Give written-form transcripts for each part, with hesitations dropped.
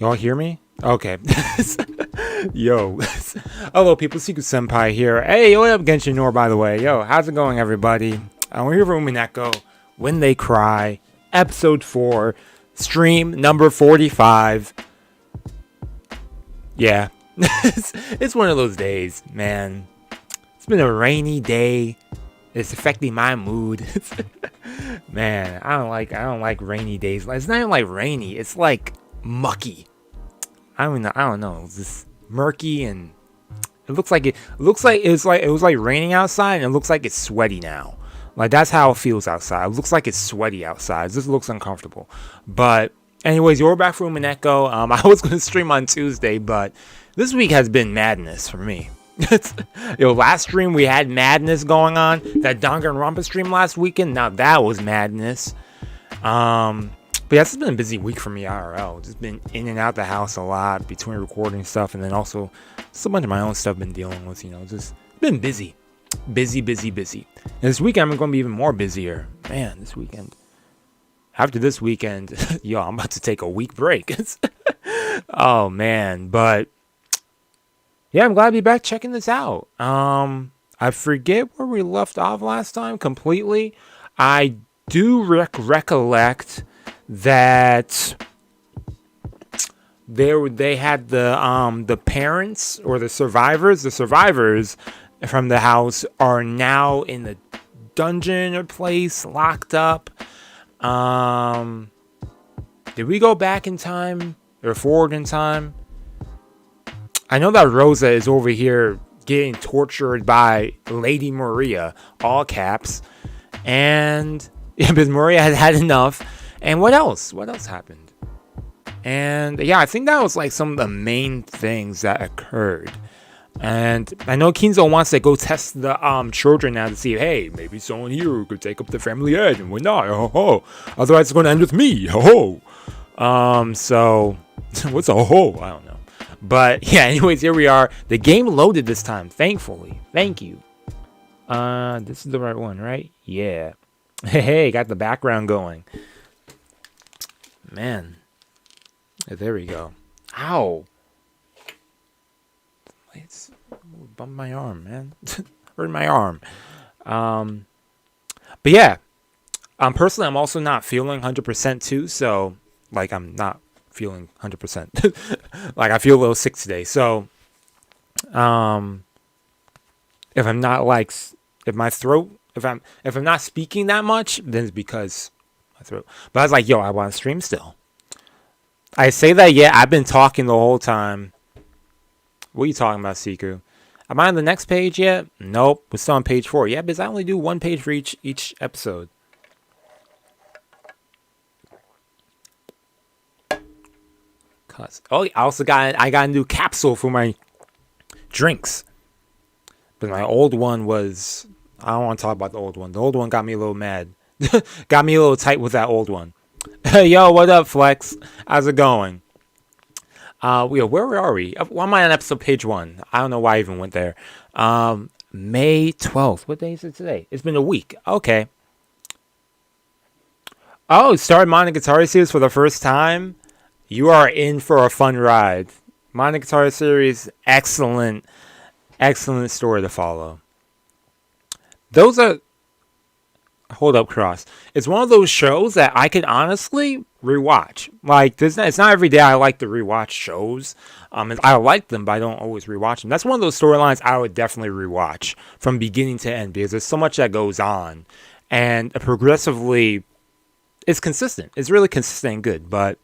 Y'all hear me? Okay. Yo. Hello, people. Seku-Senpai here. Hey, what up, Genshin Nor, by the way? Yo, how's it going, everybody? We're here for Umineko When They Cry, Episode 4, stream number 45. Yeah. It's one of those days, man. It's been a rainy day. It's affecting my mood. Man, I don't like rainy days. It's not even like rainy. It's like mucky. I don't know. It's just murky, and it was like raining outside, and it looks like it's sweaty now. Like, that's how it feels outside. It looks like it's sweaty outside. It just looks uncomfortable. But anyways, you're back from Umineko. I was going to stream on Tuesday, but this week has been madness for me. Last stream we had madness going on. That Danganronpa stream last weekend, now that was madness. But yeah, it's been a busy week for me IRL. Just been in and out the house a lot between recording stuff, and then also just a bunch of my own stuff been dealing with, just been busy. Busy. And this weekend I'm going to be even more busier. Man, this weekend. After this weekend, I'm about to take a week break. Oh, man. But yeah, I'm glad to be back checking this out. I forget where we left off last time completely. I do recollect that they had the parents or the survivors from the house are now in the dungeon or place, locked up. Did we go back in time or forward in time? I know that Rosa is over here getting tortured by Lady Maria, all caps, and yeah, because Maria has had enough. And what else happened? And yeah, I think that was like some of the main things that occurred. And I know Kinzo wants to go test the children now to see, hey, maybe someone here could take up the family edge and whatnot. Ho. Otherwise, it's going to end with me. Ho. So what's a ho? I don't know. But yeah, anyways, here we are. The game loaded this time, thankfully. Thank you. This is the right one, right? Yeah. Hey, got the background going. Man. There we go. Ow. It's bumped my arm, man. Hurt my arm. But yeah. Personally, I'm also not feeling 100% too, so like I'm not feeling 100%. Like I feel a little sick today. So if I'm not like if I'm not speaking that much, then it's because my throat. But I was like, I want to stream still. I say that, I've been talking the whole time. What are you talking about, Seku? Am I on the next page yet? Nope, we're still on page 4. Yeah, because I only do one page for each episode. Oh, I got a new capsule for my drinks. But my old one was, I don't want to talk about the old one. The old one got me a little mad. Got me a little tight with that old one. Yo, what up, Flex? How's it going? Where are we? Why am I on episode page 1? I don't know why I even went there. May 12th. What day is it today? It's been a week. Okay. Oh, started Monogatari series for the first time. You are in for a fun ride. Monogatari series, excellent story to follow. Those are... Hold up, Cross. It's one of those shows that I can honestly rewatch. Like, it's not every day I like to rewatch shows. I like them, but I don't always rewatch them. That's one of those storylines I would definitely rewatch from beginning to end because there's so much that goes on. And progressively, it's consistent. It's really consistent and good. But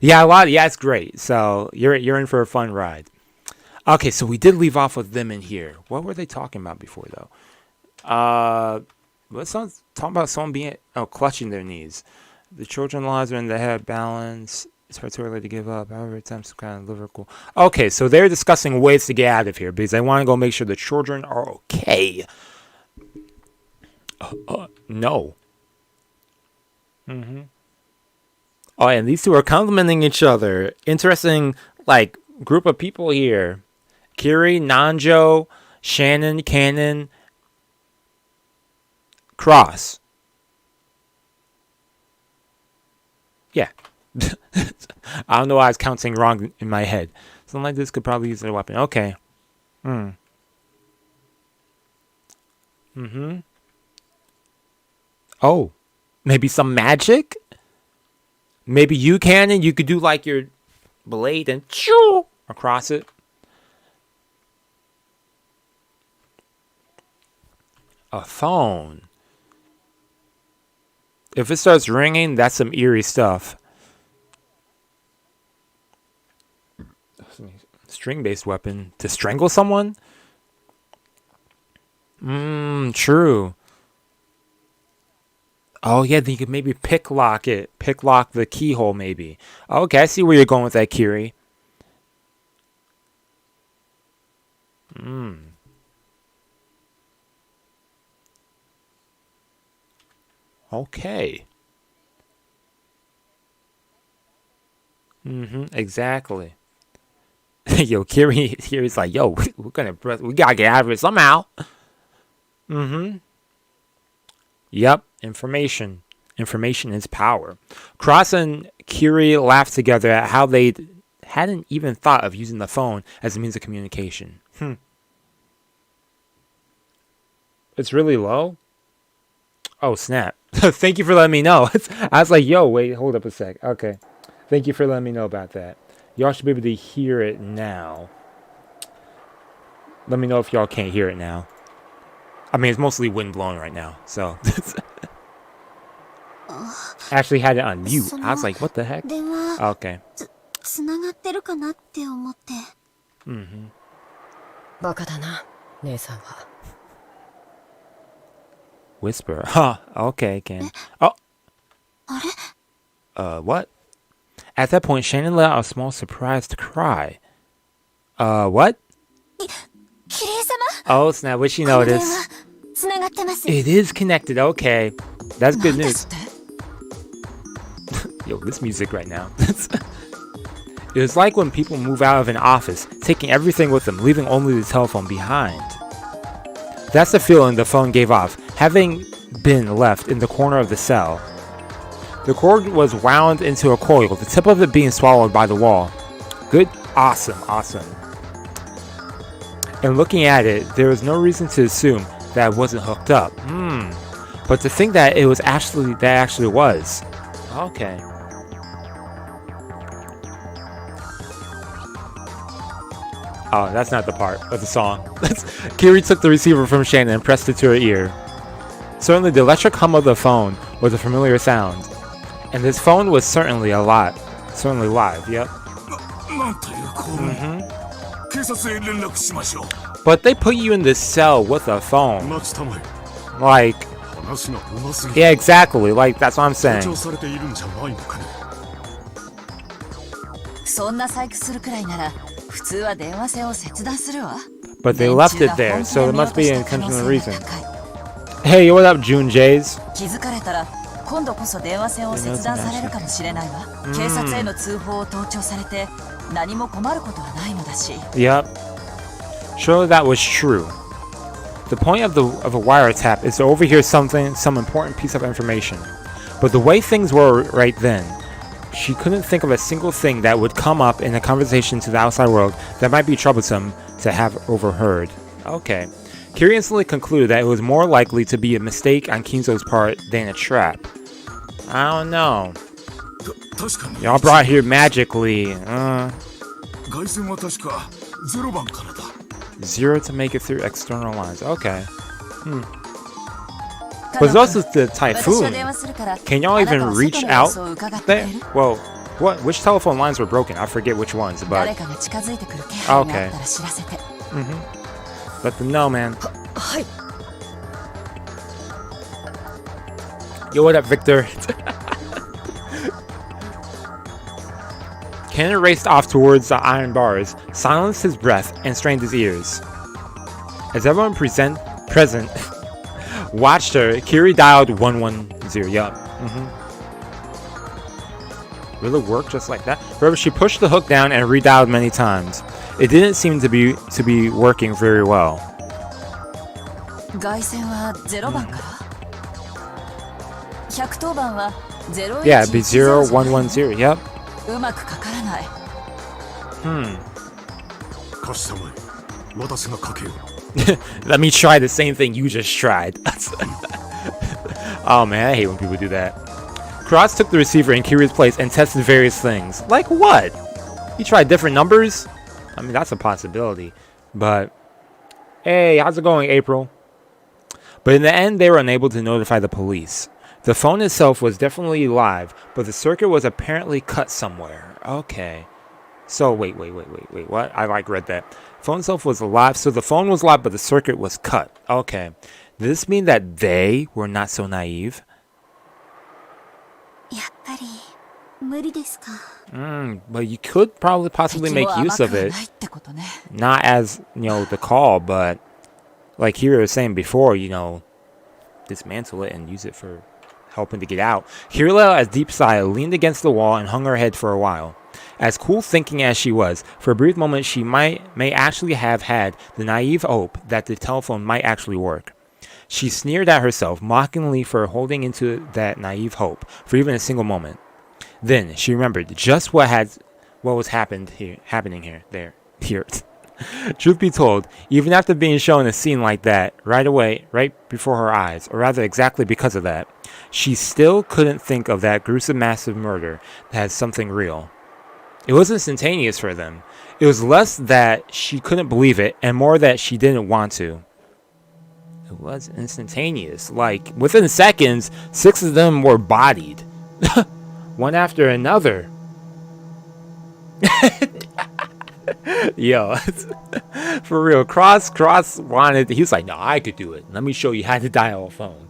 yeah, it's great. So you're in for a fun ride. Okay, so we did leave off with them in here. What were they talking about before, though? Let's not talk about someone clutching their knees. The children lives are in the head balance. It's hard too early to give up. However, attempts to kind of lyrical. Okay, so they're discussing ways to get out of here because they want to go make sure the children are okay. No. Mm-hmm. Oh, and these two are complimenting each other. Interesting, like, group of people here. Kiri, Nanjo, Shannon, Cannon, Cross. Yeah. I don't know why I was counting wrong in my head. Something like this could probably use a weapon. Okay. Oh. Maybe some magic? Maybe you can, and you could do like your blade and choo across it. A phone. If it starts ringing, that's some eerie stuff. String-based weapon to strangle someone? True. Oh yeah, then you could maybe picklock it. Picklock the keyhole maybe. Okay, I see where you're going with that, Kiri. Okay. Exactly. Yo, Kiri's like, yo, we gotta get out of it somehow. Yep, information. Information is power. Cross and Kiri laughed together at how they hadn't even thought of using the phone as a means of communication. It's really low? Oh, snap. Thank you for letting me know. I was like, yo, wait, hold up a sec. Okay. Thank you for letting me know about that. Y'all should be able to hear it now. Let me know if y'all can't hear it now. I mean, it's mostly wind blowing right now, so. Actually had it on mute. I was like, what the heck? Okay. Whisper. Huh. Okay, Ken. Oh. What? At that point, Shannon let out a small surprised cry. What? Oh, snap. What she noticed? It is connected. Okay. That's good news. Yo, this music right now. It was like when people move out of an office, taking everything with them, leaving only the telephone behind. That's the feeling the phone gave off, having been left in the corner of the cell. The cord was wound into a coil, the tip of it being swallowed by the wall. Good. Awesome. And looking at it, there was no reason to assume that it wasn't hooked up. But to think that it was actually was. Okay. Oh, that's not the part of the song. Kiri took the receiver from Shannon and pressed it to her ear. Certainly the electric hum of the phone was a familiar sound. And this phone was certainly live, yep. But they put you in this cell with a phone. Like, yeah, exactly, like, that's what I'm saying. But they left it there, so there must be an intentional reason. Hey, what up, June Jays? Yep. Surely that was true. The point of a wiretap is to overhear some important piece of information. But the way things were right then, she couldn't think of a single thing that would come up in a conversation to the outside world that might be troublesome to have overheard. Okay. Kiri instantly concluded that it was more likely to be a mistake on Kinzo's part than a trap. I don't know. Y'all brought here magically. 0 to make it through external lines. Okay. But this is the typhoon. Can y'all even reach out there? Well, which telephone lines were broken? I forget which ones, but... Okay. Let them know, man. Yo, what up, Victor? Cannon raced off towards the iron bars, silenced his breath, and strained his ears. As everyone present watched her, Kiri dialed 110. Yup. Will it work just like that? However, she pushed the hook down and redialed many times. It didn't seem to be working very well. 外線は0番から110番は Yeah, it'd be 0110. Yep. うまくかからない。Let me try the same thing you just tried. Oh man, I hate when people do that. Cross took the receiver in Kiryu's place and tested various things. Like what? He tried different numbers? I mean, that's a possibility. But, hey, how's it going, April? But in the end, they were unable to notify the police. The phone itself was definitely live, but the circuit was apparently cut somewhere. Okay. So, wait, what? I read that. Phone itself was alive, so the phone was live, but the circuit was cut. Okay. Does this mean that they were not so naive? But you could probably possibly make use of it. Not as, the call, but like Hiro was saying before, dismantle it and use it for helping to get out. Hiro let out a deep sigh, leaned against the wall, and hung her head for a while. As cool thinking as she was, for a brief moment she may actually have had the naive hope that the telephone might actually work. She sneered at herself mockingly for holding into that naive hope for even a single moment. Then she remembered just what was happening here. Truth be told, even after being shown a scene like that right before her eyes, or rather exactly because of that, she still couldn't think of that gruesome massive murder as something real. It was instantaneous for them. It was less that she couldn't believe it, and more that she didn't want to. It was instantaneous. Like, within seconds, 6 of them were bodied. One after another. Yo, for real. Cross wanted, he was like, no, I could do it. Let me show you how to dial a phone.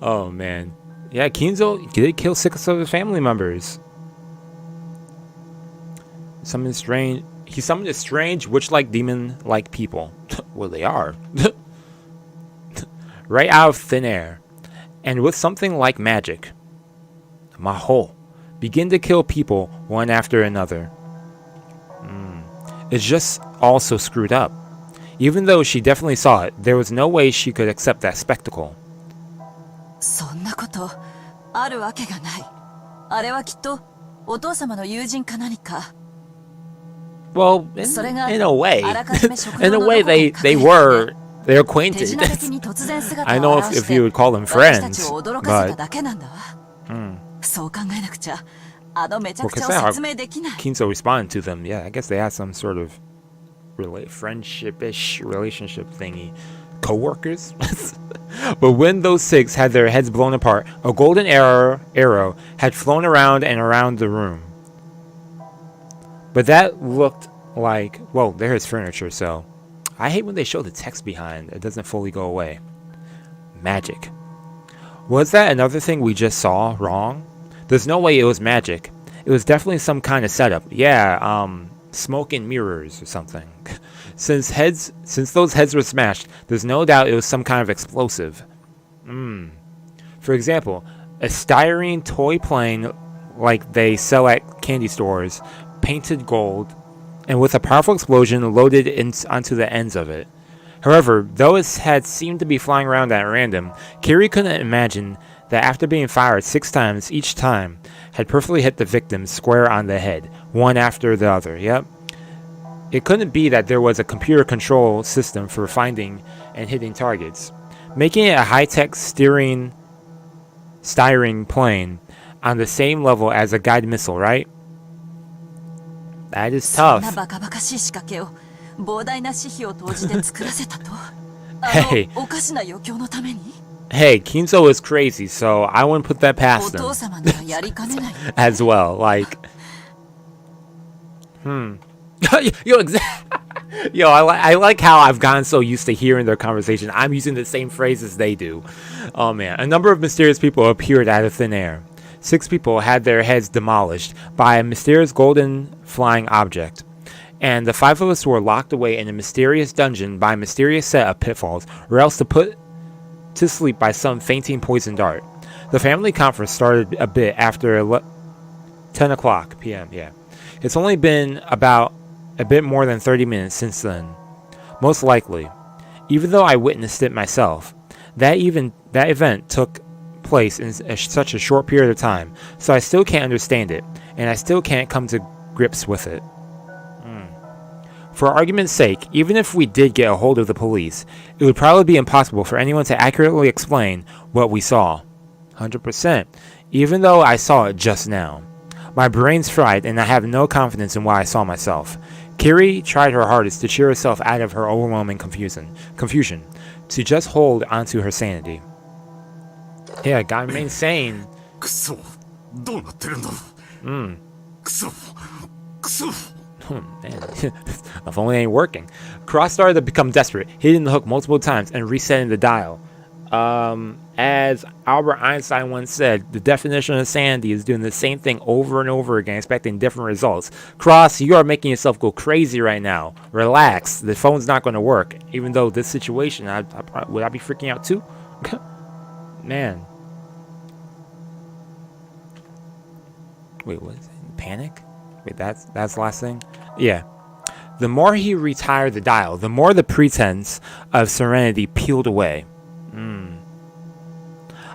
Oh, man. Yeah, Kinzo did kill 6 of his family members. He summoned a strange witch-like demon-like people. Well, they are. Right out of thin air. And with something like magic. Maho. Begin to kill people one after another. It's just all so screwed up. Even though she definitely saw it, there was no way she could accept that spectacle. そんなことあるわけがない。あれはきっとお父様の友人か何か。Well, in a way. In a way, they're acquainted. I know if you would call them friends, but... そう考えなくちゃ。あのめちゃくちゃを説明できない。 Kinzo responded to them. Yeah, I guess they had some sort of friendship-ish relationship thingy. Co-workers? But when those 6 had their heads blown apart, a golden arrow had flown around and around the room. But that looked like... Whoa, there's furniture, so... I hate when they show the text behind. It doesn't fully go away. Magic. Was that another thing we just saw wrong? There's no way it was magic. It was definitely some kind of setup. Yeah, smoke and mirrors or something. Since those heads were smashed, there's no doubt it was some kind of explosive. For example, a styrene toy plane like they sell at candy stores, painted gold, and with a powerful explosion loaded onto the ends of it. However, though it had seemed to be flying around at random, Kiri couldn't imagine that after being fired 6 times, each time had perfectly hit the victim square on the head, one after the other. Yep. It couldn't be that there was a computer control system for finding and hitting targets, making it a high-tech styrene plane on the same level as a guided missile, right? That is tough. Hey. Hey, Kinzo is crazy, so I wouldn't put that past him. As well, like... Yo, I like how I've gotten so used to hearing their conversation. I'm using the same phrases they do. Oh man, a number of mysterious people appeared out of thin air. 6 people had their heads demolished by a mysterious golden flying object. And the 5 of us were locked away in a mysterious dungeon by a mysterious set of pitfalls, or else to put to sleep by some fainting poison dart. The family conference started a bit after 10 o'clock p.m. Yeah, it's only been about a bit more than 30 minutes since then. Most likely, even though I witnessed it myself, that event took place in such a short period of time, so I still can't understand it, and I still can't come to grips with it. For argument's sake, even if we did get a hold of the police, it would probably be impossible for anyone to accurately explain what we saw. 100%, even though I saw it just now. My brain's fried and I have no confidence in what I saw myself. Kiri tried her hardest to cheer herself out of her overwhelming confusion, to just hold onto her sanity. Yeah, gotta remain sane. Man, if only it ain't working. Cross started to become desperate, hitting the hook multiple times and resetting the dial. As Albert Einstein once said, the definition of sanity is doing the same thing over and over again, expecting different results. Cross, you are making yourself go crazy right now. Relax, the phone's not going to work. Even though this situation, would I be freaking out too? Man. Wait, what is it? Panic? Wait, that's the last thing? Yeah. The more he retired the dial, the more the pretense of serenity peeled away.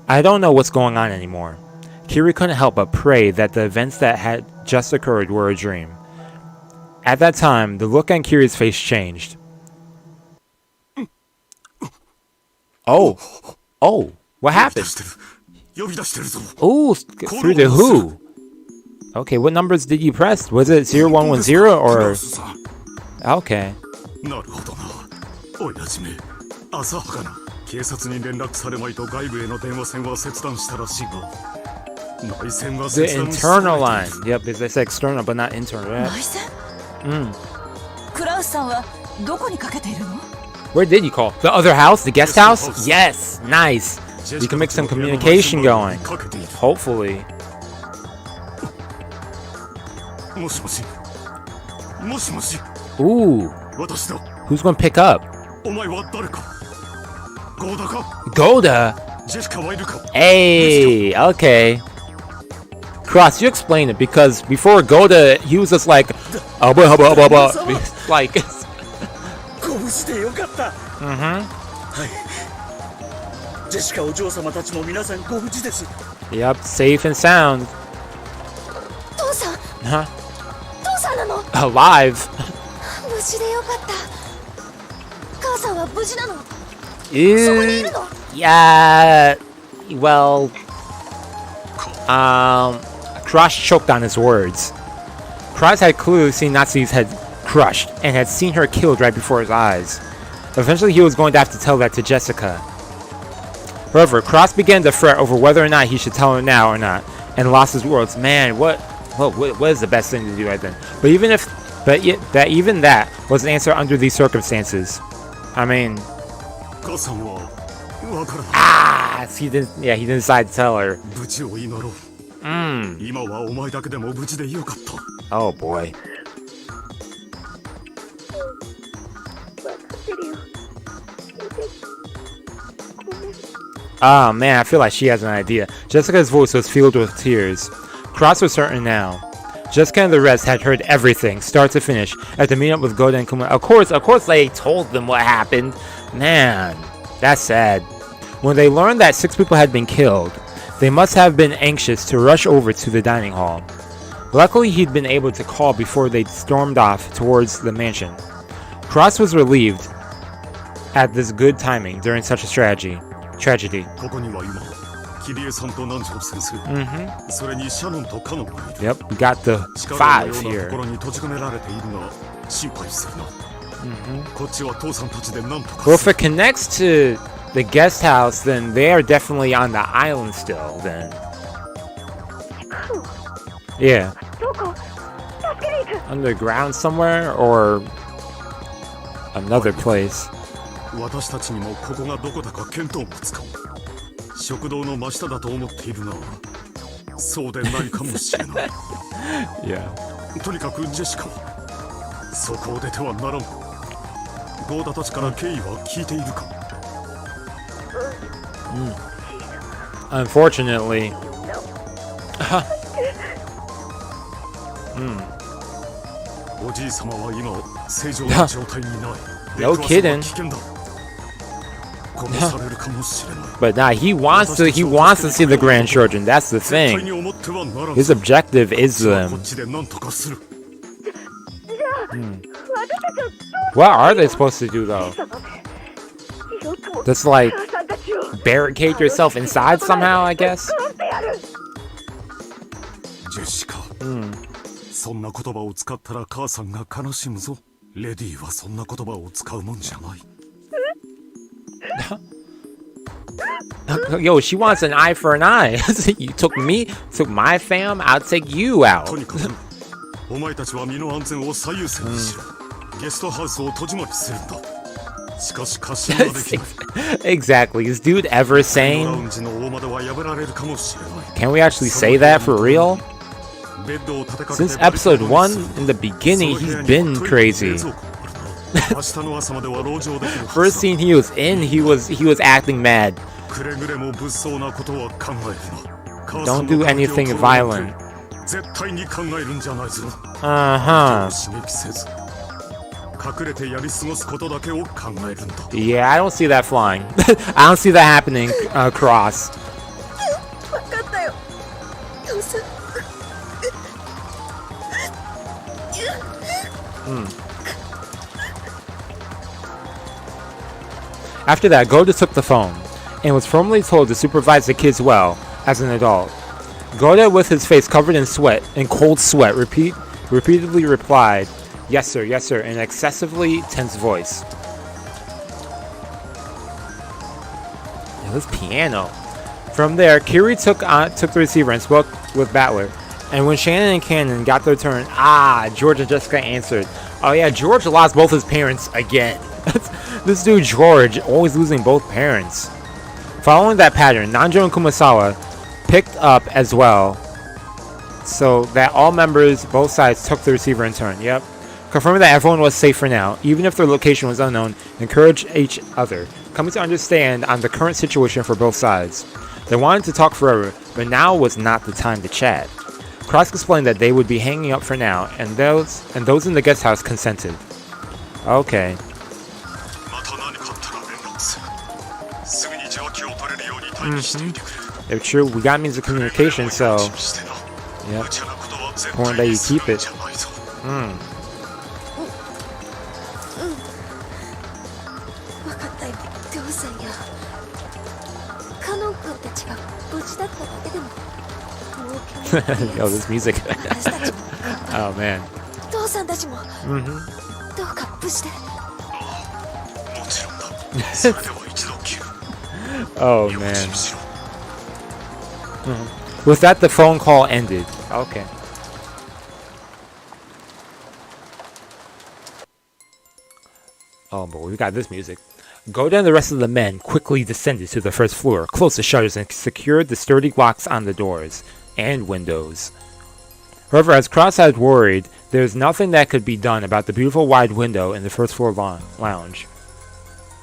I don't know what's going on anymore. Kiri couldn't help but pray that the events that had just occurred were a dream. At that time, the look on Kiri's face changed. Oh, what happened? Oh, through the who? Okay, what numbers did you press? Was it 0110 or... Okay. The internal line. Yep, they said external, but not internal. Right? Where did you call? The other house? The guest house? Yes, nice. You can make some communication going. Hopefully. Ooh. Who's gonna pick up? Goda? Hey, okay. Cross, you explain it, because before Goda, he was just like, like, Yep, safe and sound. Huh? Alive. Ew. Yeah. Well. Cross choked on his words. Cross had clearly seen Natsu's head crushed and had seen her killed right before his eyes. Eventually, he was going to have to tell that to Jessica. However, Cross began to fret over whether or not he should tell her now or not, and lost his words. Man, what is the best thing to do right then? But even that was an answer under these circumstances. I mean, he didn't decide to tell her. Oh boy. Oh man, I feel like she has an idea. Jessica's voice was filled with tears. Cross was certain now. Jessica and the rest had heard everything, start to finish, at the meetup with Goda and Kuma. Of course they told them what happened. Man, that's sad. When they learned that 6 people had been killed, they must have been anxious to rush over to the dining hall. Luckily, he'd been able to call before they stormed off towards the mansion. Cross was relieved at this good timing during such a tragedy. Yep, we got the 5 here. Well, if it connects to the guest house, then they are definitely on the island still, then. Yeah. Underground somewhere, or another place. Yeah. Unfortunately. No kidding. But nah, he wants to see the grandchildren. That's the thing. His objective is them. What are they supposed to do though? Just like barricade yourself inside somehow, I guess. ジェシカ、そんな言葉を使ったら母さんが悲しむぞ。レディはそんな言葉を使うもんじゃない。Yo, she wants an eye for an eye. You took me, took my fam, I'll take you out. とにかく、お前たちは身の安全を最優先にしろ。ゲストハウスを戸締まりするんだ。しかし過信はできない。Exactly. Is dude ever sane? ラウンジの大窓は破られるかもしれない。Can we actually say that for real? Since episode 1, in the beginning, he's been crazy. First scene he was in, he was acting mad. Don't do anything violent. Yeah, I don't see that flying. I don't see that happening, Cross. After that, Goda took the phone and was formally told to supervise the kids well as an adult. Goda, with his face covered in sweat, in cold sweat, repeatedly replied, yes sir, in an excessively tense voice. Yeah, this piano. From there, Kiri took the receiver and spoke with Battler. And when Shannon and Cannon got their turn, George and Jessica answered. Oh yeah, George lost both his parents again. This dude George, always losing both parents. Following that pattern, Nanjo and Kumasawa picked up as well, so that all members, both sides, took the receiver in turn. Yep. Confirming that everyone was safe for now, even if their location was unknown, encouraged each other, coming to understand on the current situation for both sides. They wanted to talk forever, but now was not the time to chat. Cross explained that they would be hanging up for now, and those in the guest house consented. Okay. If true, we got means of communication, so yep. Important that you keep it. Yo, this music. Oh man. Oh man. With that, the phone call ended. Okay. Oh boy, we got this music. Goda and the rest of the men quickly descended to the first floor, closed the shutters, and secured the sturdy locks on the doors and windows. However, as Cross had worried, there was nothing that could be done about the beautiful wide window in the first floor lounge.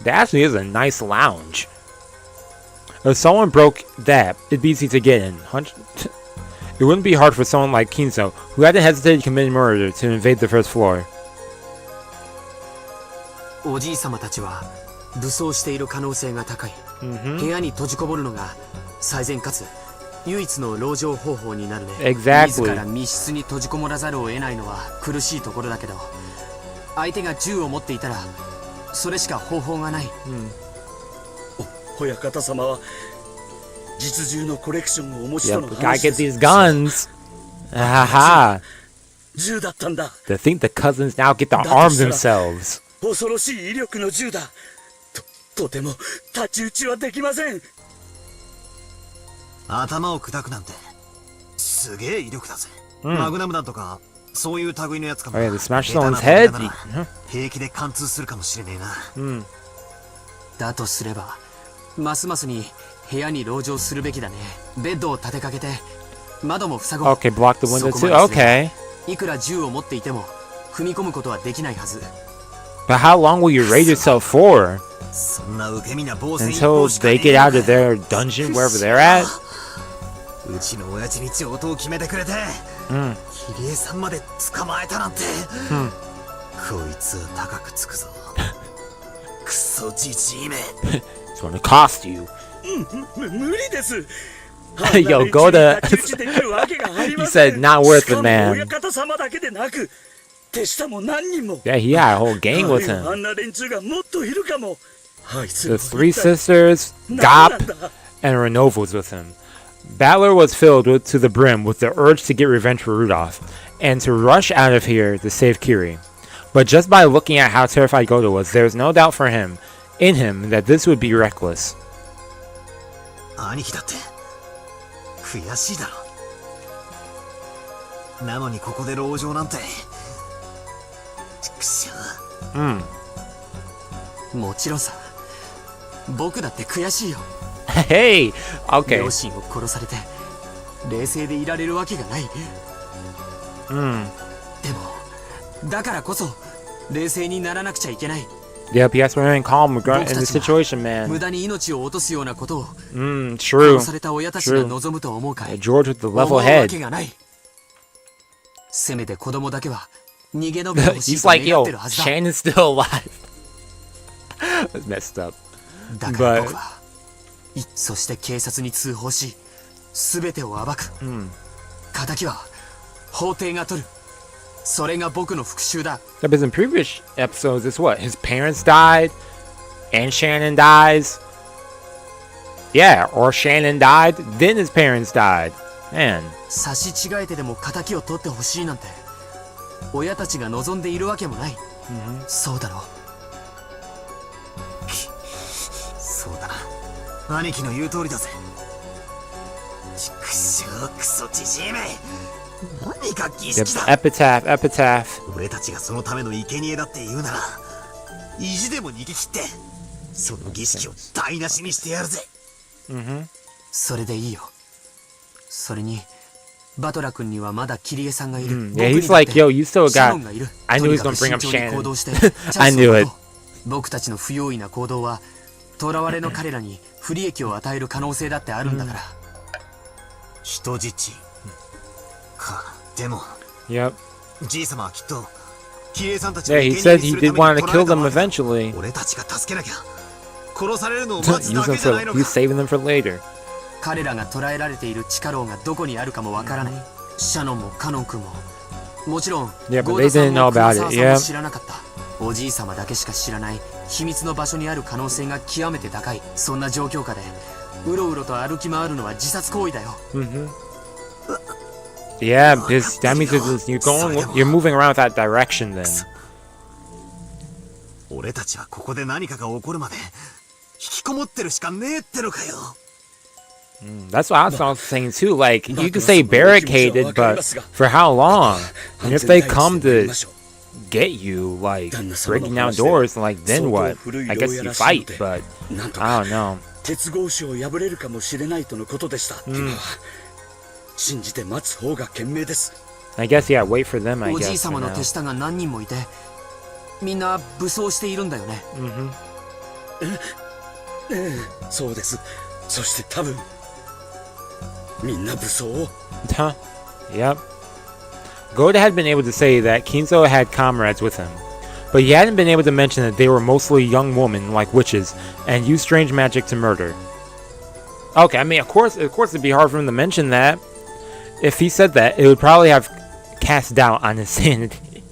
That actually is a nice lounge. If someone broke that, it'd be easy to get in. It wouldn't be hard for someone like Kinzo, who hadn't hesitated to commit murder, to invade the first floor. おじいさまたちは武装している可能性が高い。部屋に閉じこもるのが最善かつ唯一の籠城方法になるね。自ら密室に閉じこもらざるを得ないのは苦しいところだけど、相手が銃を持っていたらそれしか方法がない。親方様は実銃のコレクションをお持ちとの話です。Gotta get these guns. Haha. 銃だったんだ。To think the cousins now get to arm themselves. 恐ろしい威力の銃だ。とても太刀打ちはできません。頭を砕くなんてすげえ威力だぜ。マグナム弾とかそういう類のやつかも。Oh yeah, they smashed someone's head. 平気で貫通するかもしれねえな。だとすればますますに部屋に籠城するべきだね。ベッドを立てかけて窓も塞ごう。Okay, block the window too. Okay. いくら銃を持っていても踏み込むことはできないはず。But how long will you raid yourself for? Until they get out of their dungeon, wherever they're at? うちの親父に上等を決めてくれて、キリエさんまで捕まえたなんて。こいつは高くつくぞ。クソじじいめ。gonna cost you. 無理です。 Yo, go to. He said, not worth it, man. Yeah, he had a whole gang with him. The three sisters, Gop, and Renova was with him. Battler was filled to the brim with the urge to get revenge for Rudolph, and to rush out of here to save Kiri. But just by looking at how terrified Goda was, there was no doubt in him that this would be reckless. 兄貴だって悔しいだろ。なのにここで籠城なんて。ちくしょう。もちろんさ。僕だって悔しいよ。Hey, okay. 両親を殺されて冷静でいられるわけがない。でもだからこそ冷静にならなくちゃいけない。Yep, he has to remain calm in the situation, man. 無駄に命を落とすようなことを true. 殺された親たちが望むと思うかい。 George with the 思 level うわ head. けがない。せめて子供だけは逃げ延びてほしい He's と like, 願っ yo, てるはずだ。 Shannon's still alive. That's messed up. だから僕は、そして警察に通報し、すべてを暴く。仇は法廷が取る。それが僕の復讐だ。 Because in previous episodes, it's what? His parents died, and Shannon dies. Yeah, or Shannon died, then his parents died. Man. 差し違えてでも仇を取ってほしいなんて、親たちが望んでいるわけもない。そうだろう。そうだな。兄貴の言う通りだぜ。ちくしょう、クソじじいめ。何が儀式だ。Epitaph. 俺たちがそのための生贄だって言うなら、意地でも逃げ切って、その儀式を台無しにしてやるぜ。それでいいよ。それに、バトラ君にはまだキリエさんがいる。Yeah, he's like, yo, you still got. I knew he was gonna bring up Shannon. I knew it. 僕たちの不用意な行動は、囚われの彼らに不利益を与える可能性だってあるんだから。人質か。でも、Yep. じいさまはきっと、キリエさんたち Yeah, he said he did want to kill them eventually. 俺たちが助けなきゃ。殺されるのを待つだ Use け them じゃないの for. か。 He's saving them for later. 彼らが捕らえられている地下牢がどこにあるかもわからない。シャノンもカノン君も、もちろん、 Yeah, but ゴー they ダさ didn't ん know も about 黒 it. 沢さん Yeah. も知らなかった。おじい様だけしか知らない秘密の場所にある可能性が極めて高い。そんな状況下でうろうろと歩き回るのは自殺行為だよ。Yeah, because that means you're moving around that direction then. 俺たちはここで何かが起こるまで引きこもってるしかねえってのかよ。That's what I was saying too. Like, you could say barricaded, but for how long? And if they come to get you, like, breaking down doors, like, then what? I guess you fight, but I don't know. 鉄格子を破れるかもしれないとのことでした。信じて待つ方が賢明です。 I guess, yeah, wait for them, I おじい guess. 様 For の手 now. 下が何人もいて、みんな武装しているんだよね。そうです。そして多分みんな武装を。 Huh? Yep. Goda had been able to say that Kinzo had comrades with him, but he hadn't been able to mention that they were mostly young women like witches and used strange magic to murder. Okay, I mean, of course it'd be hard for him to mention that. If he said that, it would probably have cast doubt on his sanity.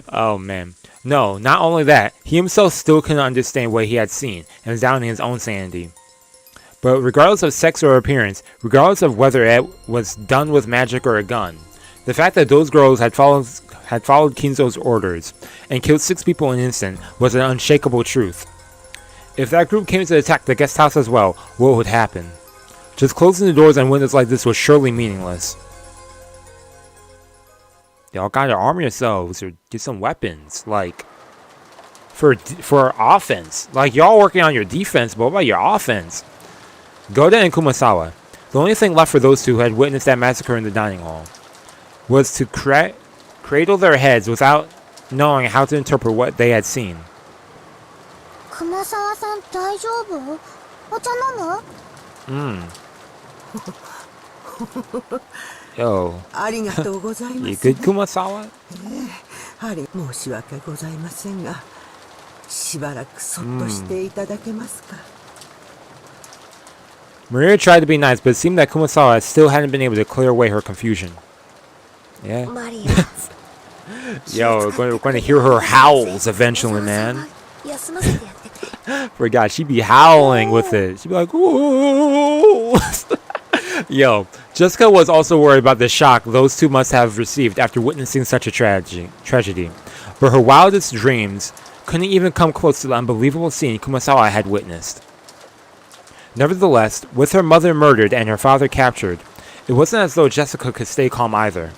Oh man. No, not only that, he himself still couldn't understand what he had seen and was doubting his own sanity. But regardless of sex or appearance, regardless of whether it was done with magic or a gun, the fact that those girls had followed Kinzo's orders and killed 6 people in an instant was an unshakable truth. If that group came to attack the guest house as well, what would happen? Just closing the doors on windows like this was surely meaningless. Y'all gotta arm yourselves or get some weapons, like, for offense. Like, y'all working on your defense, but what about your offense? Goda and Kumasawa, the only thing left for those two who had witnessed that massacre in the dining hall, was to cradle their heads without knowing how to interpret what they had seen. Kumasawa-san, 大丈夫? お茶飲む? Yo. ありがとうございます。 You good, Kumasawa? 申し訳ございませんが、しばらくそっとしていただけますか。Maria tried to be nice, but it seemed that Kumasawa still hadn't been able to clear away her confusion. Yeah. Yo, we're going to hear her howls eventually, man. Forgot, she'd be howling with it. She'd be like, ooh. Yo, Jessica was also worried about the shock those two must have received after witnessing such a tragedy. But her wildest dreams couldn't even come close to the unbelievable scene Kumasawa had witnessed. Nevertheless, with her mother murdered and her father captured, it wasn't as though Jessica could stay calm either.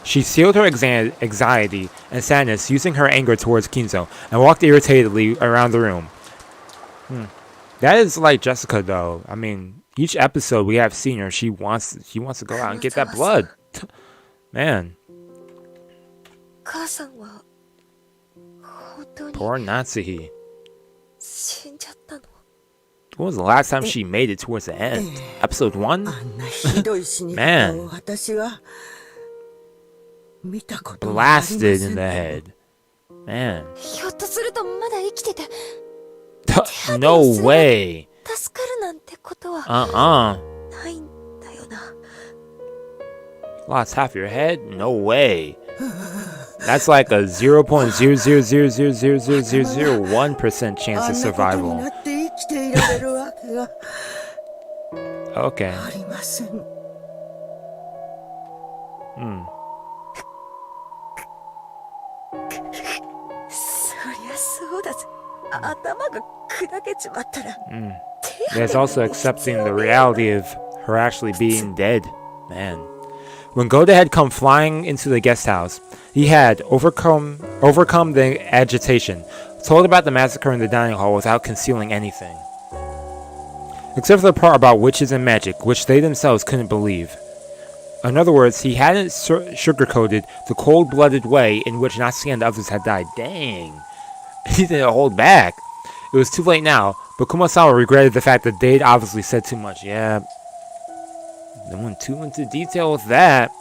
She sealed her anxiety and sadness using her anger towards Kinzo and walked irritatedly around the room. That is like Jessica, though. I mean, each episode we have seen her, she wants to go out and get that blood. Man. Poor Natsuhi. When was the last time she made it towards the end? Episode 1? Man. Blasted in the head. Man. No way. Lost half your head? No way. That's like a 0.0000001% chance of survival. Okay. There's also accepting the reality of her actually being dead. Man. When Goda had come flying into the guest house, he had overcome the agitation, told about the massacre in the dining hall without concealing anything. Except for the part about witches and magic, which they themselves couldn't believe. In other words, he hadn't sugarcoated the cold-blooded way in which Natsuki and others had died. Dang. He didn't hold back. It was too late now, but Kumasawa regretted the fact that they'd obviously said too much. Yeah. They went too into detail with that.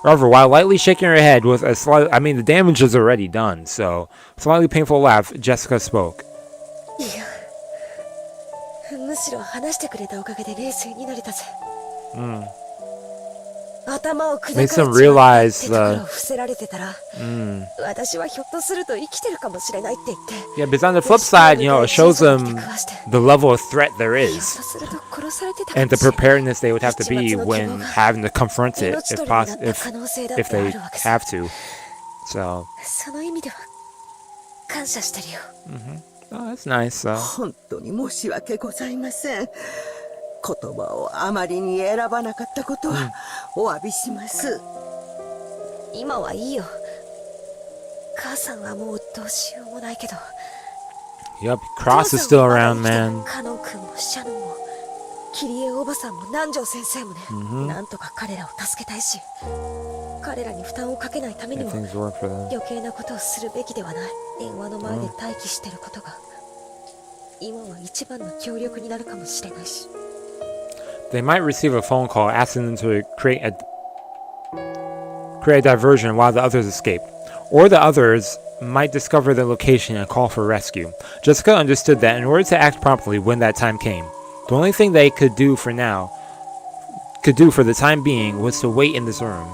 However, while lightly shaking her head with a slight... I mean, the damage is already done, so... Slightly painful laugh, Jessica spoke. Makes them realize the... Yeah, because on the flip side, you know, it shows them the level of threat there is. And the preparedness they would have to be when having to confront it, if they have to. So... Oh, that's nice, 本当に申し訳ございません。言葉をあまりに選ばなかったことはお詫びします。今はいいよ。母さんはもうどうしようもないけど。Yep, Cross is still around, man. カノン君もシャノンもキリエおばさんも南條先生もね。なんとか彼らを助けたいし、彼らに負担をかけないためにも余計なことをするべきではない。電話の前で待機してることが今は一番の協力になるかもしれないし。They might receive a phone call asking them to create a diversion while the others escape. Or the others might discover their location and call for rescue. Jessica understood that in order to act promptly when that time came, the only thing they could do for the time being was to wait in this room.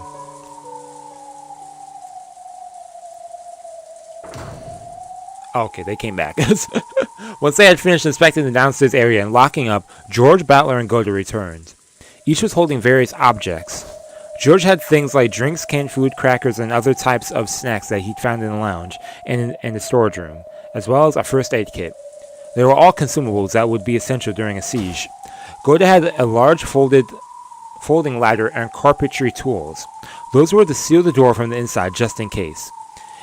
Okay, they came back. Once they had finished inspecting the downstairs area and locking up, George, Battler, and Goda returned. Each was holding various objects. George had things like drinks, canned food, crackers, and other types of snacks that he'd found in the lounge and in the storage room, as well as a first aid kit. They were all consumables that would be essential during a siege. Goda had a large folding ladder and carpentry tools. Those were to seal the door from the inside just in case.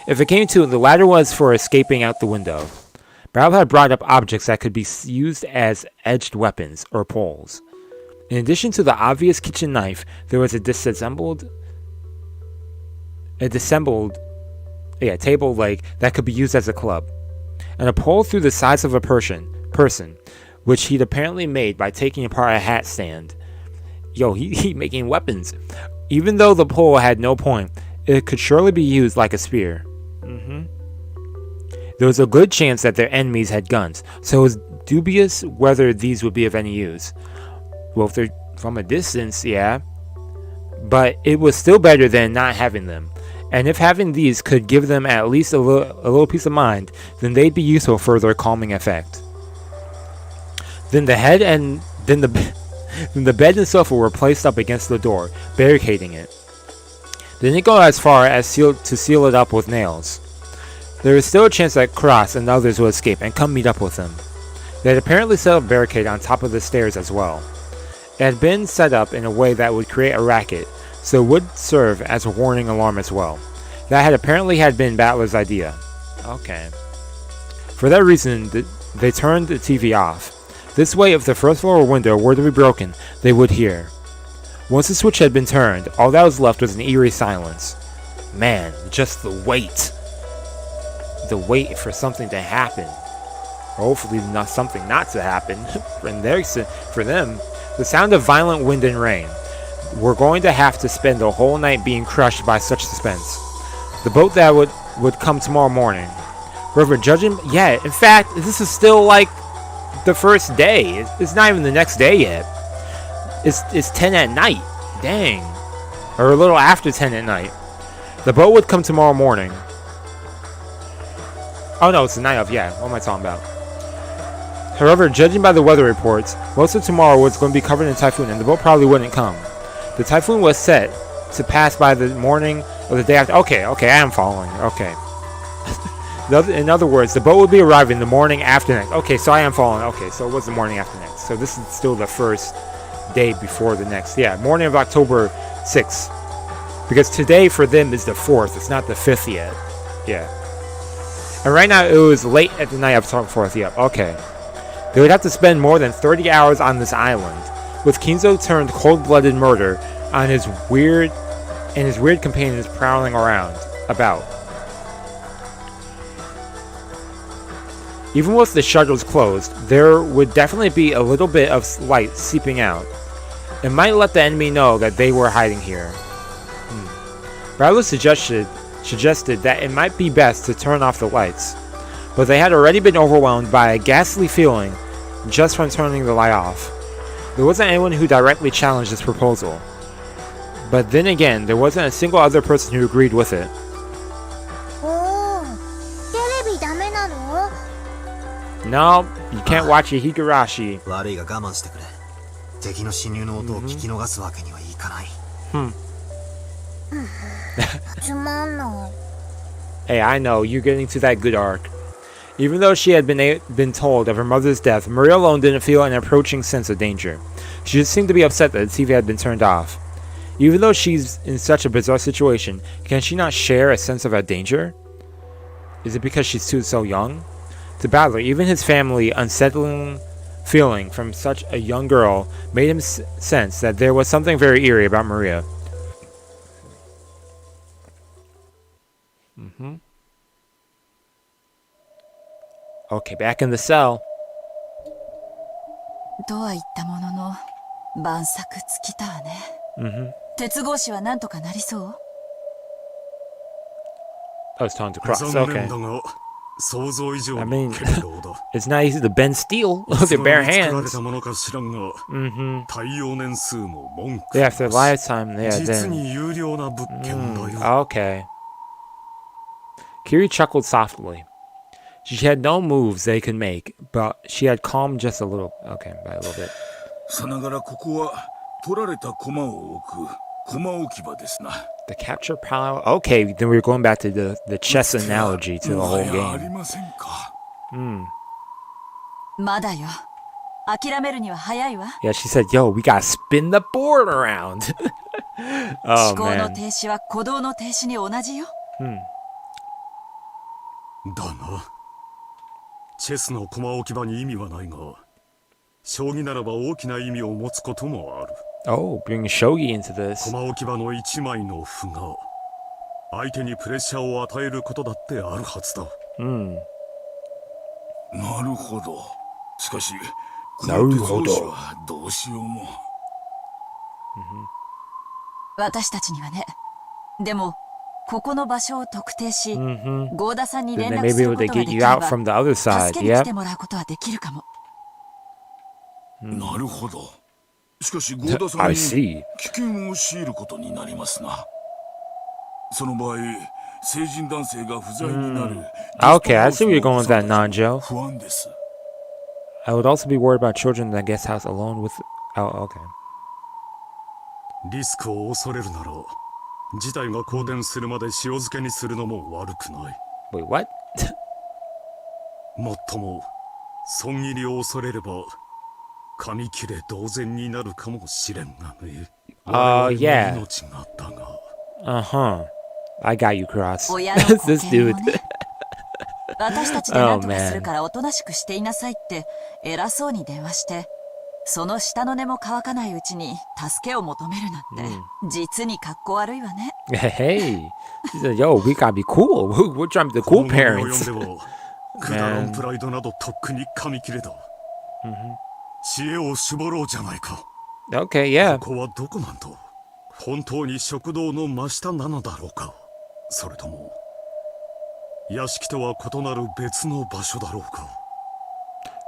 If it came to it, the ladder was for escaping out the window. Barrel had brought up objects that could be used as edged weapons or poles. In addition to the obvious kitchen knife, there was a disassembled table leg that could be used as a club, and a pole through the size of a person, which he'd apparently made by taking apart a hat stand. Yo, he making weapons. Even though the pole had no point, it could surely be used like a spear. There was a good chance that their enemies had guns, so it was dubious whether these would be of any use. Well, if they're from a distance, yeah. But it was still better than not having them. And if having these could give them at least a little peace of mind, then they'd be useful for their calming effect. Then the head and then the bed and sofa were placed up against the door, barricading it. They didn't go as far as to seal it up with nails. There was still a chance that Cross and others would escape and come meet up with them. They had apparently set up a barricade on top of the stairs as well. It had been set up in a way that would create a racket, so it would serve as a warning alarm as well. That had apparently been Battler's idea. Okay. For that reason, they turned the TV off. This way, if the first floor window were to be broken, they would hear. Once the switch had been turned, all that was left was an eerie silence. Man, just the wait. The wait for something to happen. Or hopefully not something not to happen. For them, the sound of violent wind and rain. We're going to have to spend the whole night being crushed by such suspense. The boat that would come tomorrow morning. However, judging... Yeah, in fact, this is still like the first day. It's not even the next day yet. It's 10 at night. Dang. Or a little after 10 at night. The boat would come tomorrow morning. Oh no, it's the night of. Yeah, what am I talking about? However, judging by the weather reports, most of tomorrow was going to be covered in typhoon and the boat probably wouldn't come. The typhoon was set to pass by the morning of the day after. Okay, I am following. Okay. In other words, the boat would be arriving the morning after next. Okay, so I am following. Okay, so it was the morning after next. So this is still the first day before the next. Yeah, morning of October 6th. Because today for them is the 4th. It's not the 5th yet. Yeah. And right now it was late at the night of October 4th. Yep, okay. They would have to spend more than 30 hours on this island, with Kinzo turned cold-blooded murder on his weird companions prowling about. Even with the shutters closed, there would definitely be a little bit of light seeping out. It might let the enemy know that they were hiding here. Rattler suggested that it might be best to turn off the lights, but they had already been overwhelmed by a ghastly feeling just from turning the light off. There wasn't anyone who directly challenged this proposal, but then again, there wasn't a single other person who agreed with it. No, you can't watch a Higurashi. Hey, I know, you're getting to that good arc. Even though she had been told of her mother's death, Maria alone didn't feel an approaching sense of danger. She just seemed to be upset that the TV had been turned off. Even though she's in such a bizarre situation, can she not share a sense of a danger? Is it because she's so young? To Battler, even his family unsettling feeling from such a young girl made him sense that there was something very eerie about Maria. Okay, back in the cell. Oh, it's time to cross. Okay. I mean, it's not easy to bend steel with your bare hands. Yeah, after lifetime, yeah, then. Okay. Kiri chuckled softly. She had no moves they could make, but she had calmed just a little. Okay, by a little bit. The capture pile. Okay, then we're going back to the chess analogy to the whole game. Yeah, she said, yo, we gotta spin the board around. Oh, man. Oh, bring shogi into this. Then maybe they get you out from the other side. Yep. しかしゴーダさん I に see. 危険を強いることになりますな。その場合、成人男性が不在になる。Okay, I see where you're going with that, Nanjo. 不安です。 I would also be worried about children in the guest house alone with. Oh, okay. リスクを恐れるなら、事態が好転するまで塩漬けにするのも悪くない。Wait, what? もっとも、損切りを恐れれば、紙切れ同然になるかもしれんがね。Yeah. 命がだが。Uh-huh. I got you, Cross. 親の This 固定 dude. をね。私たちで何とかするからおとなしくしていなさいって偉そうに電話して、その下の根も乾かないうちに助けを求めるなんて、実に格好悪いわね。Hey. She said, yo, we gotta be cool. We're trying to be the cool parents. くだらんプライドなどとっくに紙切れだ。知恵を絞ろうじゃないか。 Okay, yeah. ここはどこなんだ。本当に食堂の真下なのだろうか。それとも屋敷とは異なる別の場所だろうか。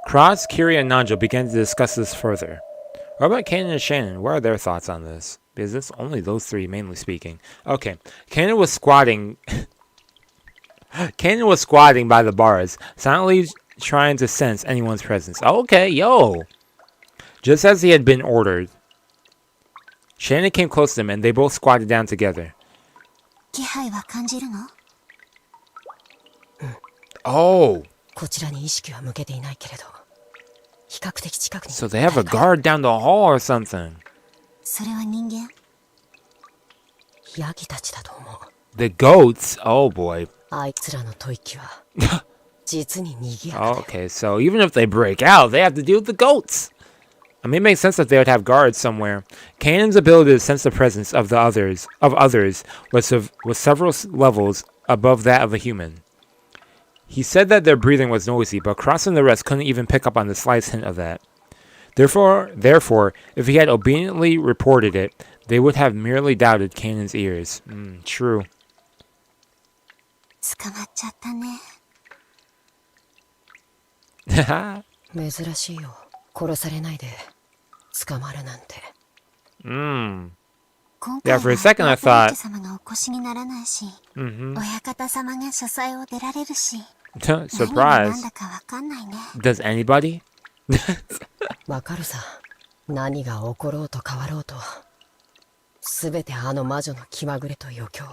Cross, Kiri, and Nanjo began to discuss this further. What about Kanan and Shannon? What are their thoughts on this? Because it's only those three, mainly speaking. Okay, Kanan was squatting. Kanan was squatting by the bars, silently trying to sense anyone's presence. Okay, yo. Just as he had been ordered. Shannon came close to him, and they both squatted down together. 気配は感じるの？ Oh. こちらに意識は向けていないけれど、比較的近くに。 So they have a guard down the hall or something. それは人間？ヤギたちだと思う。 The goats? Oh boy. あいつらの吐息は実に賑やかで。 Okay, so even if they break out, they have to deal with the goats. I mean, it makes sense that they would have guards somewhere. Kanan's ability to sense the presence of others was several levels above that of a human. He said that their breathing was noisy, but Cross and the rest couldn't even pick up on the slightest hint of that. Therefore, if he had obediently reported it, they would have merely doubted Kanan's ears. True. 捕まっちゃったね。珍しいよ。殺されないで捕まるなんて。今回は Yeah, for a second I thought. 様がお越しにならないし、親方様が書斎を出られるし。何が Surprise. 何だかわかんないね。 Does anybody? わかるさ。何が起ころうと変わろうと。すべてあの魔女の気まぐれと余興。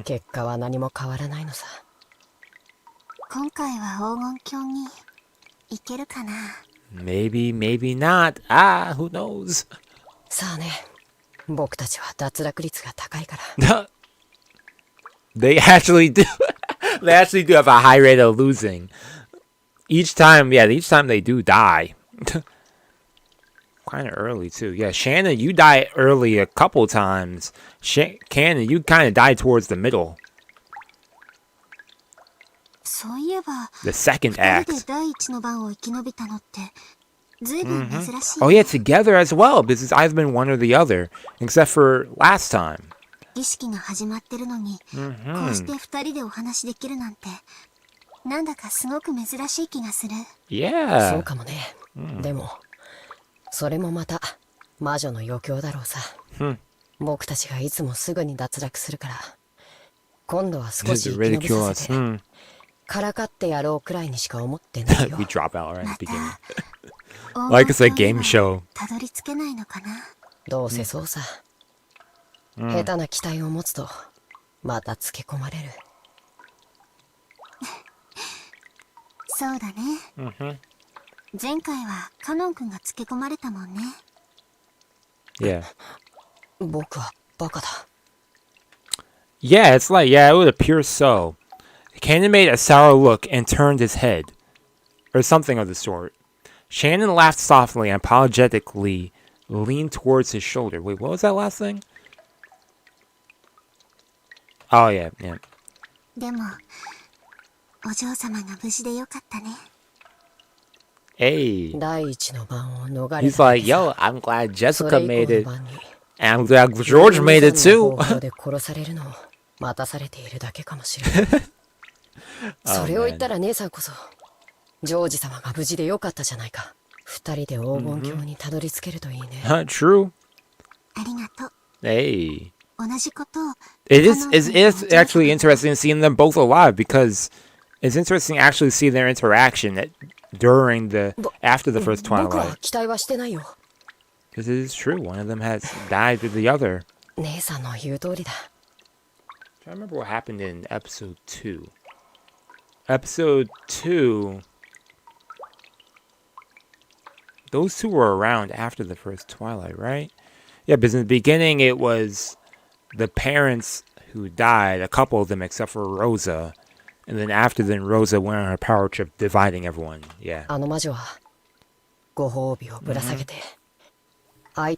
結果は何も変わらないのさ。今回は黄金鏡に行けるかな。Maybe, maybe not. Ah, who knows? さあね。僕たちは脱落率が高いから。They actually do. They actually do have a high rate of losing. Each time they do die. Kind of early, too. Yeah, Shannon, you die early a couple times. Cannon, you kind of die towards the middle. そういえば、 The second 二人で act. 第一の番を生き延びたのってずいぶん珍しい。 Oh, yeah, together as well, because it's either been one or the other, except for last time. 儀式が始まってるのに、こうして二人でお話できるなんて、なんだかすごく珍しい気がする。そう Yeah. かもね。でも、それもまた魔女の余興だろうさ。僕たちがいつもすぐに脱落するから、今度は少し Just 生き延び ridicule さ us. せて、からかってやろうくらいにしか思ってないよ。 We drop out right at ま the た beginning. Like it's a game show. たどり着けないのかな。どうせそうさ。下手な期待を持つと、またつけ込まれる。そうだね。前回はカノン君がつけ込まれたもんね。Yeah. 僕はバカだ。Yeah, it would appear so. Cannon made a sour look and turned his head. Or something of the sort. Shannon laughed softly and apologetically leaned towards his shoulder. Wait, what was that last thing? Oh, yeah. でも、お嬢様が無事でよかったね。Hey. 第一の番を逃れ He's ただ like, けさ。 yo, I'm glad そ Jessica れ以 made 降の it. 番に And I'm glad George made it 方 too. 法で殺されるのを待たされているだけかもしれない。それを言ったら姉さんこそ、ジョージ様が無事でよかったじゃないか。True. ありがとう。 Hey. 同じことを It is actually interesting seeing them both alive because it's interesting actually see their interaction after the first Twilight. Because it is true, one of them has died with the other. I remember what happened in episode 2. Episode 2, those two were around after the first Twilight, right? Yeah, because in the beginning it was the parents who died, a couple of them except for Rosa. And then after then, Rosa went on her power trip, dividing everyone. Yeah. Oh. I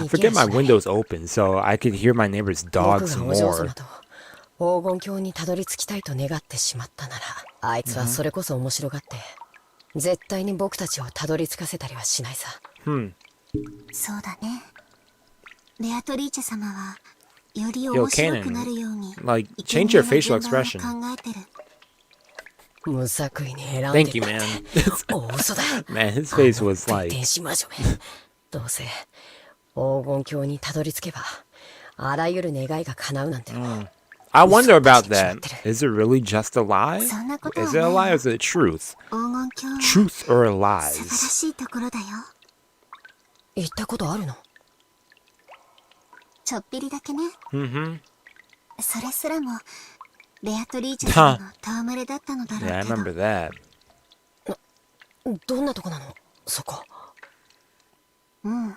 forget my window's open, so I could hear my neighbor's dogs more. 黄金鏡にたどり着きたいと願ってしまったなら、あいつはそれこそ面白がって、絶対に僕たちをたどり着かせたりはしないさ。そうだね。ベアトリーチェ様はより面白くなるように、like change your facial expression. 考えてる。無作為に選んでたって。Thank you, man. 大嘘だ。Man, his face was あの like. 天使魔女め。どうせ黄金鏡にたどり着けば、あらゆる願いが叶うなんて。I wonder about that. Is it really just a lie? そんなことは Is it a lie or is it truth? 黄金鏡は Truth or 素晴ら lies? しいところだよ。行ったことあるの？ちょっぴりだけね。 Mm-hmm. それすらもベアトリーチェ様の戯れだったのだろう Yeah, I けど。 remember that. どんなとこなの？そこ。うん。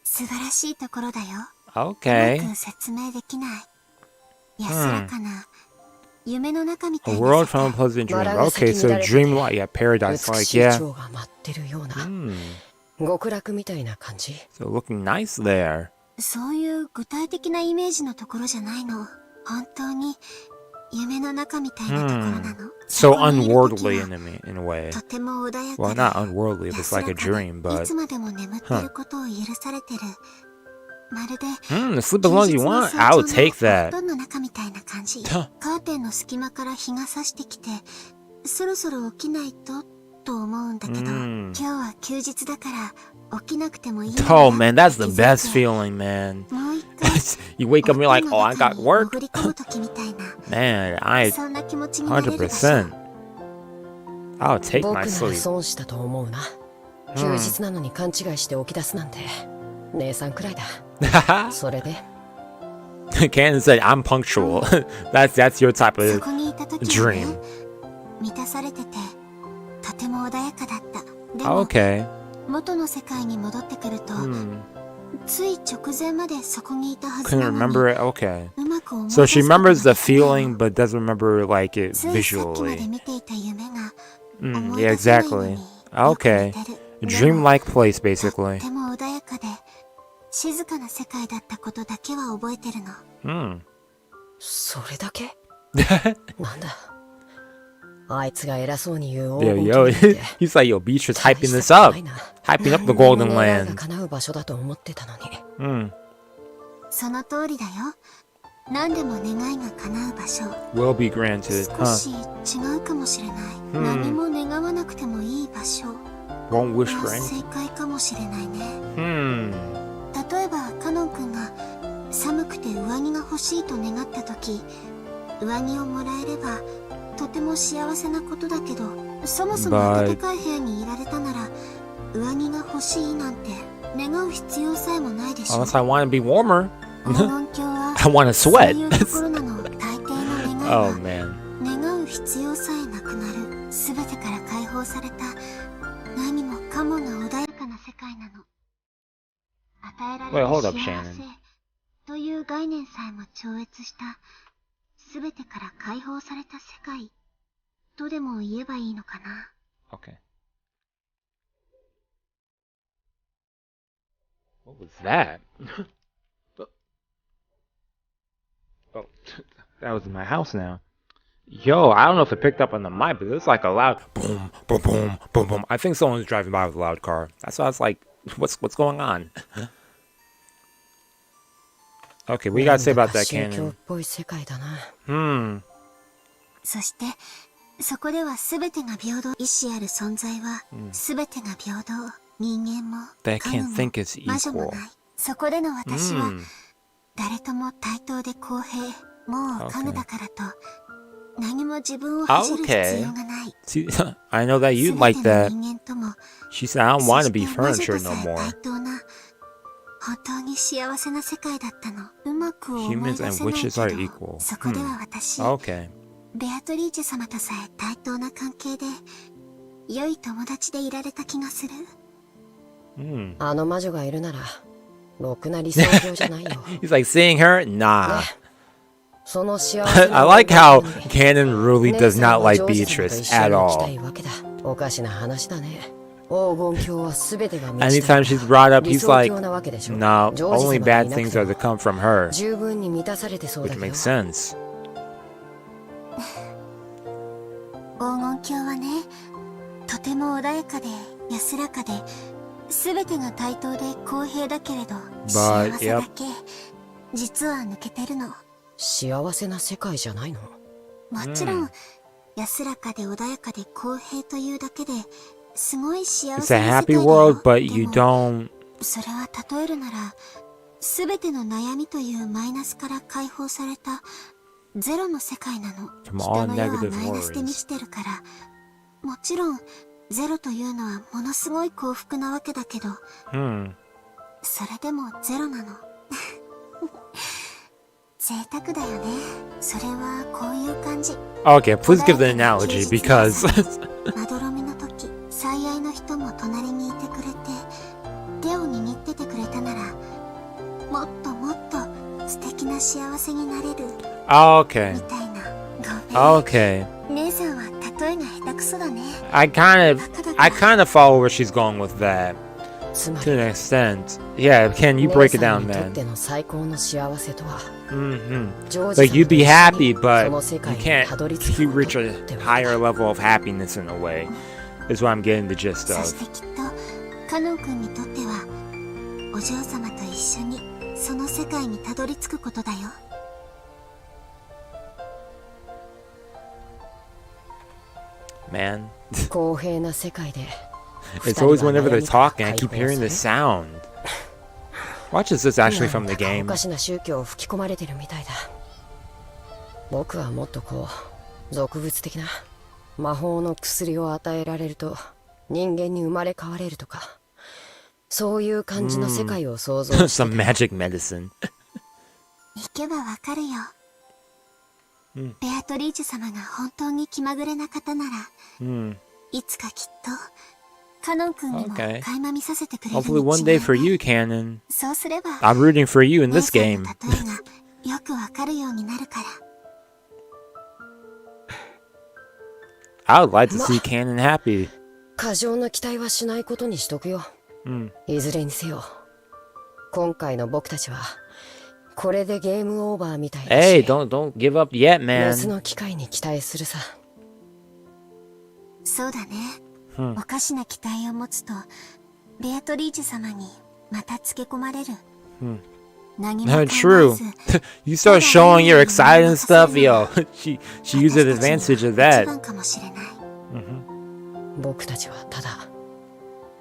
素晴らしいところだよ。Okay. うまく説明できない。安らかな夢の中みた A い world な from a 世界。 pleasant dream. Okay, so dream like, yeah, paradise 美 like, しい yeah. 蝶が舞ってるような Hmm. 極楽みたいな感じ。 So looking nice there. そういう具体的なイメージのところじゃないの。本当に夢の中みたいなところなの。 So そこにいる時 unworldly は in a way. とても穏や Well, か not で unworldly, but it's like a 安らかで dream, い but つまでも眠ってることを許されてる。まるで sleep as long as you want. I would take お布 that. 団の中みたいな感じ。カーテンの隙間から日が差してきて、そろそろ起きないと思うんだけど、今日は休日だから起きなくてもいいんだな。 Oh man, that's the best feeling, man. もう一回 You wake up and you're like, oh, I got work. 潜り込む時みたいな Man, I そんな気持ちになれる場所。 100%. I'll take 僕 my なら sleep. 損したと思うな。休日なのに勘違いして起き出すなんて、姉さんくらいだ。それで Cannon said, I'm punctual. That's your type そ of こにいた時はね dream. 満たされててとても穏やかだった。でも Okay. 元の世界に戻ってくると、つい直前までそこにいたはず Couldn't なのに remember it? Okay. うまく思い So 出す she ことが remembers で the きない feeling, but doesn't remember like it ついさっきまで visually. 見ていた夢が Mm, 思い yeah, 出せないの exactly. によく似 Okay. てる。 Dream-like place, と basically. っても穏やかで静かな世界だったことだけは覚えてるの。 Hmm. それだけ？なんだ。あいつが偉そうに言う黄 Yo, 金 yo, 鏡って he's like, yo, Beatrice 大 hyping した this こと up. ないな。 Hyping up the 何も Golden 願いが Land. 叶う場所だと思ってたのに。 Hmm. その通りだよ。何でも願いが叶う場所。 Will be granted. 少 Huh. し違うかもしれない。何も願わなくてもいい場所。 Won't wish が for anything. 正解かもしれないね。 Hmm. 例えばカノン君が寒くて上着が欲しいと願った時、上着をもらえればとても幸せなことだけど、そもそも暖かい部屋にいられたなら上着が欲しいなんて願う必要さえもないでしょ。 Unless I want to be warmer. 黄金鏡は I want to そう sweat. いうところなの。大抵の願い Oh は man. 願う必要さえなくなる。すべてから解放された何もかもが穏やかな世界なの。与えら Wait, れ hold た up, 幸 Shannon. せという概念さえも超越したすべてから解放された世界とでも言えばいいのかな。 Okay. What was that? Oh, that was in my house now. Yo, I don't know if it picked up on the mic, but it's like a loud boom, boom, boom, boom, boom. I think someone's driving by with a loud car. That's why I was like, what's going on? Okay, we gotta say about that canon. そしてそこでは全てが平等。意志ある存在は全てが平等。人間も神も魔女もない。そこでの私は誰とも対等で公平。もう神だからと何も自分を恥じる必要がない。See, I know that you like that. She said, I don't want to be furniture no more. 本当に幸せな世界だったの。うまく思い出 Humans せ and ない witches け are ど、 equal. そこでは私、Okay. ベアトリーチェ様とさえ対等な関係で良い友達でいられた気がする。あの魔女がいるならろくな理想郷じゃないよ。He's like, seeing her? Nah. その幸せ I like how Canon really does not like Beatrice at all. おかしな話だね。黄金鏡は全てが満ち Anytime she's brought up, he's like, なわけでしょ。 no, only bad things are to come from her. 十分に満たされてそうだ Which けど。 makes sense. 黄金鏡はね、とても穏やかで安らかで全てが対等で公平だけれど幸せだけ、実は抜けてるの。幸せな世界じゃないの？もちろん、安らかで穏やかで公平というだけですごい幸 It's せ a な世界 happy だよ。 world, but you でも don't. それは例えるなら全ての悩みというマイナスから解放されたゼロの世界なの。 From 人 all の世は negative マイナスで満ち worries. てるから、もちろんゼロというのはものすごい幸福なわけだけど、それでもゼロなの。贅沢だよね。それはこういう感じ。 Okay, please give the analogy because. まどろみの時、最愛の人も隣にいてくれて、手を握っててくれたなら、もっともっと素敵な幸せになれる。 Okay. みたいな。Okay. 姉さんは例えが下手くそだね。 I kind of follow where she's going with that. To an extent. Yeah, can you break it down, man? Like, you'd be happy, but you can't reach a higher level of happiness in a way, is what I'm getting the gist そ of. してきっと、カノン君にとっては、お嬢様と一緒にその世界にたどり着くことだよ。Man. 公平な世界で。 It's always whenever they're talking, I keep hearing the sound. Watch, is this actually from the game? おかしな宗教を吹き込まれてるみたいだ。僕はもっとこう、俗物的な魔法の薬を与えられると人間に生まれ変われるとか、そういう感じの世界を想像して。Some magic medicine. 行けばわかるよ。ベアトリーチェ様が本当に気まぐれな方なら、いつかきっとカノン君にも垣間見させてくれるに違いない。 Hopefully one day for you, Canon. そうすれば I'm rooting for you in this 姉 game. さんの例えがよくわかるようになるから。I would like to see Canon happy. 過剰な期待はしないことにしとくよ。いずれにせよ、今回の僕たちはこれでゲームオーバーみたいだし。 Hey, don't give up yet, 別 man. の機会に期待するさ。そうだね。おかしな期待を持つとベアトリーチェ様にまたつけ込まれる。何も考え True. ず You start showing your excited and stuff, yo. She uses advantage of 一 that. 番かもしれない。僕たちはただ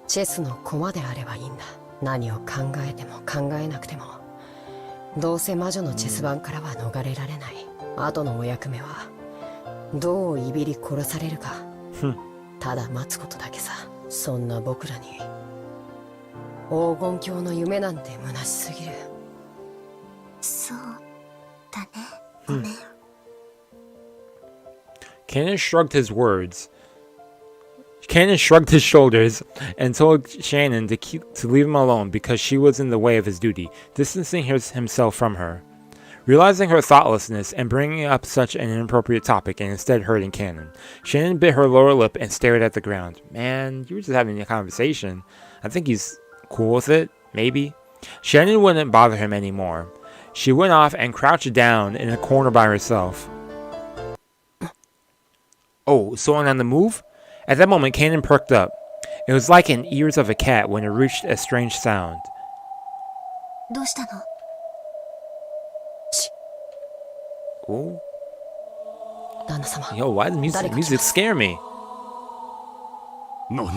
チェスの駒であればいいんだ。何を考えても考えなくても、どうせ魔女のチェス盤からは逃れられない。後のお役目はどういびり殺されるか、ただ待つことだけさ。そんな僕らに黄金鏡の夢なんて虚しすぎる。そうだね。ごめん。Canon shrugged his words. Canon shrugged his shoulders and told Shannon to leave him alone because she was in the way of his duty, distancing himself from her. Realizing her thoughtlessness and bringing up such an inappropriate topic and instead hurting Canon, Shannon bit her lower lip and stared at the ground. Man, you were just having a conversation. I think he's cool with it, maybe. Shannon wouldn't bother him anymore. She went off and crouched down in a corner by herself. Oh, someone on the move? At that moment, Canon perked up. It was like in ears of a cat when it reached a strange sound. どうしたの？ Ooh. 旦那様 Yo, why does music scare me? 何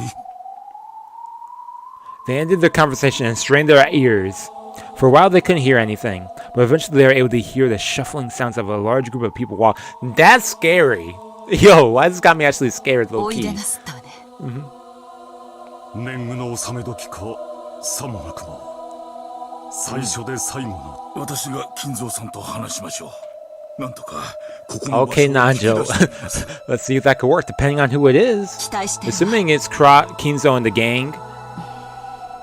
They ended their conversation and strained their ears. For a while they couldn't hear anything, but eventually they were able to hear the shuffling sounds of a large group of people walk. That's scary. Yo, why this got me actually scared, low key. 年貢の納め時かさもなくば最初で最後の私が金蔵さんと話しましょう。なんとかここ Okay, Nanjo. Let's see if that could work, depending on who it is. Assuming it's Kinzo and the gang.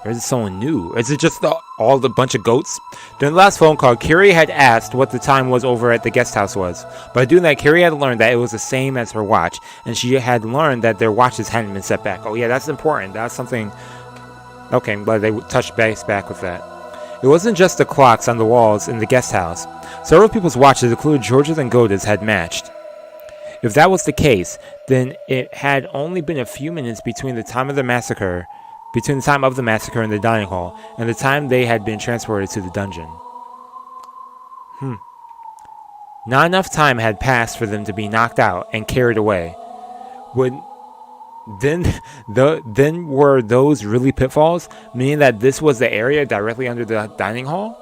Or is it someone new? Or is it just all the bunch of goats? During the last phone call, Kiri had asked what the time was over at the guest house was. By doing that, Kiri had learned that it was the same as her watch, and she had learned that their watches hadn't been set back. Oh yeah, that's important. That's something... Okay, but they touched base back with that. It wasn't just the clocks on the walls in the guest house. Several people's watches, including George's and Goda's, had matched. If that was the case, then it had only been a few minutes between the time of the massacre in the dining hall and the time they had been transported to the dungeon. Not enough time had passed for them to be knocked out and carried away. Then were those really pitfalls, meaning that this was the area directly under the dining hall?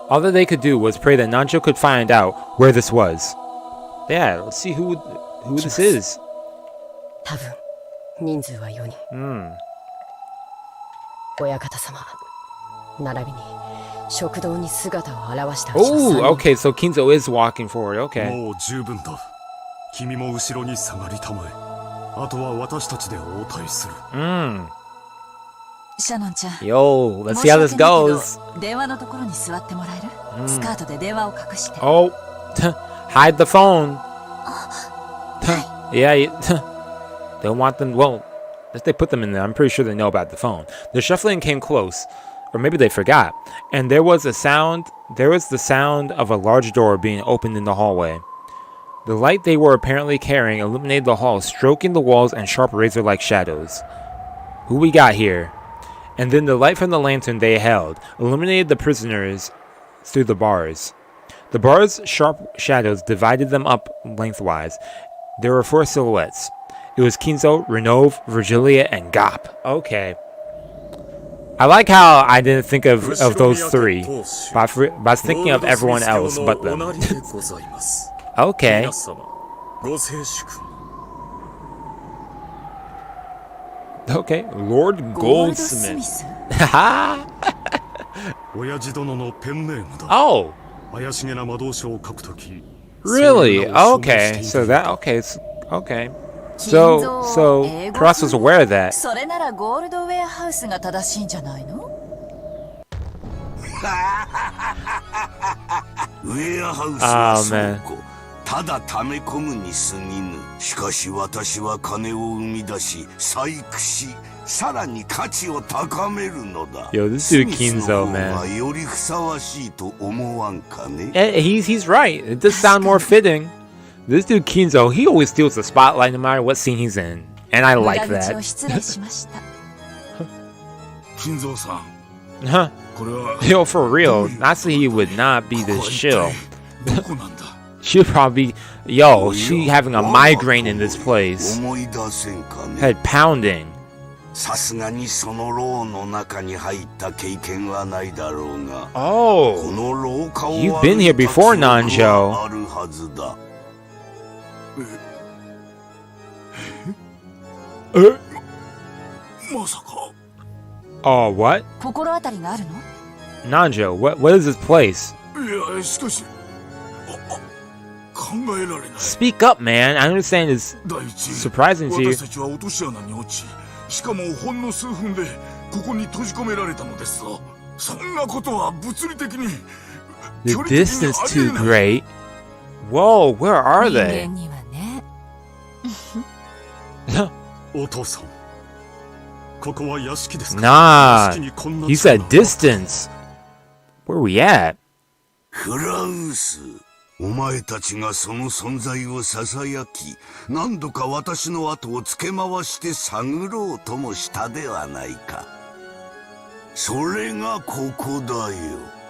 All that they could do was pray that Nanjo could find out where this was. Yeah, let's see who this is. 多分人数は4人。親方様、並びに食堂に姿を現した。Oh, okay, so Kinzo is walking forward. Okay. もう十分だ。君も後ろに下がりたまえ。あとは私たちで応対する。シャノンちゃん。Yo, let's see how this goes. 電話のところに座ってもらえる？スカートで電話を隠して。Oh, hide the phone. Yeah, don't want them. Well, if they put them in there, I'm pretty sure they know about the phone. The shuffling came close, or maybe they forgot, and there was the sound of a large door being opened in the hallway. The light they were apparently carrying illuminated the hall, stroking the walls and sharp razor-like shadows. Who we got here? And then the light from the lantern they held illuminated the prisoners through the bars. The bars' sharp shadows divided them up lengthwise. There were 4 silhouettes. It was Kinzo, Renove, Virgilia, and Gop. Okay. I like how I didn't think of those 3, but I was thinking of everyone else but them. Okay. Okay, Lord Goldsmith. Haha. Oh. Really? Okay. So that okay. Okay. So Cross was aware of that. それならゴールドウェアハウスが正しいんじゃないの？ウェアハウスは倉庫。ただ溜め込むに過ぎぬ。しかし私は金を生み出し、細工し、さらに価値を高めるのだ。Yo, this dude Kinzo, man. よりふさわしいと思わんかね。He's right. It does sound more fitting. This dude Kinzo, he always steals the spotlight no matter what scene he's in, and I like that. 金蔵さん。Huh? Yo, for real, Natsuhi would not be this chill. She'd probably, she having a migraine in this place. Head pounding. さすがにその牢の中に入った経験はないだろうが。Oh, この廊下を you've been here before, Nanjo. あるはずだ。まさか。Oh, what? 心当たりがあるの？ Nanjo, what is this place? いや、しかし。考えられない。Speak up, man. I understand it's surprising to you. 私たちは落とし穴に落ち、しかもほんの数分でここに閉じ込められたのですぞ。そんなことは物理的に。The distance too great. Whoa, where are they? 人間にはね。お父さん、ここは屋敷ですか？ Nah, he said distance. Where are we at? フラウス。お前たちがその存在をささやき、何度か私の後をつけ回して探ろうともしたではないか。それがここだよ。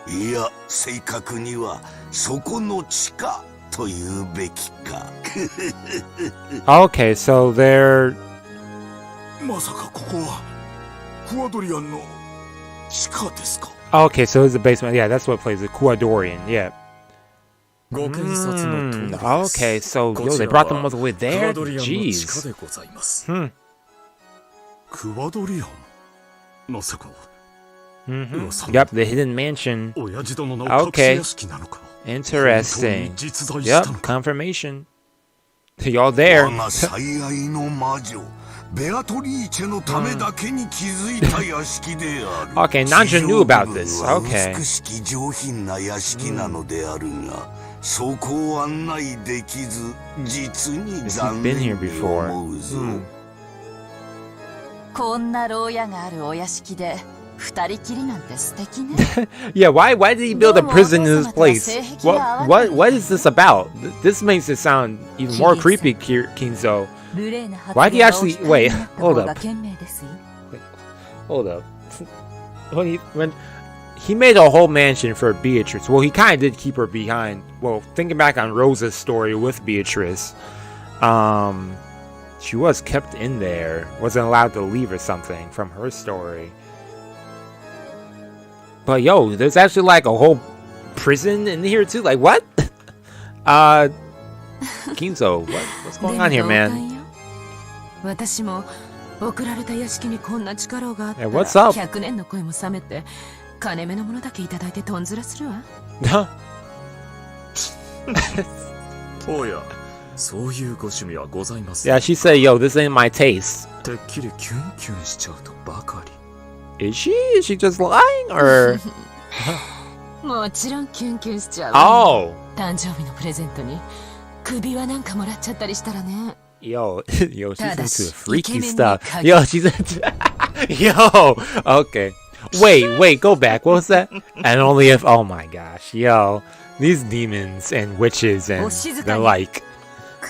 いや、正確にはそこの地下というべきか。Okay, so they're... まさかここはクアドリアンの地下ですか? Okay, so it's the basement. Yeah, that's what plays the Quadorian. Yeah. ご検察の通りです。 Okay, so yo, they brought them all the way there. クアドリアンの地下 Jeez. でございます。 Hmm. クアドリアンまさか Mm-hmm. Yep, the hidden mansion. 親父殿の隠し屋敷なのか? Interesting. 本当に実在し Yep, たのか? confirmation. Y'all there. 我が最愛の魔女ベアトリーチェのためだけに築いた屋敷である。 Okay, Nanja knew about this. Okay. 美しき上品な屋敷なのであるが、そこを案内できず、実に残念に思うぞ。こんな牢屋があるお屋敷で二人きりなんて素敵ね。Yeah, why did he build a prison in this place? What is this about? This makes it sound even more creepy, Kinzo. Why do you actually wait? Hold up. Hold up. When he made a whole mansion for Beatrice. Well, he kind of did keep her behind. Well, thinking back on Rosa's story with Beatrice, she was kept in there, wasn't allowed to leave or something from her story. But yo, there's actually like a whole prison in here too. Like what? Kinzo, what's going on here, man? 私も送られた屋敷にこんな力があったら What's up? 100年の恋も冷めて金目のものだけいただいてとんずらするわ。おや、そういうご趣味はございます。 Yeah, she said, yo, this ain't my taste. てっきりキュンキュンしちゃうとばかり。 Is she just lying or? もちろんキュンキュンしちゃう。Oh. 誕生日のプレゼントに首輪なんかもらっちゃったりしたらね。Yo, she's into freaky stuff. Yo, she's into... Yo, okay. Wait, go back. What was that? And only if... Oh my gosh, yo. These demons and witches and the like.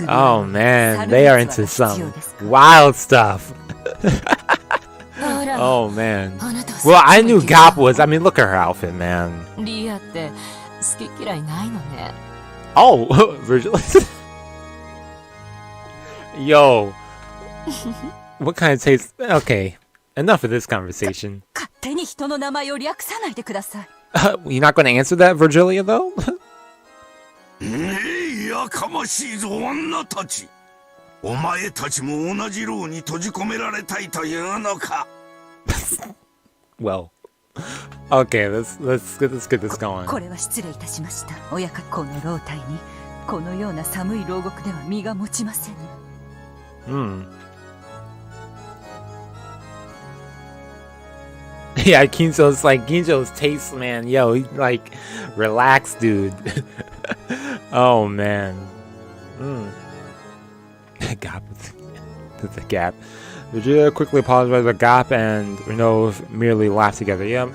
Oh man, they are into some wild stuff. Oh man. Well, I knew Gap was... I mean, look at her outfit, man. Oh, Virgil... Yo, what kind of taste? Okay, enough of this conversation. You're not going to answer that, Virgilia, though? やかましいぞ女たち。お前たちも同じ牢に閉じ込められたいというのか。Well, okay, let's get this going. これは失礼いたしました。親かこの牢体にこのような寒い牢獄では身が持ちません。Yeah, Kinzo's taste, man. Yo, he like relax, dude. Oh man. Gap with the Gap. Vegeta quickly apologized to Gap and Renault merely laughed together. Yeah.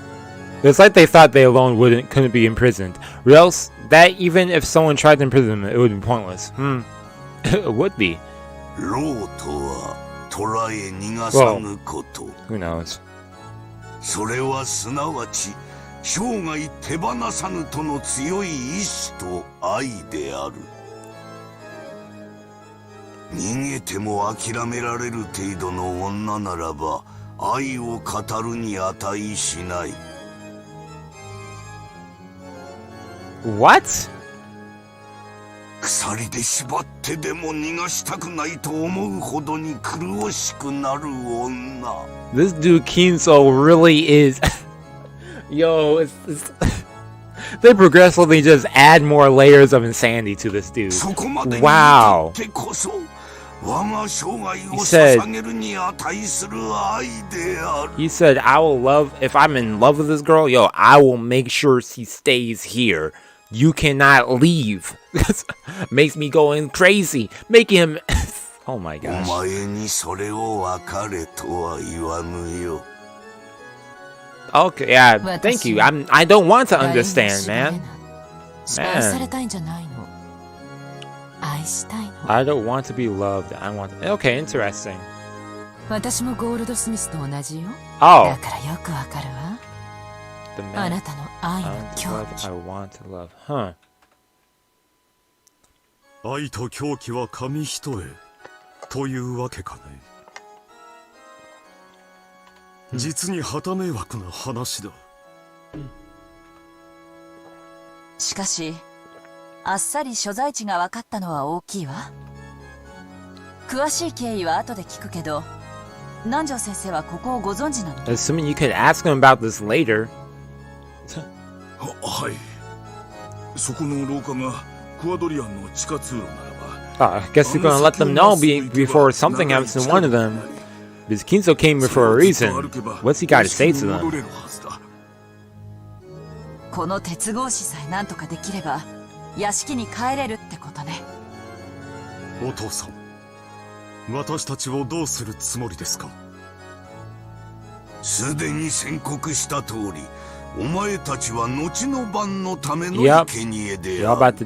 It's like they thought they alone couldn't be imprisoned. Or else that even if someone tried to imprison them, it would be pointless. It would be. 牢とは捕らえ逃がさぬこと。Who knows? それはすなわち生涯手放さぬとの強い意志と愛である。逃げても諦められる程度の女ならば愛を語るに値しない。What? 鎖で縛ってでも逃がしたくないと思うほどに苦しくなる女。This dude Kinzo really is. Yo, they progressively just add more layers of insanity to this dude. Wow. He said, I will love, if I'm in love with this girl, yo, I will make sure she stays here. You cannot leave. Makes me going crazy. Making him... Oh my gosh. Okay, yeah, thank you. I don't want to understand, man. I don't want to be loved. I want... Okay, interesting. Oh. The man. 愛の狂気。 I want to love. Huh. 愛と狂気は紙一重というわけかね。実に旗迷惑な話だ。しかしあっさり所在地が分かったのは大きいわ。詳しい経緯は後で聞くけど、南條先生はここをご存知なの？ Assuming you could ask him about this later. はい。そこの廊下がクアドリアンの地下通路ならば。I guess you're gonna let them know before something happens to one of them. Because Kinzo came here for a reason. What's he got to say to them? この鉄格子さえ何とかできれば屋敷に帰れるってことね。お父さん、私たちをどうするつもりですか？すでに宣告した通り、お前たちは後の晩のための生贄である。都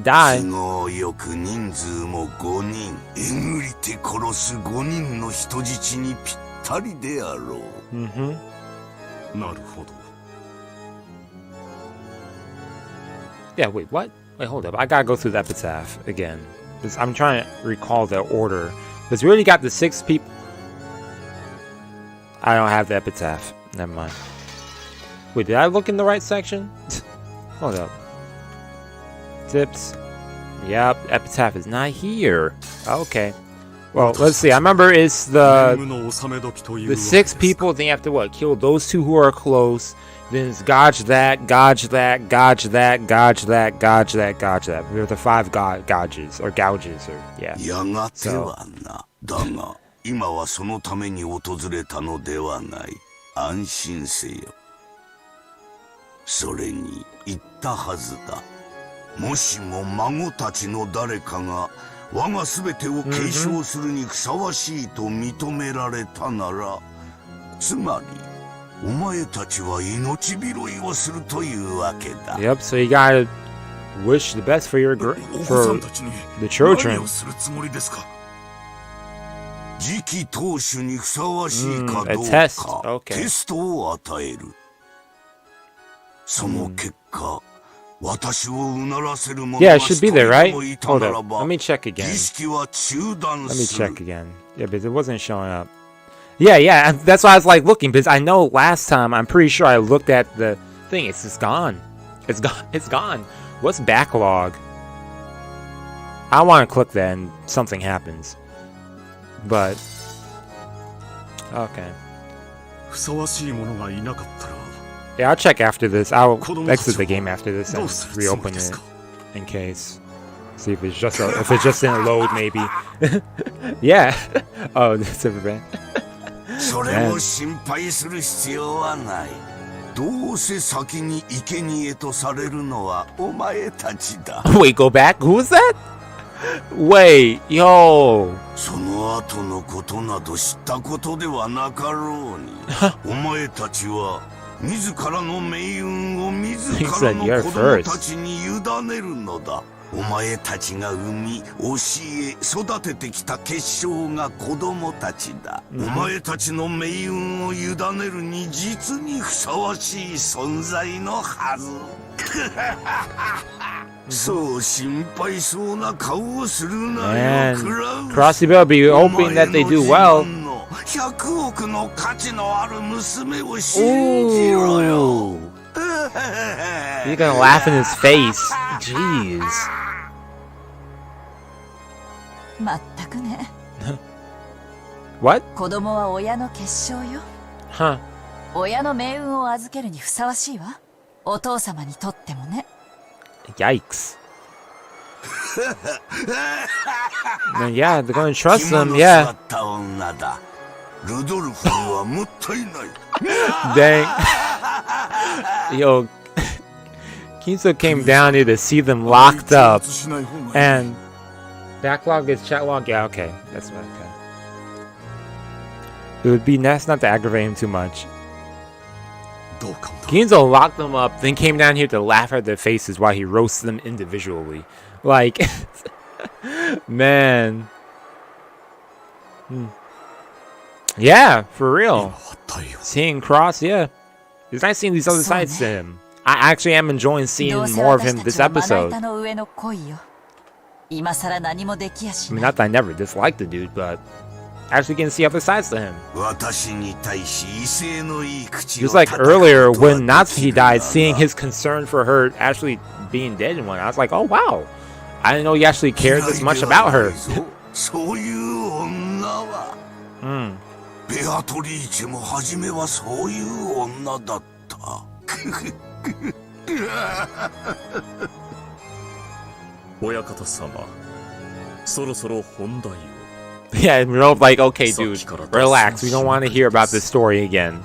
合よく人数も5人、えぐりて殺す5人の人質にぴったりであろう。なるほど。Yeah, wait, what? Wait, hold up. I gotta go through the epitaph again. I'm trying to recall the order. Because we already got the 6 people. I don't have the epitaph. Never mind. Wait, did I look in the right section? Hold up. Tips. Yep, epitaph is not here. Okay. Well, let's see. I remember it's the 6 people. Then you have to what? Kill those 2 who are close. Then it's gauge that, gauge that, gauge that, gauge that, gauge that, gauge that. There are the 5 gauges or yeah. やがてはな。だが今はそのために訪れたのではない。安心せよ。それに言ったはずだ。もしも孫たちの誰かが我が全てを継承するにふさわしいと認められたなら、つまりお前たちは命拾いをするというわけだ。Yep, so you gotta wish the best for the children. 次期当主にふさわしいかどうか、テストを与える。その結果、私をうならせる者が一人でもいたならば、儀式は中断する。Let me check again. Yeah, but it wasn't showing up. Yeah, that's why I was like looking, because I know last time, I'm pretty sure I looked at the thing. It's just gone. It's gone. What's backlog? I want to click that and something happens. But, okay. Yeah, I'll check after this. I'll exit the game after this and reopen it in case. See if it's just in a load, maybe. Yeah. Oh, that's everything. それを心配する必要はない。どうせ先に生贄とされるのはお前たちだ。Wait, go back? Who was that? Wait, yo. その後のことなど知ったことではなかろうに。お前たちは自らの命運を自らの子供たちに委ねるのだ。お前たちが産み、教え、育ててきた結晶が子供たちだ。お前たちの命運を委ねるに実にふさわしい存在のはず。そう心配そうな顔をするなよ、クラウス。Crossy Bell be hoping that they do well. 100億の価値のある娘を信じろよ。You're gonna laugh in his face. Jeez. まったくね。What? 子供は親の結晶よ。Huh. 親の命運を預けるにふさわしいわ。お父様にとってもね。Yikes. Yeah, they're gonna trust them, yeah. ルドルフにはもったいない。Dang. Yo, Kinzo came down here to see them locked up. And backlog is chat log? Yeah, okay. That's okay. It would be nice not to aggravate him too much. Kinzo locked them up, then came down here to laugh at their faces while he roasts them individually. Like, man. Yeah, for real. Seeing Cross, yeah. It's nice seeing these other sides to him. I actually am enjoying seeing more of him this episode. I mean, not that I never disliked the dude, but actually getting to see other sides to him. Just like earlier when Natsuki died, seeing his concern for her actually being dead and whatnot, I was like, oh wow, I didn't know he actually cared this much about her. Yeah, and we're like, okay, dude, relax. We don't want to hear about this story again.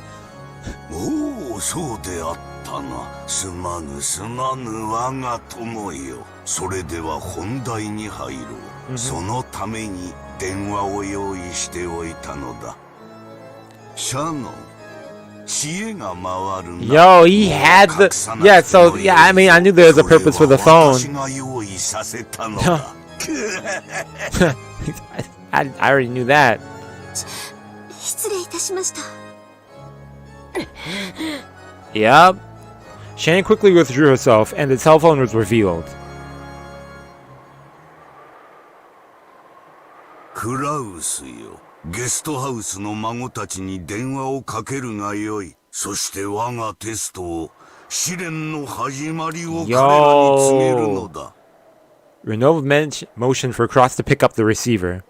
Yo, he had the... Yeah, so, yeah, I mean, I knew there was a purpose for the phone. I already knew that. Yep. Shannon quickly withdrew herself, and the telephone was revealed. Yo. Renova motioned for Cross to pick up the receiver.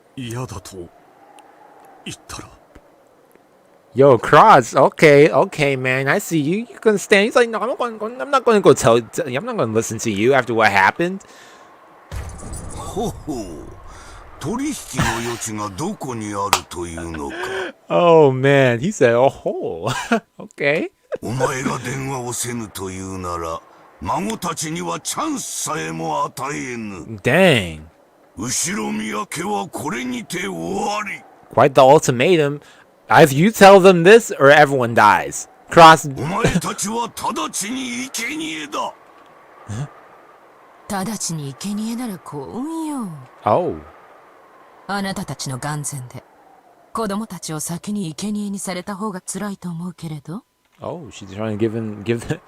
Yo, Cross, okay, man, I see you. You're gonna stand. He's like, no, I'm not gonna go tell. I'm not gonna listen to you after what happened. Oh man, he said, oh, okay. Dang. Quite the ultimatum. Either you tell them this or everyone dies. Cross. Oh. あなたたちの眼前で子供たちを先に生贄にされた方が辛いと思うけれど。Oh, she's trying to give the...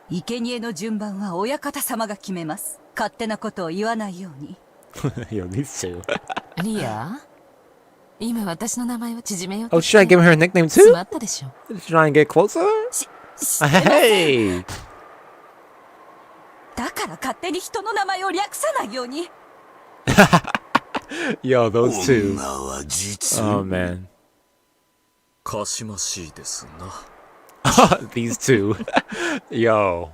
生贄の順番は親方様が決めます。勝手なことを言わないように。Yo, these two. リア、今私の名前を縮めようと。Oh, should I give her a nickname too? 詰まったでしょ。Trying to get closer? Hey! だから勝手に人の名前を略さないように。Yo, those two. Oh man. These two. Yo.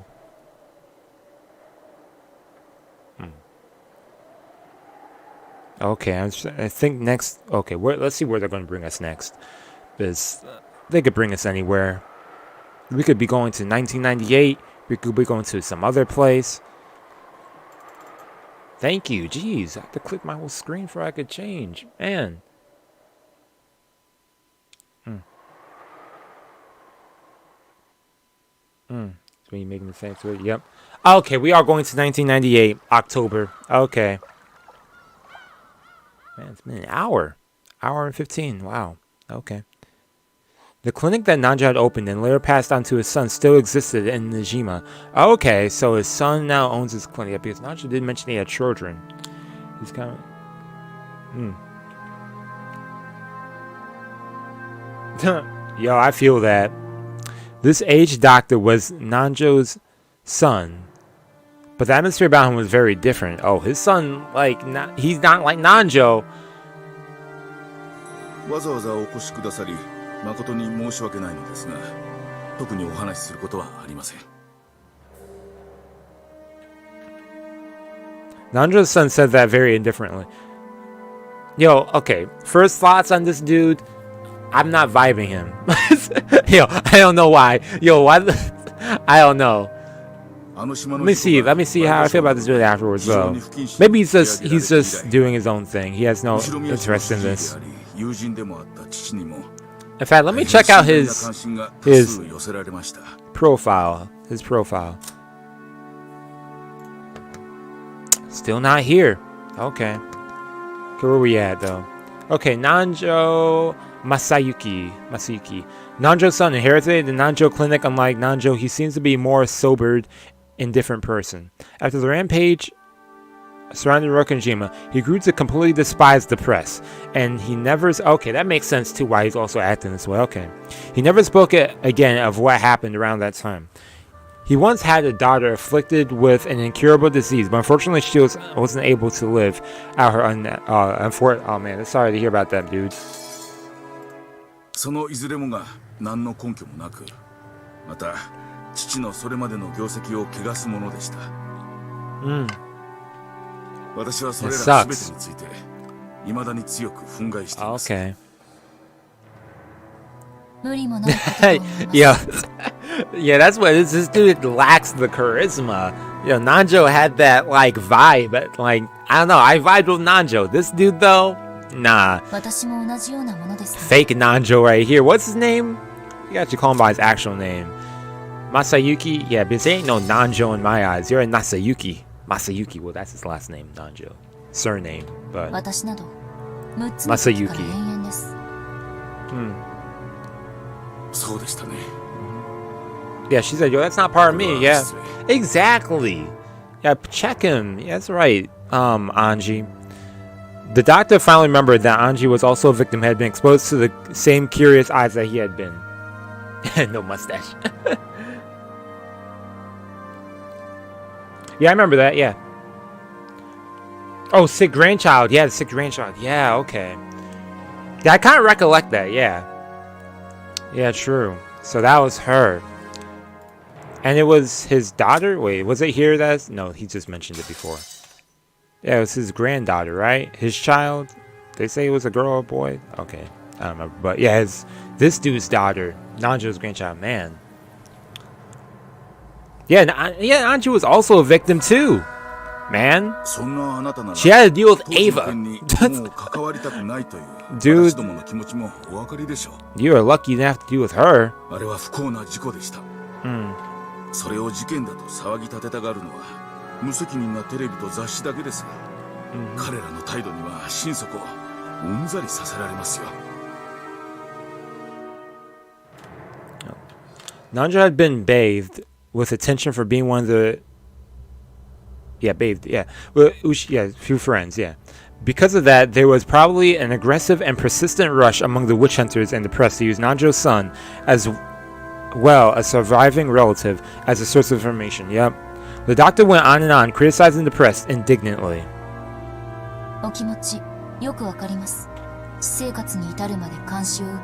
Okay, I think next. Okay, let's see where they're going to bring us next. Because they could bring us anywhere. We could be going to 1998. We could be going to some other place. Thank you. Jeez, I have to click my whole screen before I could change. Man. So you making the same story? Yep. Okay, we are going to 1998, October. Okay. Man, it's been an hour. Hour and 15. Wow. Okay. The clinic that Nanjo had opened and later passed on to his son still existed in Nijima. Okay, so his son now owns his clinic because Nanjo did mention he had children. He's kind of... Yo, I feel that. This aged doctor was Nanjo's son. But the atmosphere about him was very different. Oh, his son, like, he's not like Nanjo. わざわざお越しくださり誠に申し訳ないのですが特にお話しすることはありません Nanjo's son said that very indifferently. Yo, okay, first thoughts on this dude. I'm not vibing him. Yo, I don't know why. Yo, why? I don't know. Let me see how I feel about this dude afterwards, though. Maybe he's just doing his own thing. He has no interest in this. In fact, let me check out his profile. Still not here. Okay. Okay, where we at though? Okay, Nanjo Masayuki. Nanjo's son inherited the Nanjo clinic. Unlike Nanjo, he seems to be more sobered, indifferent person. After the rampage surrounding Rokkenjima, he grew to completely despise the press, and he never... Okay, that makes sense too, why he's also acting this way. Okay. He never spoke again of what happened around that time. He once had a daughter afflicted with an incurable disease, but unfortunately she wasn't able to live out her oh man, sorry to hear about that, dude. そのいずれもが何の根拠もなく、また父のそれまでの業績を汚すものでした。私はそれら全てについて未だに強く憤慨しています。Okay. 無理もないことと思います。Yeah, that's what it is. This dude lacks the charisma. You know, Nanjo had that like vibe, like I don't know. I vibed with Nanjo. This dude though, nah. 私も同じようなものです。Fake Nanjo right here. What's his name? You got to call him by his actual name. Masayuki. Yeah, but there ain't no Nanjo in my eyes. You're a Masayuki. Masayuki. Well, that's his last name, Nanjo. Surname, but 私など6つの時から永遠です。そうでしたね。Yeah, she said, yo, that's not part of me. Yeah, exactly. Yeah, check him. Yeah, that's right, Anji. The doctor finally remembered that Anji was also a victim, had been exposed to the same curious eyes that he had been. No mustache. Yeah, I remember that, yeah. Oh, sick grandchild. Yeah, the sick grandchild. Yeah, okay. Yeah, I kind of recollect that, yeah. Yeah, true. So that was her. And it was his daughter? Wait, was it here that's... No, he just mentioned it before. Yeah, it was his granddaughter, right? His child? They say it was a girl or a boy? Okay, I don't remember. But yeah, this dude's daughter. Nanjo's grandchild. Man. Yeah, Anju was also a victim too. Man. She had to deal with Ava. Dude. You are lucky you didn't have to deal with her. それを事件だと騒ぎ立てたがるのは無責任なテレビと雑誌だけですが、彼らの態度には心底うんざりさせられますよ。Nanjo had been bathed with attention for being one of the few friends, yeah. Because of that, there was probably an aggressive and persistent rush among the witch hunters and the press to use Nanjo's son as well, a surviving relative, as a source of information. Yep. The doctor went on and on, criticizing the press indignantly. お気持ちよくわかります。私生活に至るまで監視を受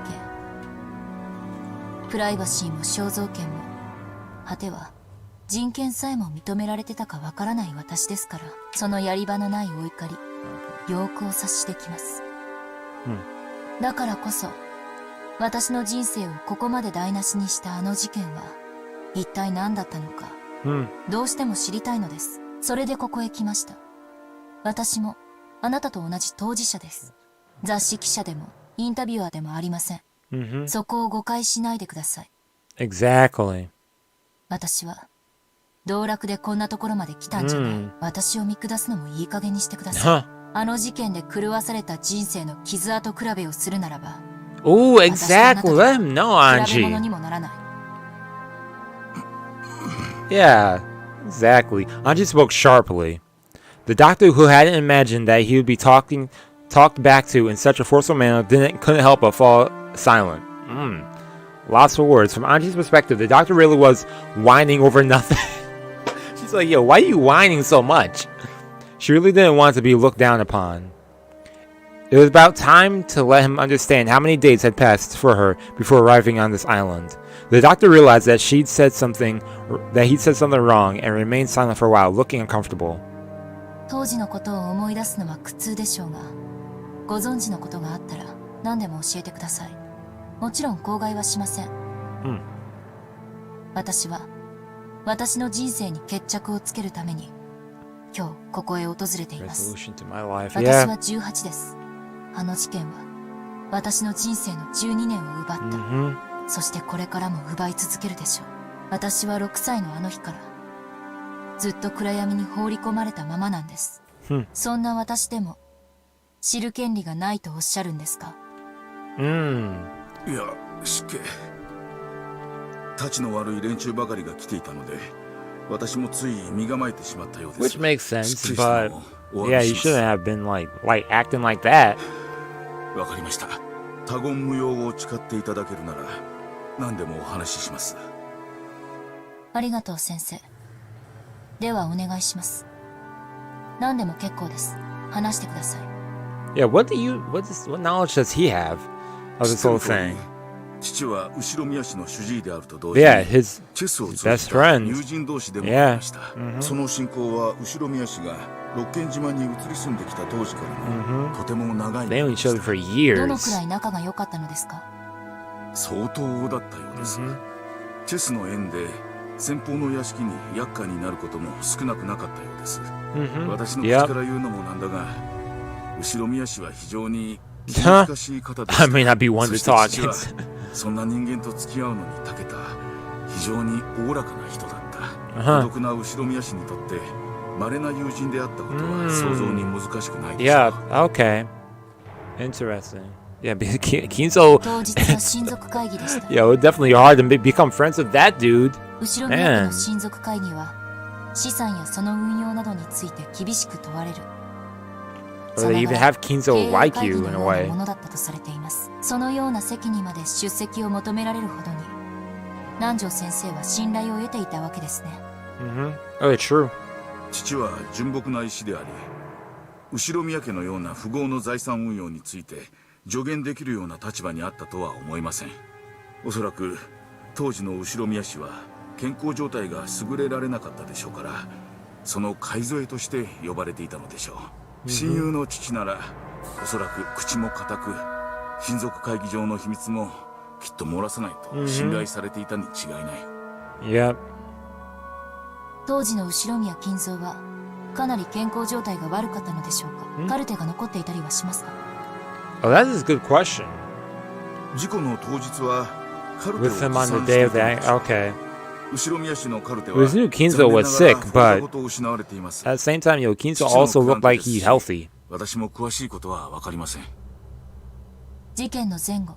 け、プライバシーも肖像権も、果ては人権さえも認められてたかわからない私ですから、そのやり場のないお怒り、よくお察しできます。だからこそ。私の人生をここまで台無しにしたあの事件は一体何だったのか、どうしても知りたいのです。それでここへ来ました。私もあなたと同じ当事者です。雑誌記者でもインタビュアーでもありません。そこを誤解しないでください。Exactly. 私は道楽でこんなところまで来たんじゃない。私を見下すのもいい加減にしてください。あの事件で狂わされた人生の傷跡比べをするならば。Oh, exactly. Let him know, Anji. Yeah, exactly. Anji spoke sharply. The doctor, who hadn't imagined that he would be talked back to in such a forceful manner, couldn't help but fall silent. Lots of words. From Anji's perspective, the doctor really was whining over nothing. She's like, yo, why are you whining so much? She really didn't want to be looked down upon. It was about time to let him understand how many days had passed for her before arriving on this island. The doctor realized that he'd said something wrong and remained silent for a while, looking uncomfortable. 当時のことを思い出すのは苦痛でしょうが、ご存知のことがあったら何でも教えてください。もちろん口外はしません。私は私の人生に決着をつけるために今日ここへ訪れています。私は18です。あの事件は私の人生の12年を奪った。そしてこれからも奪い続けるでしょう。私は6歳のあの日からずっと暗闇に放り込まれたままなんです。そんな私でも知る権利がないとおっしゃるんですか？いや、失敬。たちの悪い連中ばかりが来ていたので、私もつい身構えてしまったようです。 Which makes sense, but yeah, you shouldn't have been like acting like that. わかりました。他言無用を誓っていただけるなら何でもお話しします。ありがとう先生。ではお願いします。何でも結構です。話してください。Yeah, what knowledge does he have of this whole thing? 父は後宮氏の主治医であると同時に、Yeah, his チェスを通じ best た friend. 友人同士でもありました。Yeah. その信仰は後宮氏がロッケン島に移り住んできた当時からのとても長い。They knew each other for years. どのくらい仲が良かったのですか？相当だったようです。チェスの縁で先方の屋敷に厄介になることも少なくなかったようです。私の口から言うのもなんだが、後宮氏は非常に難しい方でした。I may not be one to talk. そんな人間と付き合うのに長けた非常におおらかな人だった。孤独な後宮氏にとって稀な友人であったことは想像に難しくないでしょう。Yeah, okay. Interesting. Yeah, Kinzo. 当日は親族会議でした。Yeah, it was definitely hard to become friends with that dude. 後宮家の親族会議は資産やその運用などについて厳しく問われる。Or they even have Kinzo like you in a way. ものだったとされています。そのような席にまで出席を求められるほどに南條先生は信頼を得ていたわけですね。Oh, it's true. 父は純朴な医師であり、後宮家のような富豪の財産運用について助言できるような立場にあったとは思いません。おそらく当時の後宮氏は健康状態が優れられなかったでしょうから、その買い添えとして呼ばれていたのでしょう。親友の父ならおそらく口も固く、親族会議上の秘密もきっと漏らさないと信頼されていたに違いない。Yep. 当時の後宮金蔵はかなり健康状態が悪かったのでしょうか？カルテが残っていたりはしますか？ Oh, that is a good question. 事故の当日はカルテを With him on the day of the okay. 後宮氏のカルテは We knew Kinzo was sick, but at the same time, Kinzo also looked like he's healthy. 私も詳しいことは分かりません。事件の前後、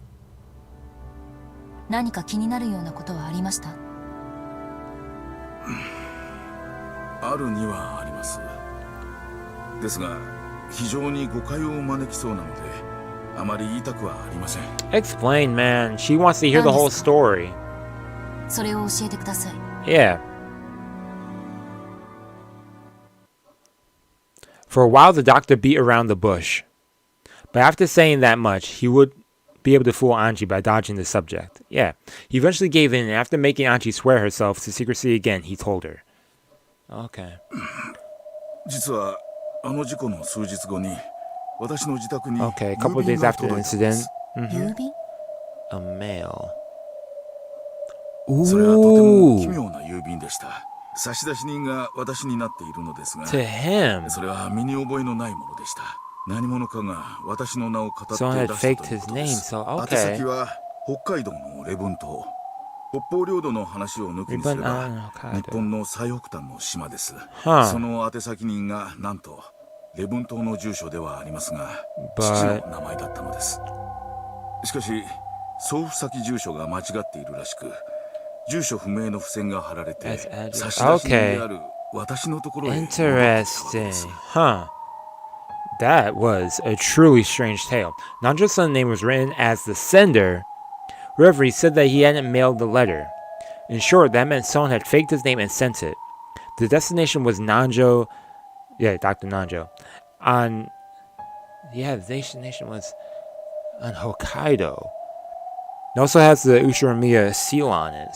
何か気になるようなことはありました？あるにはあります。ですが、非常に誤解を招きそうなので、あまり言いたくはありません。Explain, man. She wants to hear the whole story. それを教えてください。Yeah. For a while, the doctor beat around the bush. But after saying that much, he would be able to fool Anji by dodging the subject. Yeah. He eventually gave in, and after making Anji swear herself to secrecy again, he told her. Okay. 実はあの事故の数日後に私の自宅に Okay, a couple of days after the incident. 郵便？ A mail. それはとても奇妙な郵便でした。差出人が私になっているのですが、 To him. それは身に覚えのないものでした。何者かが私の名を語って出 Someone した had と faked いうこ his とで name, す。 so 宛 okay. 先は北海道の礼文島。北方領土の話を抜きにすれば日本の最北端の島です。その宛先人がなんと礼文島の住所ではありますが、父の名前だったのです。しかし送付先住所が間違っているらしく、住所不明の付箋が貼られて差出人である私のところへ。 Interesting. Huh. That was a truly strange tale. Nanjo's son's name was written as the sender. However, he said that he hadn't mailed the letter. In short, that meant someone had faked his name and sent it. The destination was Nanjo. Yeah, Dr. Nanjo. The destination was on Hokkaido. It also has the Ushiromiya seal on it,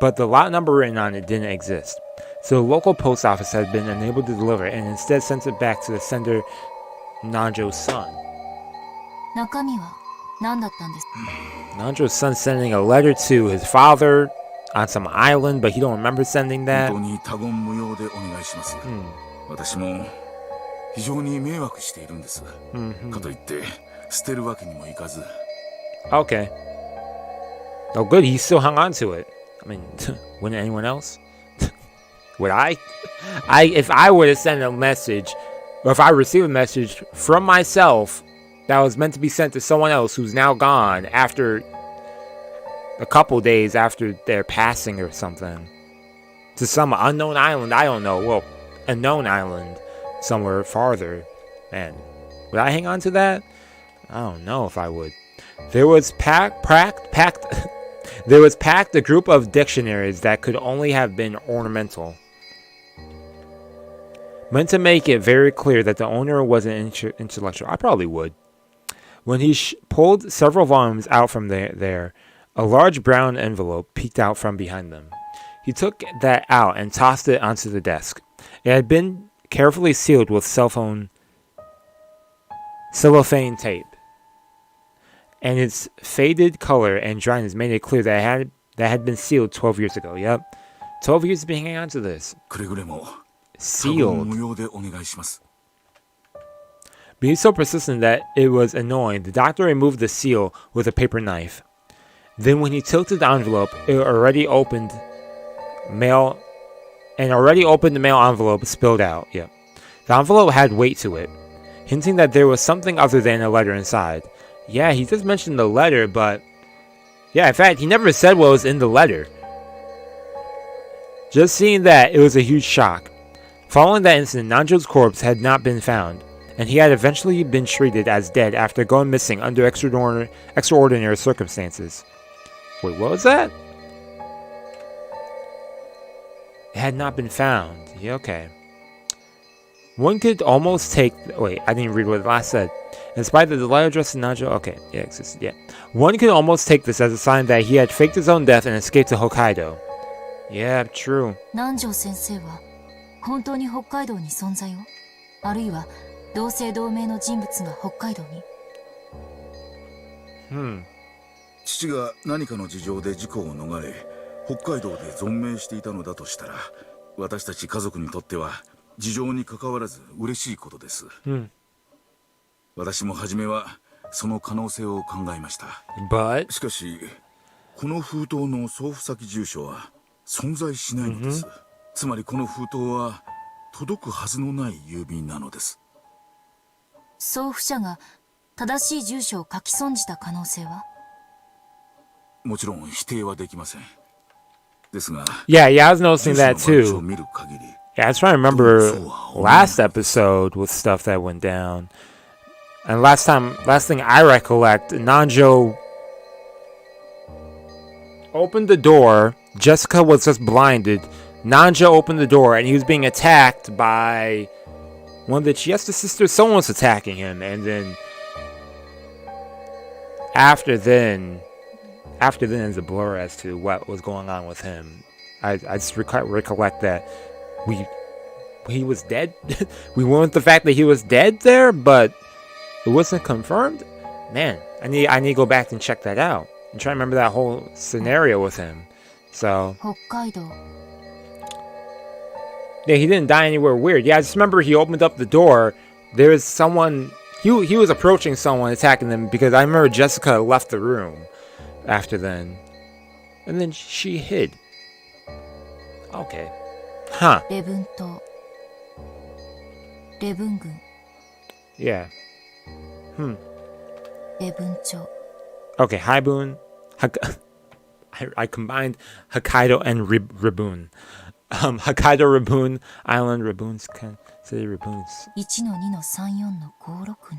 but the lot number written on it didn't exist. So the local post office had been unable to deliver it and instead sent it back to the sender, Nanjo's son. 中身は何だったんですか？ Nanjo's son sending a letter to his father on some island, but he don't remember sending that. 本当に他言無用でお願いします。私も非常に迷惑しているんです。かといって捨てるわけにもいかず。Okay. Oh, good. He still hung on to it. I mean, wouldn't anyone else? Would I? If I were to send a message, or if I received a message from myself that was meant to be sent to someone else who's now gone after a couple days after their passing or something. To some unknown island, I don't know. Well, a known island somewhere farther. Man, would I hang on to that? I don't know if I would. There was packed a group of dictionaries that could only have been ornamental, meant to make it very clear that the owner wasn't intellectual. I probably would. When he pulled several volumes out from there, a large brown envelope peeked out from behind them. He took that out and tossed it onto the desk. It had been carefully sealed with cellophane tape, and its faded color and dryness made it clear that had been sealed 12 years ago. Yep, 12 years of hanging on to this. Sealed. Being so persistent that it was annoying, the doctor removed the seal with a paper knife. Then when he tilted the envelope, the already opened mail envelope spilled out. Yep. The envelope had weight to it, hinting that there was something other than a letter inside. Yeah, he just mentioned the letter, but yeah, in fact, he never said what was in the letter. Just seeing that, it was a huge shock. Following that incident, Nanjo's corpse had not been found, and he had eventually been treated as dead after going missing under extraordinary circumstances. Wait, what was that? It had not been found. Yeah, okay. One could almost take... Wait, I didn't read what the last said. In spite of the letter addressed to Nanjo... Okay, yeah, existed, yeah. One could almost take this as a sign that he had faked his own death and escaped to Hokkaido. Yeah, true. Nanjo sensei wa hontou ni Hokkaido ni sonzai o? Aruiwa dousei doumei no jinbutsu ga Hokkaido ni? 父が何かの事情で事故を逃れ、北海道で存命していたのだとしたら、私たち家族にとっては事情に関わらず嬉しいことです。私も初めはその可能性を考えました。しかし、この封筒の送付先住所は存在しないのです。つまりこの封筒は届くはずのない郵便なのです。送付者が正しい住所を書き損じた可能性は？もちろん否定はできません。ですが、Yeah, I was noticing that too. Yeah, I was trying to remember last episode with stuff that went down. And last thing I recollect, Nanjo opened the door. Jessica was just blinded. Nanjo opened the door and he was being attacked by one of the Chiesta sisters. Someone was attacking him, and then after then it's a blur as to what was going on with him. I just recollect that he was dead. We went with the fact that he was dead there, but it wasn't confirmed. Man, I need to go back and check that out and try to remember that whole scenario with him. So Hokkaido. Yeah, he didn't die anywhere weird. Yeah, I just remember he opened up the door. There was someone. He was approaching someone, attacking them, because I remember Jessica left the room after then, and then she hid. Okay. Huh. Yeah. Okay, Haibun. I combined Hokkaido and Ribun. Hokkaido, Ribun, Island, Ribun's City, Ribun's.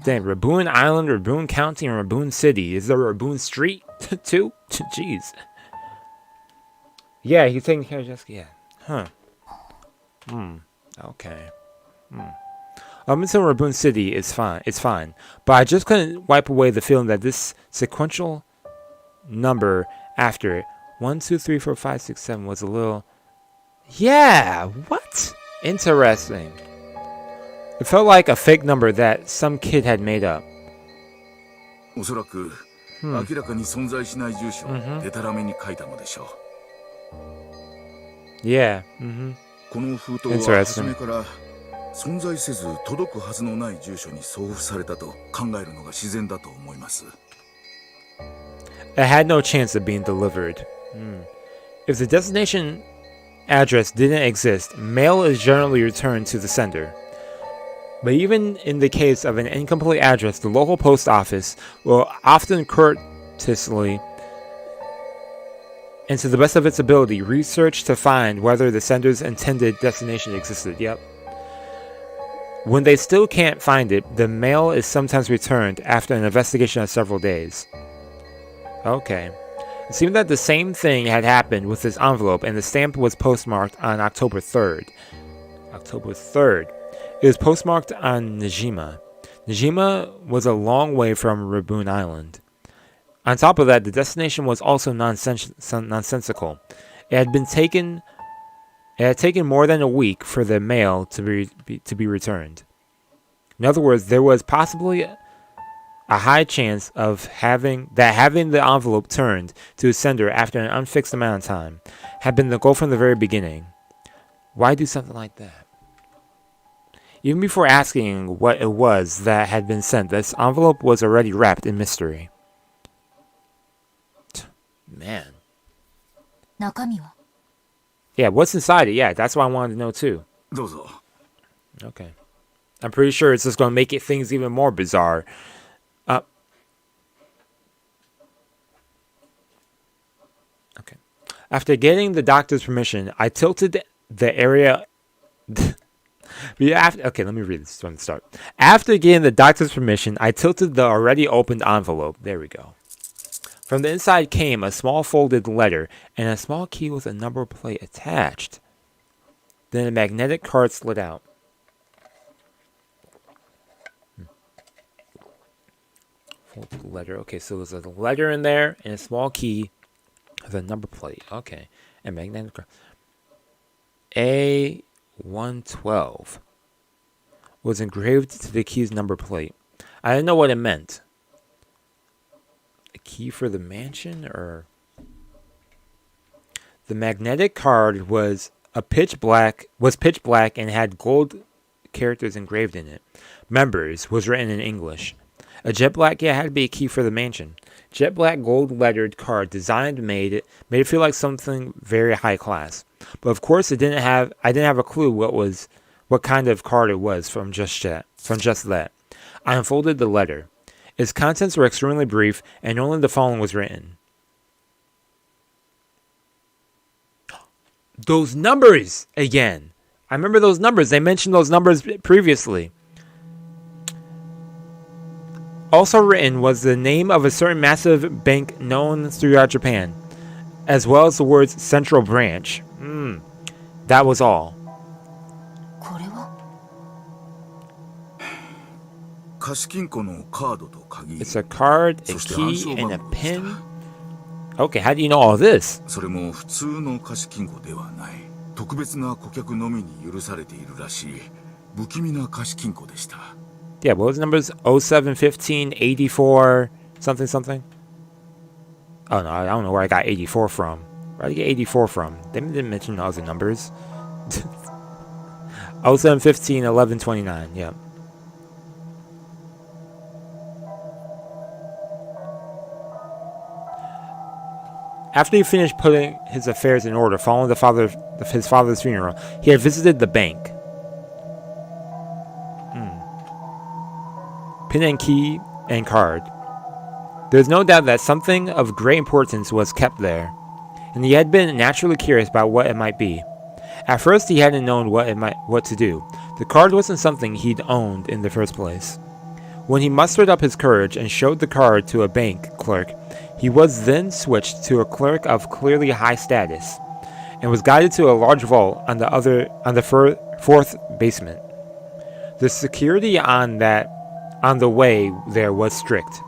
Dang, Ribun Island, Ribun County, and Ribun City. Is there a Ribun Street too? Jeez. Yeah, he's taking care of Jessica. Yeah. Huh. Okay. Up until Ribun City, it's fine. But I just couldn't wipe away the feeling that this sequential number after 1, 2, 3, 4, 5, 6, 7 was a little. Yeah, what? Interesting. It felt like a fake number that some kid had made up. おそらく明らかに存在しない住所をデタラメに書いたのでしょう。Yeah. この封筒は初めから存在せず届くはずのない住所に送付されたと考えるのが自然だと思います。It had no chance of being delivered. If the destination address didn't exist, mail is generally returned to the sender. But even in the case of an incomplete address, the local post office will often courteously and to the best of its ability, research to find whether the sender's intended destination existed. Yep. When they still can't find it, the mail is sometimes returned after an investigation of several days. Okay. It seemed that the same thing had happened with this envelope, and the stamp was postmarked on October 3rd. October 3rd. It was postmarked on Najima. Najima was a long way from Rabun Island. On top of that, the destination was also nonsensical. It had taken more than a week for the mail to be returned. In other words, there was possibly a high chance of having the envelope turned to its sender after an unfixed amount of time had been the goal from the very beginning. Why do something like that? Even before asking what it was that had been sent, this envelope was already wrapped in mystery. Man. 中身は? Yeah, what's inside it? Yeah, that's what I wanted to know too. どうぞ. Okay. I'm pretty sure it's just going to make things even more bizarre. Okay. After getting the doctor's permission, I tilted the area... Okay, let me read this from the start. After getting the doctor's permission, I tilted the already opened envelope. There we go. From the inside came a small folded letter and a small key with a number plate attached. Then a magnetic card slid out. Folded letter. Okay, so there's a letter in there and a small key with a number plate. Okay, and magnetic card. A112 was engraved to the key's number plate. I didn't know what it meant. A key for the mansion, or the magnetic card was pitch black and had gold characters engraved in it. Members was written in English. A jet black, yeah, it had to be a key for the mansion. Jet black gold lettered card designed made it feel like something very high class. But of course I didn't have a clue what kind of card it was from just that. I unfolded the letter. Its contents were extremely brief, and only the following was written. Those numbers again. I remember those numbers. They mentioned those numbers previously. Also written was the name of a certain massive bank known throughout Japan, as well as the words Central Branch. That was all. It's a card, a key, and a pin. Okay, how do you know all this? Yeah, what was the numbers? 0715 84 something something? Oh no, I don't know where I got 84 from. Where did I get 84 from? They didn't mention all the numbers. 0715 1129, yeah. After he finished putting his affairs in order following his father's funeral, he had visited the bank. Pin and key and card. There's no doubt that something of great importance was kept there, and he had been naturally curious about what it might be. At first, he hadn't known what to do. The card wasn't something he'd owned in the first place. When he mustered up his courage and showed the card to a bank clerk, he was then switched to a clerk of clearly high status, and was guided to a large vault on the fourth basement. The security on the way there was strict.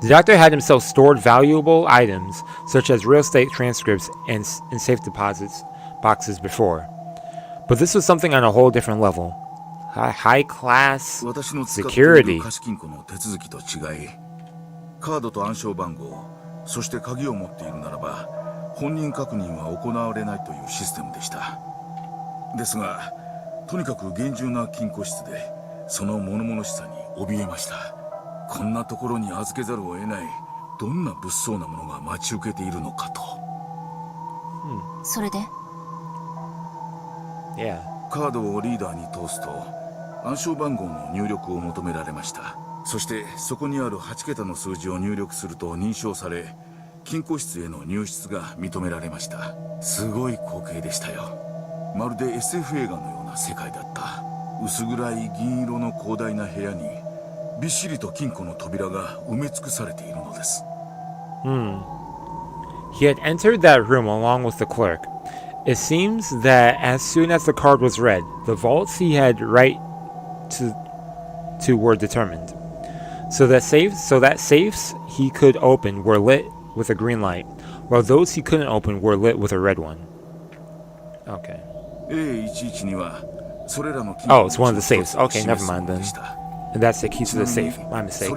The doctor had himself stored valuable items such as real estate transcripts and safe deposits boxes before, but this was something on a whole different level. High class security. カードと暗証番号、そして鍵を持っているならば、本人確認は行われないというシステムでした。ですが、とにかく厳重な金庫室で、その物々しさに怯えました。こんなところに預けざるを得ない、どんな物騒なものが待ち受けているのかと。それで？ Yeah. カードをリーダーに通すと、暗証番号の入力を求められました。そしてそこにある8桁の数字を入力すると認証され、金庫室への入室が認められました。すごい光景でしたよ。まるで SF 映画のような世界だった。薄暗い銀色の広大な部屋にびっしりと金庫の扉が埋め尽くされているのです。He had entered that room along with the clerk. It seems that as soon as the card was read, the vaults he had right to were determined. So that safes he could open were lit with a green light, while those he couldn't open were lit with a red one. Okay. Oh, it's one of the safes. Okay, never mind then. And that's the key to the safe. My mistake.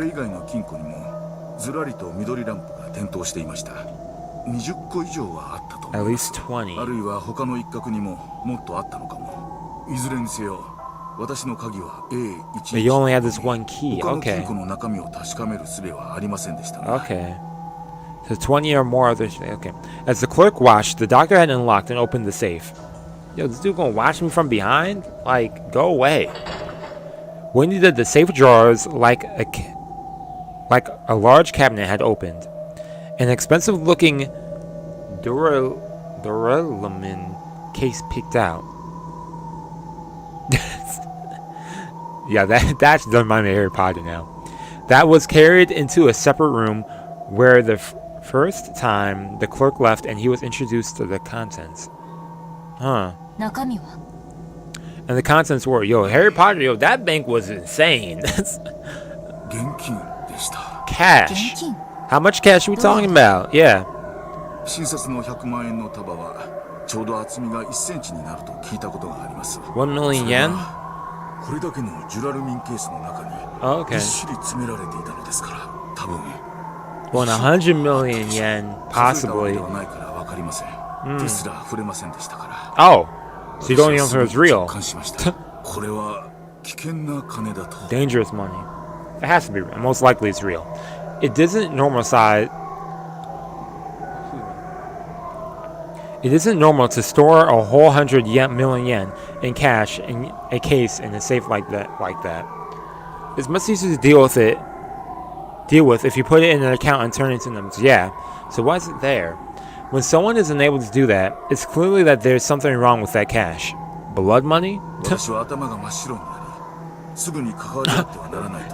20個以上はあったと思います。あるいは他の一角にももっとあったのかも。いずれにせよ、私の鍵は A1。You only had this one key. 他の金 Okay. 庫の中身を確かめる術はありませんでしたが。Okay. So 20 or more others. Okay. As the clerk watched, the doctor had unlocked and opened the safe. Yo, this dude gonna watch me from behind? Like, go away. When he did, the safe drawers, like a large cabinet, had opened. An expensive-looking duralumin case peeked out. Yeah, that's done my Harry Potter now. That was carried into a separate room where the first time the clerk left and he was introduced to the contents. Huh. And the contents were, yo, Harry Potter, yo, that bank was insane. Cash. How much cash are we talking about? Yeah. 新札の100万円の束はちょうど厚みが1センチになると聞いたことがあります。1 million yen? これだけのジュラルミンケースの中にびっしり詰められていたのですから、多分。Well, 100 million yen, possibly. ではないからわかりません。ですら触れませんでしたから。Oh, so you don't even know if it's real. これは危険な金だと。Dangerous money. It has to be real. Most likely it's real. It isn't normal to store a whole 100 million yen in cash in a case in a safe like that. It's much easier to deal with if you put it in an account and turn it into numbers. Yeah. So why is it there? When someone is unable to do that, it's clearly that there's something wrong with that cash. Blood money?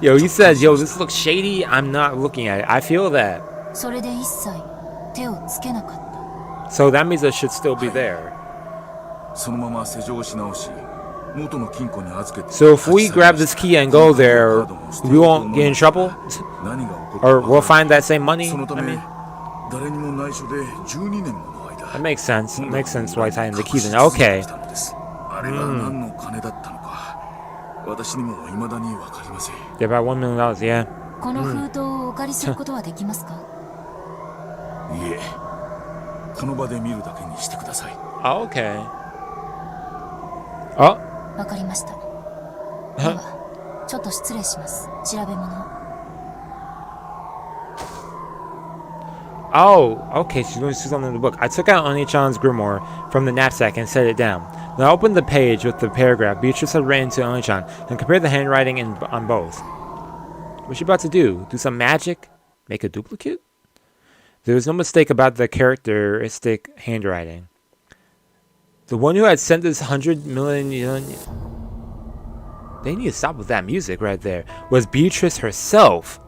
Yo, he says, yo, this looks shady. I'm not looking at it. I feel that. So that means it should still be there. So if we grab this key and go there, we won't get in trouble? Or we'll find that same money? I mean, that makes sense. It makes sense why tying the keys in. Okay. They're about $1 million, yeah. Oh, okay. Oh. Oh, okay, she's going to do something in the book. I took out Oni-chan's grimoire from the knapsack and set it down. Then I opened the page with the paragraph Beatrice had written to Oni-chan and compared the handwriting on both. What's she about to do? Do some magic? Make a duplicate? There was no mistake about the characteristic handwriting. The one who had sent this 100 million... They need to stop with that music right there. Was Beatrice herself.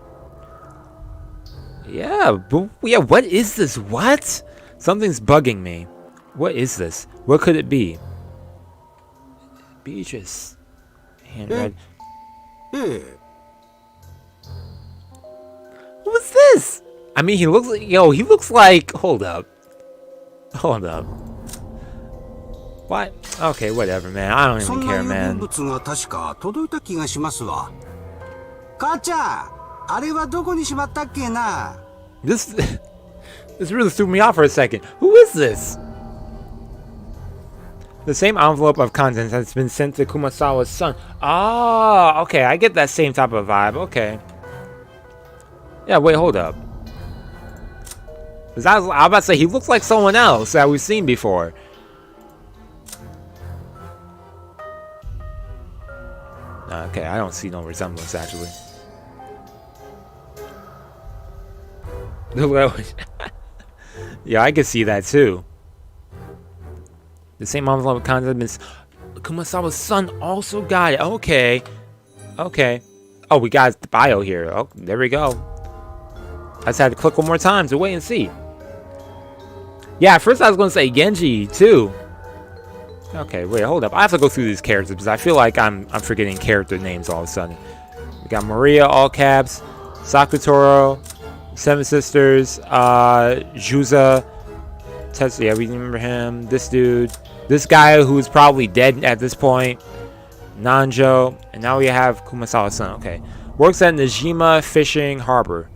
Yeah, but what is this? What? Something's bugging me. What is this? What could it be? Beatrice. Handwriting. What's this? I mean, he looks like... Yo, he looks like... Hold up. What? Okay, whatever, man. I don't even care, man. This really threw me off for a second. Who is this? The same envelope of contents has been sent to Kumasawa's son. Oh, okay. I get that same type of vibe. Okay. Yeah, wait, hold up. I was about to say, he looks like someone else that we've seen before. Okay, I don't see no resemblance, actually. Yeah, I can see that too. The same envelope of condiments. Kumasawa's son also got it. Okay. Okay. Oh, we got the bio here. Oh, there we go. I just had to click one more time to wait and see. Yeah, at first I was going to say Genji too. Okay, wait, hold up. I have to go through these characters because I feel like I'm forgetting character names all of a sudden. We got Maria, all caps. Sakutoro. Seven Sisters. Juza. Tetsuya, yeah, we remember him. This dude. This guy who's probably dead at this point. Nanjo. And now we have Kumasawa's son. Okay. Works at Najima Fishing Harbor.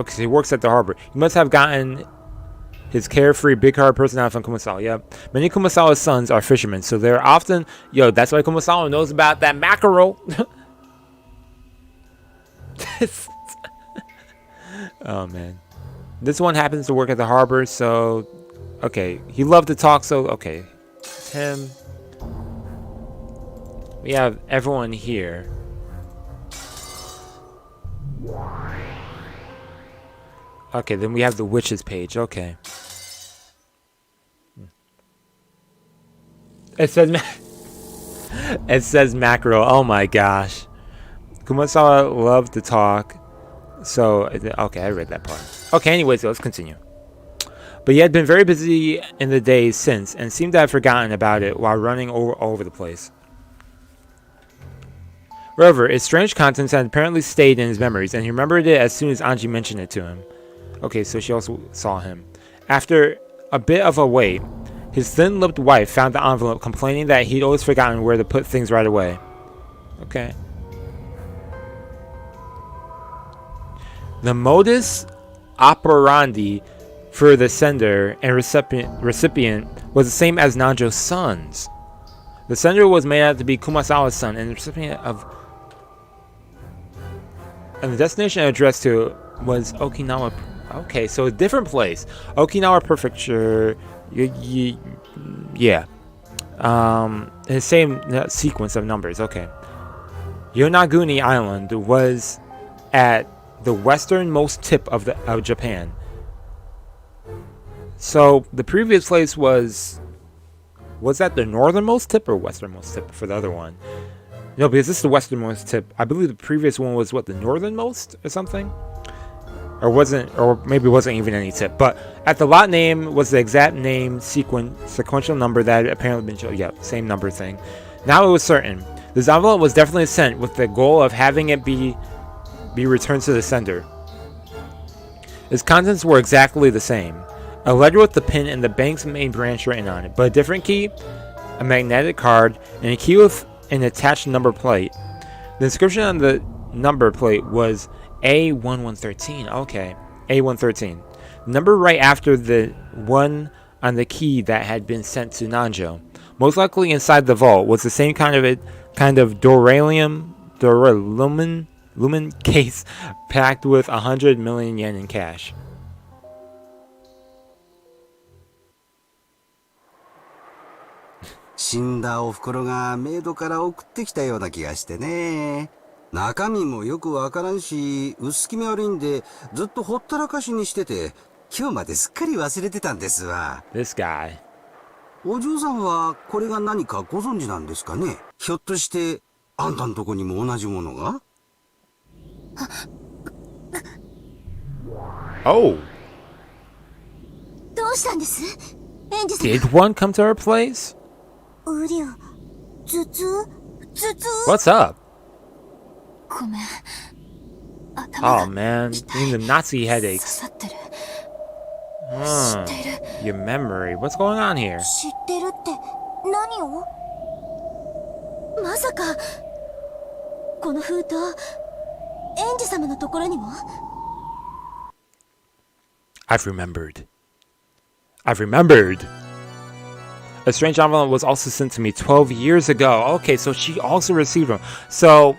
Okay, so he works at the harbor. He must have gotten his carefree, big-hearted personality from Kumasawa. Yep. Many Kumasawa's sons are fishermen, so they're often... Yo, that's why Kumasawa knows about that mackerel. Oh, man. This one happens to work at the harbor, so... Okay, he loved to talk, so... Okay. It's him. We have everyone here. Okay, then we have the witches page. Okay. It says it says mackerel. Oh my gosh. Kumasawa loved to talk. So, okay, I read that part. Okay, anyways, let's continue. But he had been very busy in the days since and seemed to have forgotten about it while running all over the place. However, its strange contents had apparently stayed in his memories, and he remembered it as soon as Anji mentioned it to him. Okay, so she also saw him. After a bit of a wait, his thin-lipped wife found the envelope, complaining that he'd always forgotten where to put things right away. Okay. The modus operandi for the sender and recipient was the same as Nanjo's son's. The sender was made out to be Kumasawa's son, and the recipient of... And the destination addressed to was Okinawa. Okay, so a different place. Okinawa Prefecture. Yeah. The same sequence of numbers. Okay. Yonaguni Island was at the westernmost tip of Japan. So the previous place was that the northernmost tip or westernmost tip for the other one? No, because this is the westernmost tip. I believe the previous one was what, the northernmost or something? Or maybe it wasn't even any tip. But at the lot name was the exact name sequential number that had apparently been shown. Yeah, same number thing. Now it was certain. This envelope was definitely sent with the goal of having it be returned to the sender. Its contents were exactly the same. A letter with the pin and the bank's main branch written on it, but a different key, a magnetic card, and a key with an attached number plate. The inscription on the number plate was A1113. Okay, A113. The number right after the one on the key that had been sent to Nanjo. Most likely inside the vault was the same kind of duralumin case packed with 100 million yen in cash. Shinda ofukuro ga maidから送ってきたような気がしてね。中身もよくわからんし、薄気味悪いんでずっとほったらかしにしてて、今日まですっかり忘れてたんですわ。This guy. お嬢さんはこれが何かご存知なんですかね。ひょっとしてあんたんとこにも同じものが？Oh. どうしたんです？エンジさん。Did one come to our place? うりゅう、頭痛。 What's up? ごめん。 Oh man, even the Nazi headaches. Your memory. What's going on here? 知ってるって何を？まさかこの封筒、エンジ様のところにも？ I've remembered. A strange envelope was also sent to me 12 years ago. Okay, so she also received them. So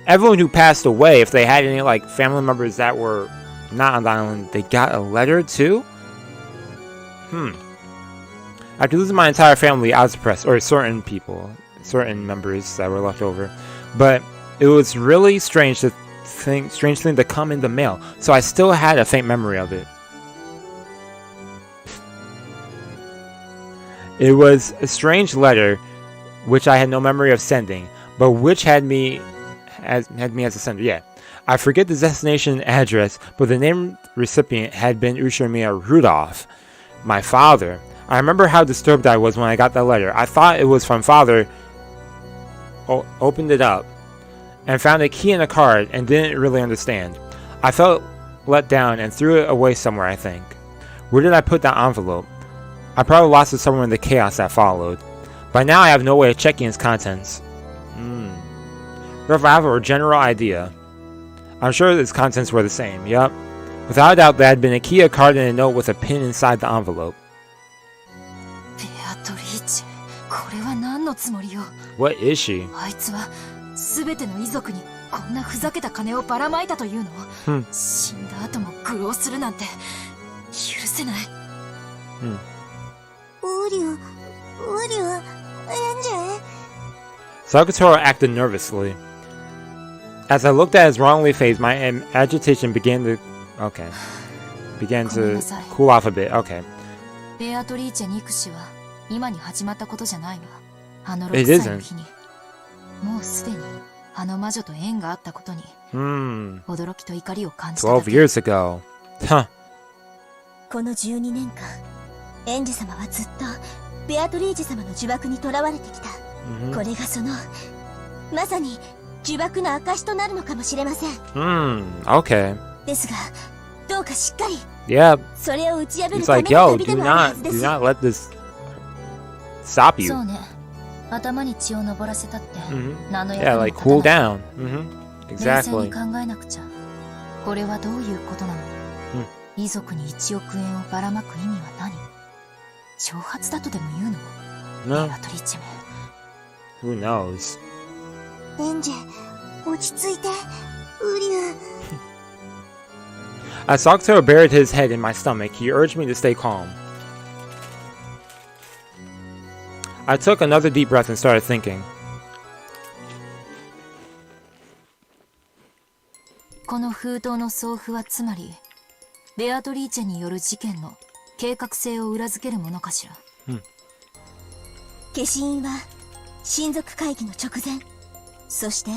everyone who passed away, if they had any like family members that were not on the island, they got a letter too? After losing my entire family, I was depressed, or certain members that were left over. But it was really strange thing to come in the mail. So I still had a faint memory of it. It was a strange letter, which I had no memory of sending, but which had me as a sender. Yeah, I forget the destination address, but the named recipient had been Ushiromiya Rudolph, my father. I remember how disturbed I was when I got that letter. I thought it was from father. Opened it up and found a key in a card and didn't really understand. I felt let down and threw it away somewhere, I think. Where did I put that envelope? I probably lost it somewhere in the chaos that followed. By now I have no way of checking its contents. Or if I have a general idea. I'm sure its contents were the same, yup. Without a doubt there had been a key, a card, and a note with a pin inside the envelope. What is she? あいつは全ての遺族にこんなふざけた金をばらまいたというの？死んだ後も愚弄するなんて許せない。ウリュウ、エンジェ。Sakutaro acted nervously. As I looked at his wrongly face, my agitation began to cool off a bit. Okay. ベアトリーチェに行くしは今に始まったことじゃないわ。あの6歳の日にもうすでにあの魔女と縁があったことに驚きと怒りを感じた。12 years ago. Huh. この12年間、エンジ様はずっとベアトリーチェ様の呪縛に囚われてきた。これがそのまさに呪縛の証となるのかもしれません。Okay. ですが、どうかしっかり。Yeah. それを打ち破る He's ため like, の yo, 旅で do もあるはず not です。 let this stop you. そうね。頭に血を上らせたって。Yeah, like cool down. Exactly. 冷静に考えなくちゃ。これはどういうことなの？遺族に1億円をばらまく意味は何？挑発だとでも言うの？ No. ベアトリーチェめ。Who knows? エンジェ、落ち着いて。ウリュウ。As Sakutaro buried his head in my stomach, he urged me to stay calm. I took another deep breath and started thinking. この封筒の送付はつまりベアトリーチェによる事件の計画性を裏付けるものかしら。消印は親族会議の直前、そして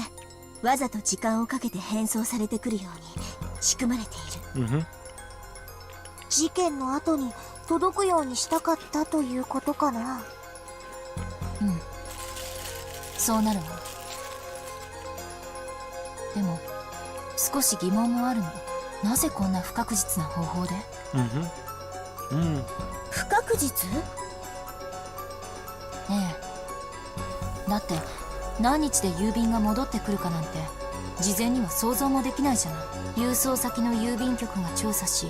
わざと時間をかけて変装されてくるように仕組まれている。事件の後に届くようにしたかったということかな。そうなるわ。でも少し疑問もあるの。なぜこんな不確実な方法で？不確実？だって何日で郵便が戻ってくるかなんて事前には想像もできないじゃない。郵送先の郵便局が調査し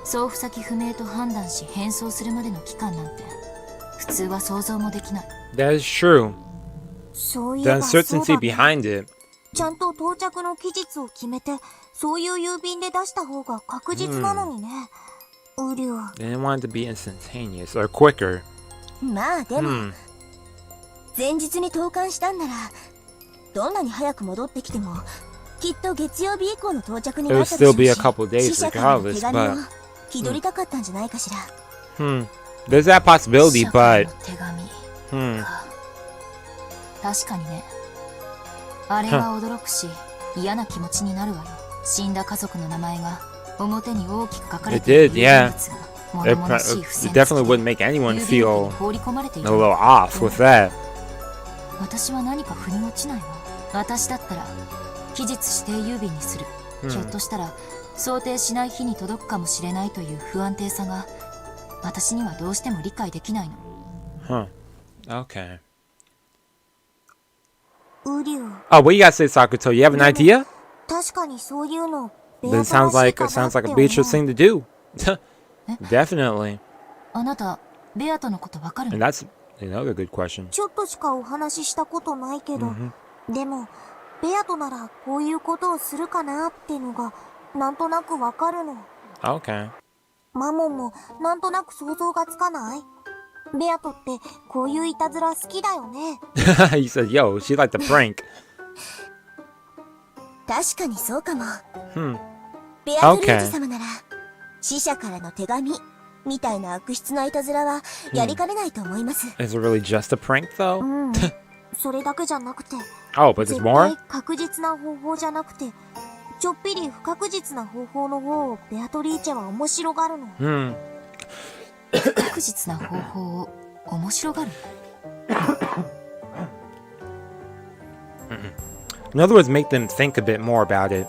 送付先不明と判断し返送するまでの期間なんて普通は想像もできない。 That is true. そういえ The ばそう uncertainty だね。 behind it. ちゃんと到着の期日を決めてそういう郵便で出した方が確実なのにね。ウリュウ。 They didn't want it to be instantaneous or quicker. まあでも、前日に投函したんならどんなに早く戻ってきてもきっと月曜日以降の到着になったでしょうし、死者からの手紙を気取りたかったんじゃないかしら。There's that possibility, but 手紙確かにね。あれは驚くし嫌な気持ちになるわよ。死んだ家族の名前が表に大きく書かれている人物が It definitely wouldn't make anyone feel a little off with that. 私は何か腑に落ちないわ。私だったら期日指定郵便にする。ひょっとしたら想定しない日に届くかもしれないという不安定さが私にはどうしても理解できないの。Okay. ウリュウ。 Oh, what you gotta say, Sakuto? You have an idea? 確かにそういうの。 That sounds like a Beatrice thing to do. Definitely. あなたベアトのことわかるの？ And that's another good question. ちょっとしかお話ししたことないけど、でもベアトならこういうことをするかなってのがなんとなくわかるの。 Okay. マモンもなんとなく想像がつかない？ベアトってこういういたずら好きだよね。He said, "Yo, she liked the prank." 確かにそうかも。ベアトリーチェ様なら死者からの手紙みたいな悪質ないたずらはやりかねないと思います。Is it really just a prank though? それだけじゃなくて、Oh, but there's 絶 more? 対確実な方法じゃなくて、ちょっぴり不確実な方法の方をベアトリーチェは面白がるの。不確実な方法を面白がる。In other words, make them think a bit more about it.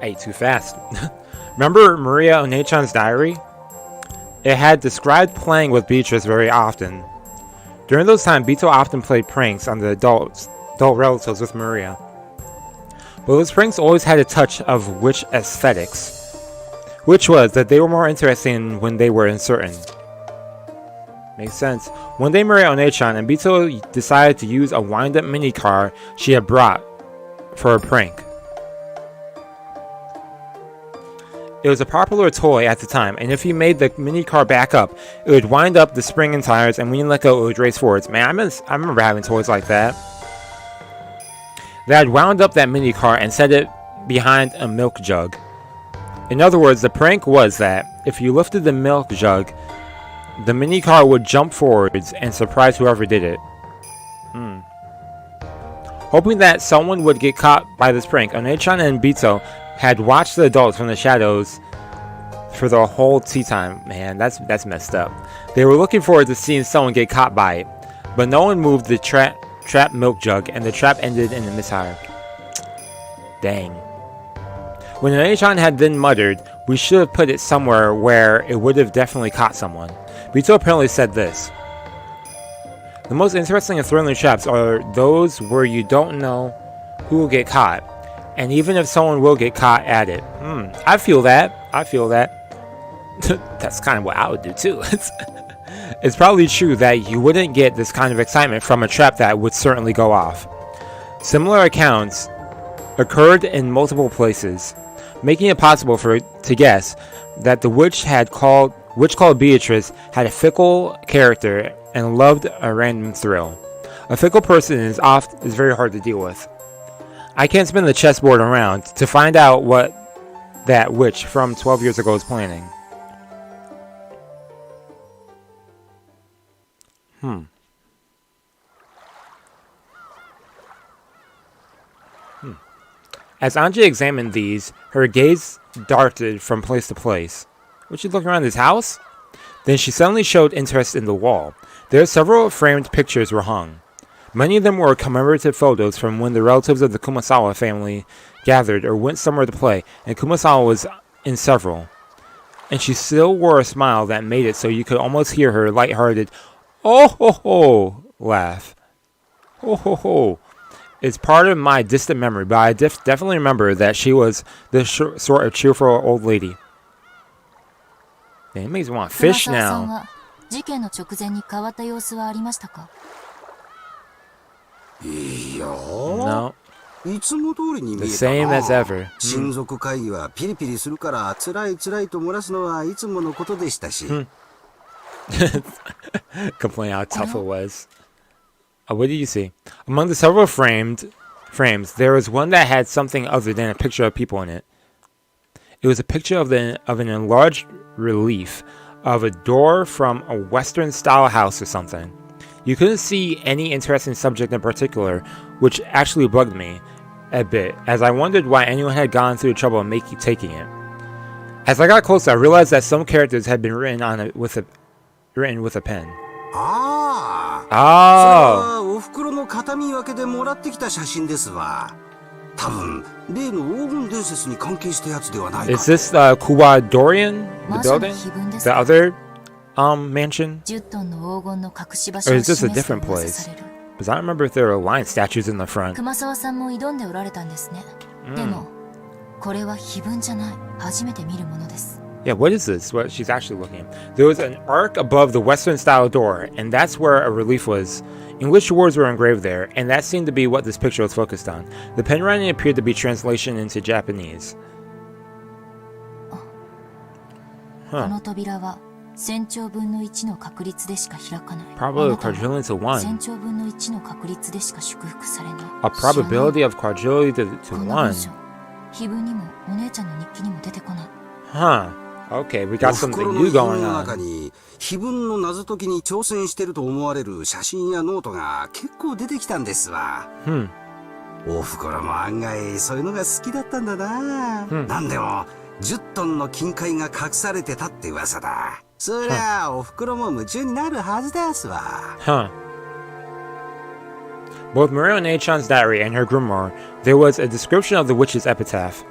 Hey, too fast. Remember Maria Onechan's diary? It had described playing with Beatrice very often. During those times, Bito often played pranks on the adult relatives with Maria. But those pranks always had a touch of witch aesthetics, which was that they were more interesting when they were uncertain. Makes sense. One day Maria Onechan and Bito decided to use a wind-up mini-car she had brought for a prank. It was a popular toy at the time, and if you made the mini-car back up, it would wind up the spring and tires, and when you let go, it would race forwards. Man, I remember having toys like that. They had wound up that mini-car and set it behind a milk jug. In other words, the prank was that if you lifted the milk jug, the mini-car would jump forwards and surprise whoever did it. Hoping that someone would get caught by this prank, Onechan and Bito had watched the adults from the shadows for the whole tea time. Man, that's messed up. They were looking forward to seeing someone get caught by it, but no one moved the trap milk jug, and the trap ended in a mishap. Dang. When Onechan had then muttered, "We should have put it somewhere where it would have definitely caught someone," Bito apparently said this: "The most interesting and thrilling traps are those where you don't know who will get caught, and even if someone will get caught at it." I feel that. That's kind of what I would do too. It's probably true that you wouldn't get this kind of excitement from a trap that would certainly go off. Similar accounts occurred in multiple places, making it possible to guess that the witch called Beatrice had a fickle character and loved a random thrill. A fickle person is very hard to deal with. I can't spin the chessboard around to find out what that witch from 12 years ago is planning. As Anji examined these, her gaze darted from place to place. Was she looking around this house? Then she suddenly showed interest in the wall. There several framed pictures were hung. Many of them were commemorative photos from when the relatives of the Kumasawa family gathered or went somewhere to play, and Kumasawa was in several. And she still wore a smile that made it so you could almost hear her light-hearted "oh ho ho" laugh. Oh ho ho. It's part of my distant memory, but I definitely remember that she was this sort of cheerful old lady. It makes me want fish now. 事件の直前に変わった様子はありましたか？いや No. いつも通りに見え The た same な。 as ever. 親族会議はピリピリするから辛いと漏らすのはいつものことでしたし。Complain how tough it was. What did you see? Among the several frames, there was one that had something other than a picture of people in it. It was a picture of an enlarged relief of a door from a Western-style house or something. You couldn't see any interesting subject in particular, which actually bugged me a bit, as I wondered why anyone had gone through the trouble of taking it. As I got closer, I realized that some characters had been written with a pen. ああ。Oh. それはお袋の形見分けでもらってきた写真ですわ。多分例の黄金伝説に関係したやつではないか。Is this Kuwadorian, the building? The other mansion? 10トンの黄金の隠し場所 Or を is this a 示すと different 噂 place? される。Because I remember if there were lion statues in the front. 熊沢さんも挑んでおられたんですね。でもこれは碑文じゃない。初めて見るものです。Yeah, what is this? What she's actually looking at. There was an arc above the Western-style door, and that's where a relief was. English words were engraved there, and that seemed to be what this picture was focused on. The pen writing appeared to be translation into Japanese. この扉は1000兆分の1の確率でしか開かない。 Probability of quadrillion to 1000 1. 兆分の1の確率でしか祝福されない。 A probability of quadrillion to この文章、 1. 碑文にもお姉ちゃんの日記にも出てこない。Huh. Okay, we got something new going on. 碑文の謎解きに挑戦してると思われる写真やノートが結構出てきたんですわ。おふくろも案外そういうのが好きだったんだな。なんでも10トンの金塊が隠されてたって噂だ。そりゃおふくろも夢中になるはずですわ。Both Muriel and A-chan's diary and her grimoire, there was a description of the witch's epitaph.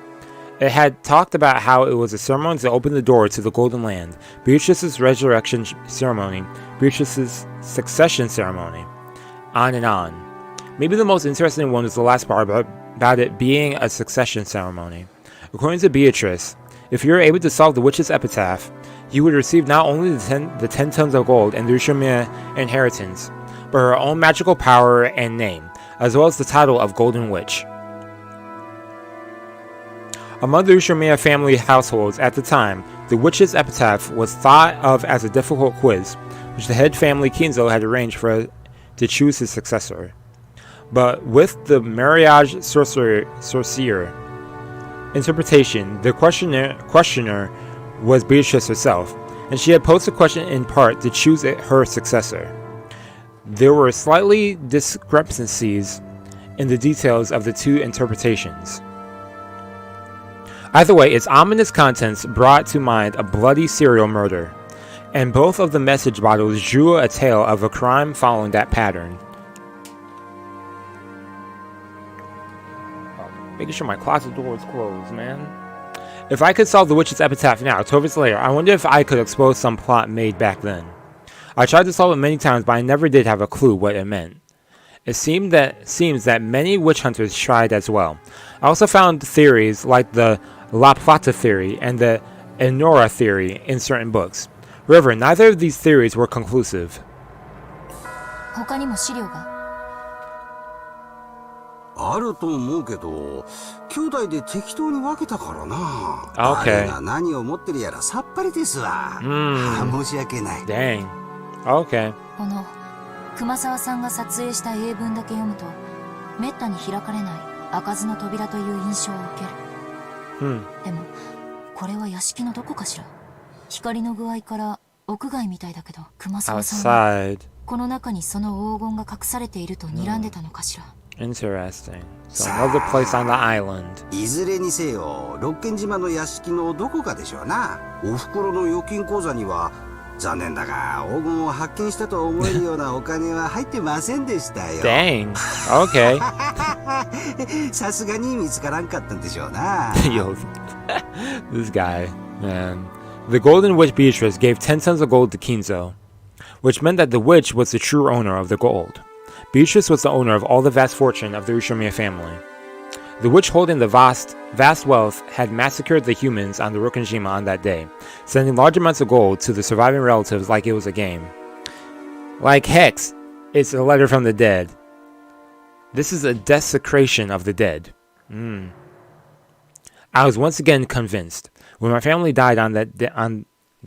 It had talked about how it was a ceremony to open the door to the Golden Land, Beatrice's resurrection ceremony, Beatrice's succession ceremony, on and on. Maybe the most interesting one was the last part about it being a succession ceremony. According to Beatrice, if you were able to solve the witch's epitaph, you would receive not only the 10 tons of gold and the Ushiromiya inheritance, but her own magical power and name, as well as the title of Golden Witch. Among the Ushiromiya family households at the time, the witch's epitaph was thought of as a difficult quiz, which the head family Kinzo had arranged for to choose his successor. But with the marriage sorcerer interpretation, the questioner was Beatrice herself, and she had posed the question in part to choose her successor. There were slightly discrepancies in the details of the two interpretations. Either way, its ominous contents brought to mind a bloody serial murder, and both of the message bottles drew a tale of a crime following that pattern. Making sure my closet door is closed, man. If I could solve the witch's epitaph now, 12 years later, I wonder if I could expose some plot made back then. I tried to solve it many times, but I never did have a clue what it meant. It seems that many witch hunters tried as well. I also found theories like the La Plata theory and the Enora theory in certain books. However, neither of these theories were conclusive. 他にも資料があると思うけど、兄弟で適当に分けたからな。Okay. 誰が何を持ってるやらさっぱりですわ。申し訳ない。Dang. Okay. この熊沢さんが撮影した英文だけ読むと、めったに開かれない開かずの扉という印象を受ける。でもこれは屋敷のどこかしら。光の具合から屋外みたいだけど、熊沢さんはこの中にその黄金が隠されていると睨んでたのかしら。Interesting. So another place on the island. いずれにせよ、ロッケン島の屋敷のどこかでしょうな。お袋の預金口座には残念だが黄金を発見したと思えるようなお金は入ってませんでしたよ。Dang. Okay. さすがに見つからんかったんでしょうな。Yo, this guy, man. The Golden Witch Beatrice gave 10 tons of gold to Kinzo, which meant that the witch was the true owner of the gold. Beatrice was the owner of all the vast fortune of the Ushiromiya family. The witch holding the vast wealth had massacred the humans on the Rokkenjima on that day, sending large amounts of gold to the surviving relatives like it was a game. Like hex, it's a letter from the dead. This is a desecration of the dead. I was once again convinced. When my family died on that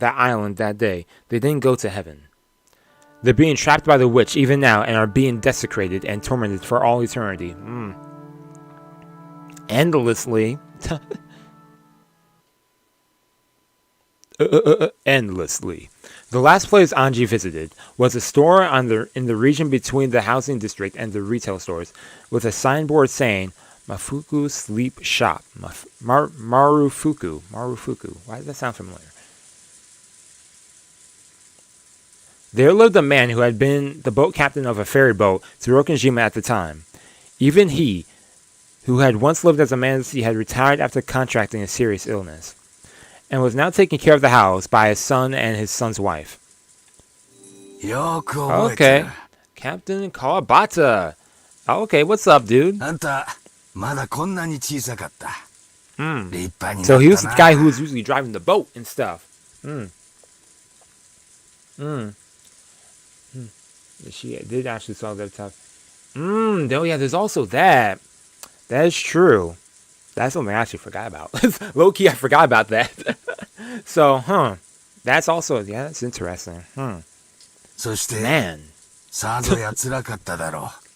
island that day, they didn't go to heaven. They're being trapped by the witch even now and are being desecrated and tormented for all eternity. Endlessly. Endlessly. The last place Anji visited was a store in the region between the housing district and the retail stores, with a signboard saying, Mafuku Sleep Shop. Marufuku. Why does that sound familiar? There lived a man who had been the boat captain of a ferry boat to Rokkenjima at the time. Even he, who had once lived as a man at sea, had retired after contracting a serious illness, and was now taking care of the house by his son and his son's wife. Okay. Captain Kawabata. Okay, what's up, dude? So he was the guy who was usually driving the boat and stuff. She did actually solve that tough. Oh yeah, there's also that. That is true. That's something I actually forgot about. Low key, I forgot about that. So, that's also, yeah, that's interesting. Man.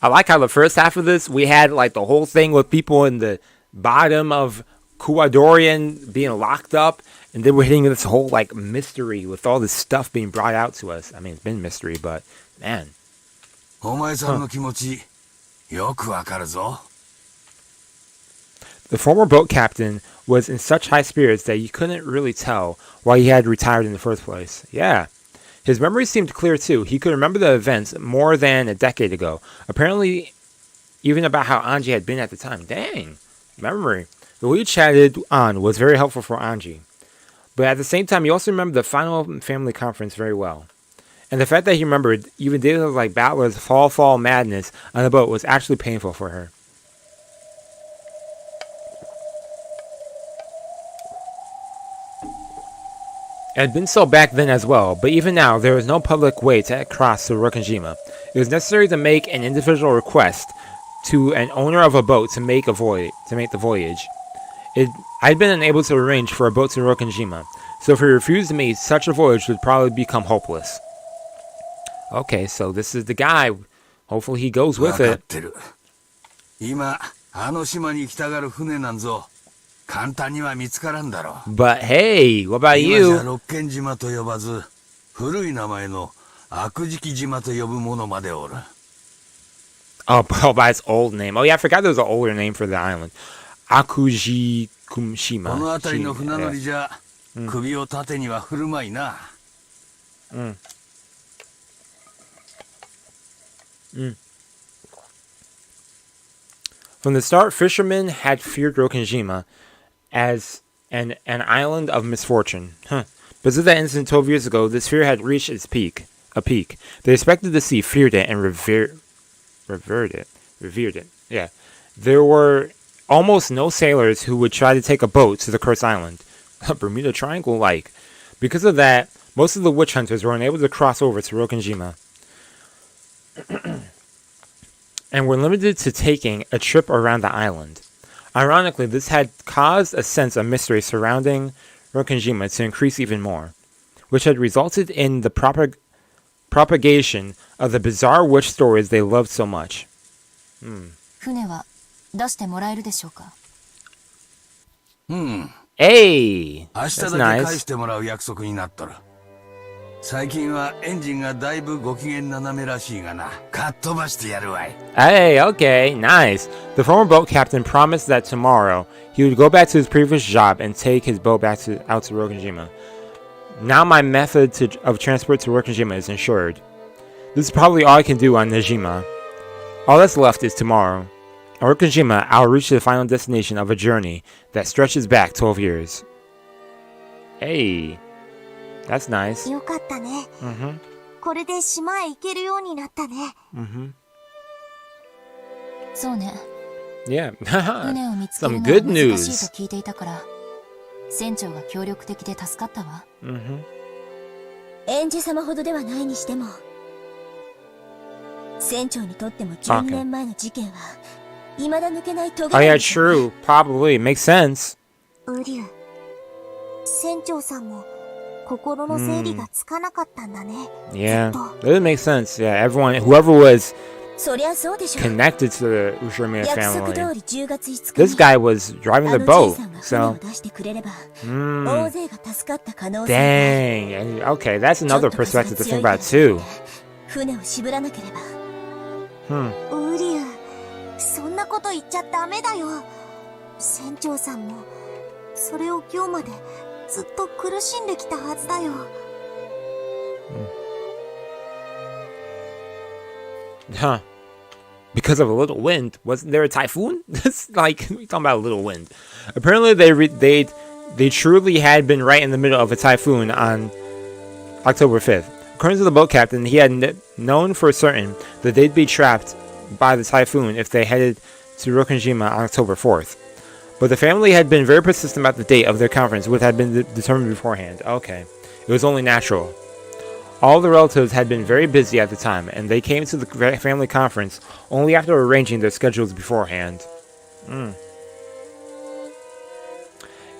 I like how the first half of this, we had like the whole thing with people in the bottom of Kuwadorian being locked up, and then we're hitting this whole like mystery with all this stuff being brought out to us. I mean, it's been mystery, but man. The former boat captain was in such high spirits that you couldn't really tell why he had retired in the first place. Yeah. His memory seemed clear too. He could remember the events more than a decade ago. Apparently, even about how Anji had been at the time. Dang. Memory. The way he chatted on was very helpful for Anji. But at the same time, he also remembered the final family conference very well. And the fact that he remembered even days like Battler's fall madness on the boat was actually painful for her. It had been so back then as well, but even now, there was no public way to cross to Rokkenjima. It was necessary to make an individual request to an owner of a boat to make the voyage. I'd been unable to arrange for a boat to Rokkenjima, so if he refused to make such a voyage would probably become hopeless. Okay, so this is the guy. Hopefully he goes with it. But hey, what about you? Oh, by its old name. Oh yeah, I forgot there was an older name for the island. Akujikumshima. From the start, fishermen had feared Rokkenjima as an island of misfortune. But since that incident 12 years ago, this fear had reached its peak. They expected the sea, feared it, and revered it. Yeah. There were almost no sailors who would try to take a boat to the cursed island. Bermuda Triangle like. Because of that, most of the witch hunters were unable to cross over to Rokkenjima. And were limited to taking a trip around the island. Ironically, this had caused a sense of mystery surrounding Rokkenjima to increase even more, which had resulted in the propagation of the bizarre witch stories they loved so much. Hey, that's nice. Hey, okay, nice. The former boat captain promised that tomorrow he would go back to his previous job and take his boat back out to Rokkenjima. Now my method of transport to Rokkenjima is ensured. This is probably all I can do on Najima. All that's left is tomorrow. At Rokkenjima, I'll reach the final destination of a journey that stretches back 12 years. Hey. That's nice. Yeah. Some good news. Oh yeah, true. Probably. Makes sense. Yeah, that would make sense. Yeah, everyone, whoever was connected to the Ushiromiya family, this guy was driving the boat, so dang. And, okay, that's another perspective to think about too. Huh. Because of a little wind? Wasn't there a typhoon? That's like, we talking about a little wind. Apparently they truly had been right in the middle of a typhoon on October 5th. According to the boat captain, he had known for certain that they'd be trapped by the typhoon if they headed to Rokkenjima on October 4th. But the family had been very persistent about the date of their conference, which had been determined beforehand. Okay. It was only natural. All the relatives had been very busy at the time, and they came to the family conference only after arranging their schedules beforehand.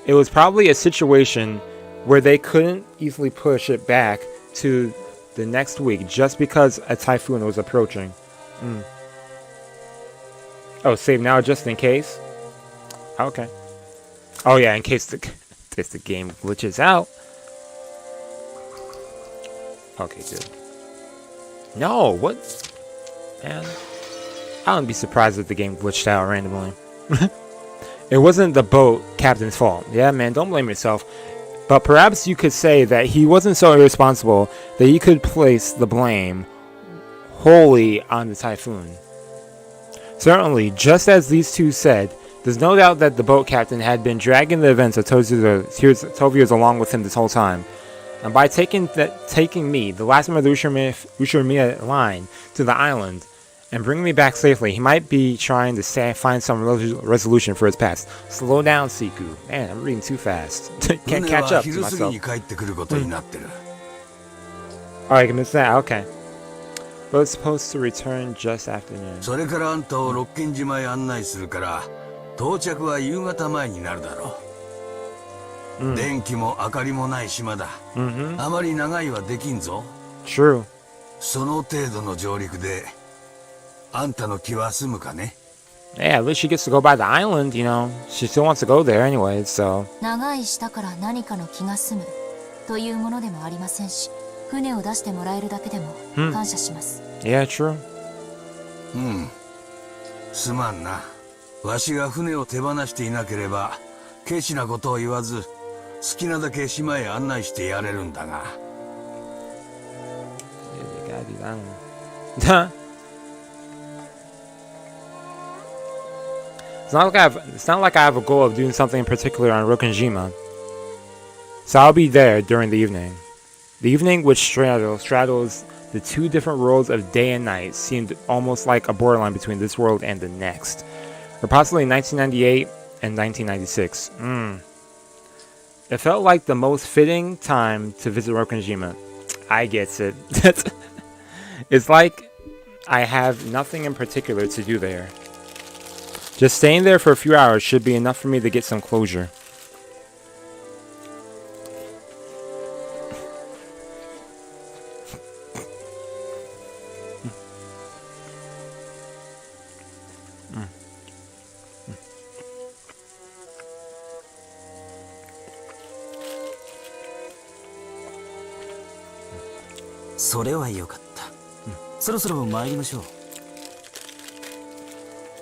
It was probably a situation where they couldn't easily push it back to the next week just because a typhoon was approaching. Oh, save now just in case? Okay. Oh yeah, in case the game glitches out. Okay, good. No, what? Man, I wouldn't be surprised if the game glitched out randomly. It wasn't the boat captain's fault. Yeah, man, don't blame yourself. But perhaps you could say that he wasn't so irresponsible that he could place the blame wholly on the typhoon. Certainly, just as these two said, there's no doubt that the boat captain had been dragging the events of 12 years along with him this whole time. And by taking me, the last member of the Ushiromiya line, to the island, and bringing me back safely, he might be trying to find some resolution for his past. Slow down, Seku. Man, I'm reading too fast. Can't catch up to myself. Alright, I can miss that. Okay. Boat's supposed to return just after noon. それからあんたを六軒島へ案内するから、到着は夕方前になるだろう。電気も明かりもない島だ。あまり長いはできんぞ。True. その程度の上陸で、あんたの気は済むかね? Yeah, at least she gets to go by the island, you know. She still wants to go there anyway, so. 長い舌から何かの気が済むというものでもありませんし、船を出してもらえるだけでも感謝します。Yeah, true. すまんな。わしが船を手放していなければ、ケチなことを言わず、好きなだけ島へ案内してやれるんだが。It's not like I have a goal of doing something in particular on Rokkenjima. So I'll be there during the evening. The evening which straddles the two different worlds of day and night seemed almost like a borderline between this world and the next. Or possibly 1998 and 1996. It felt like the most fitting time to visit Rokkenjima. I get it. It's like I have nothing in particular to do there. Just staying there for a few hours should be enough for me to get some closure.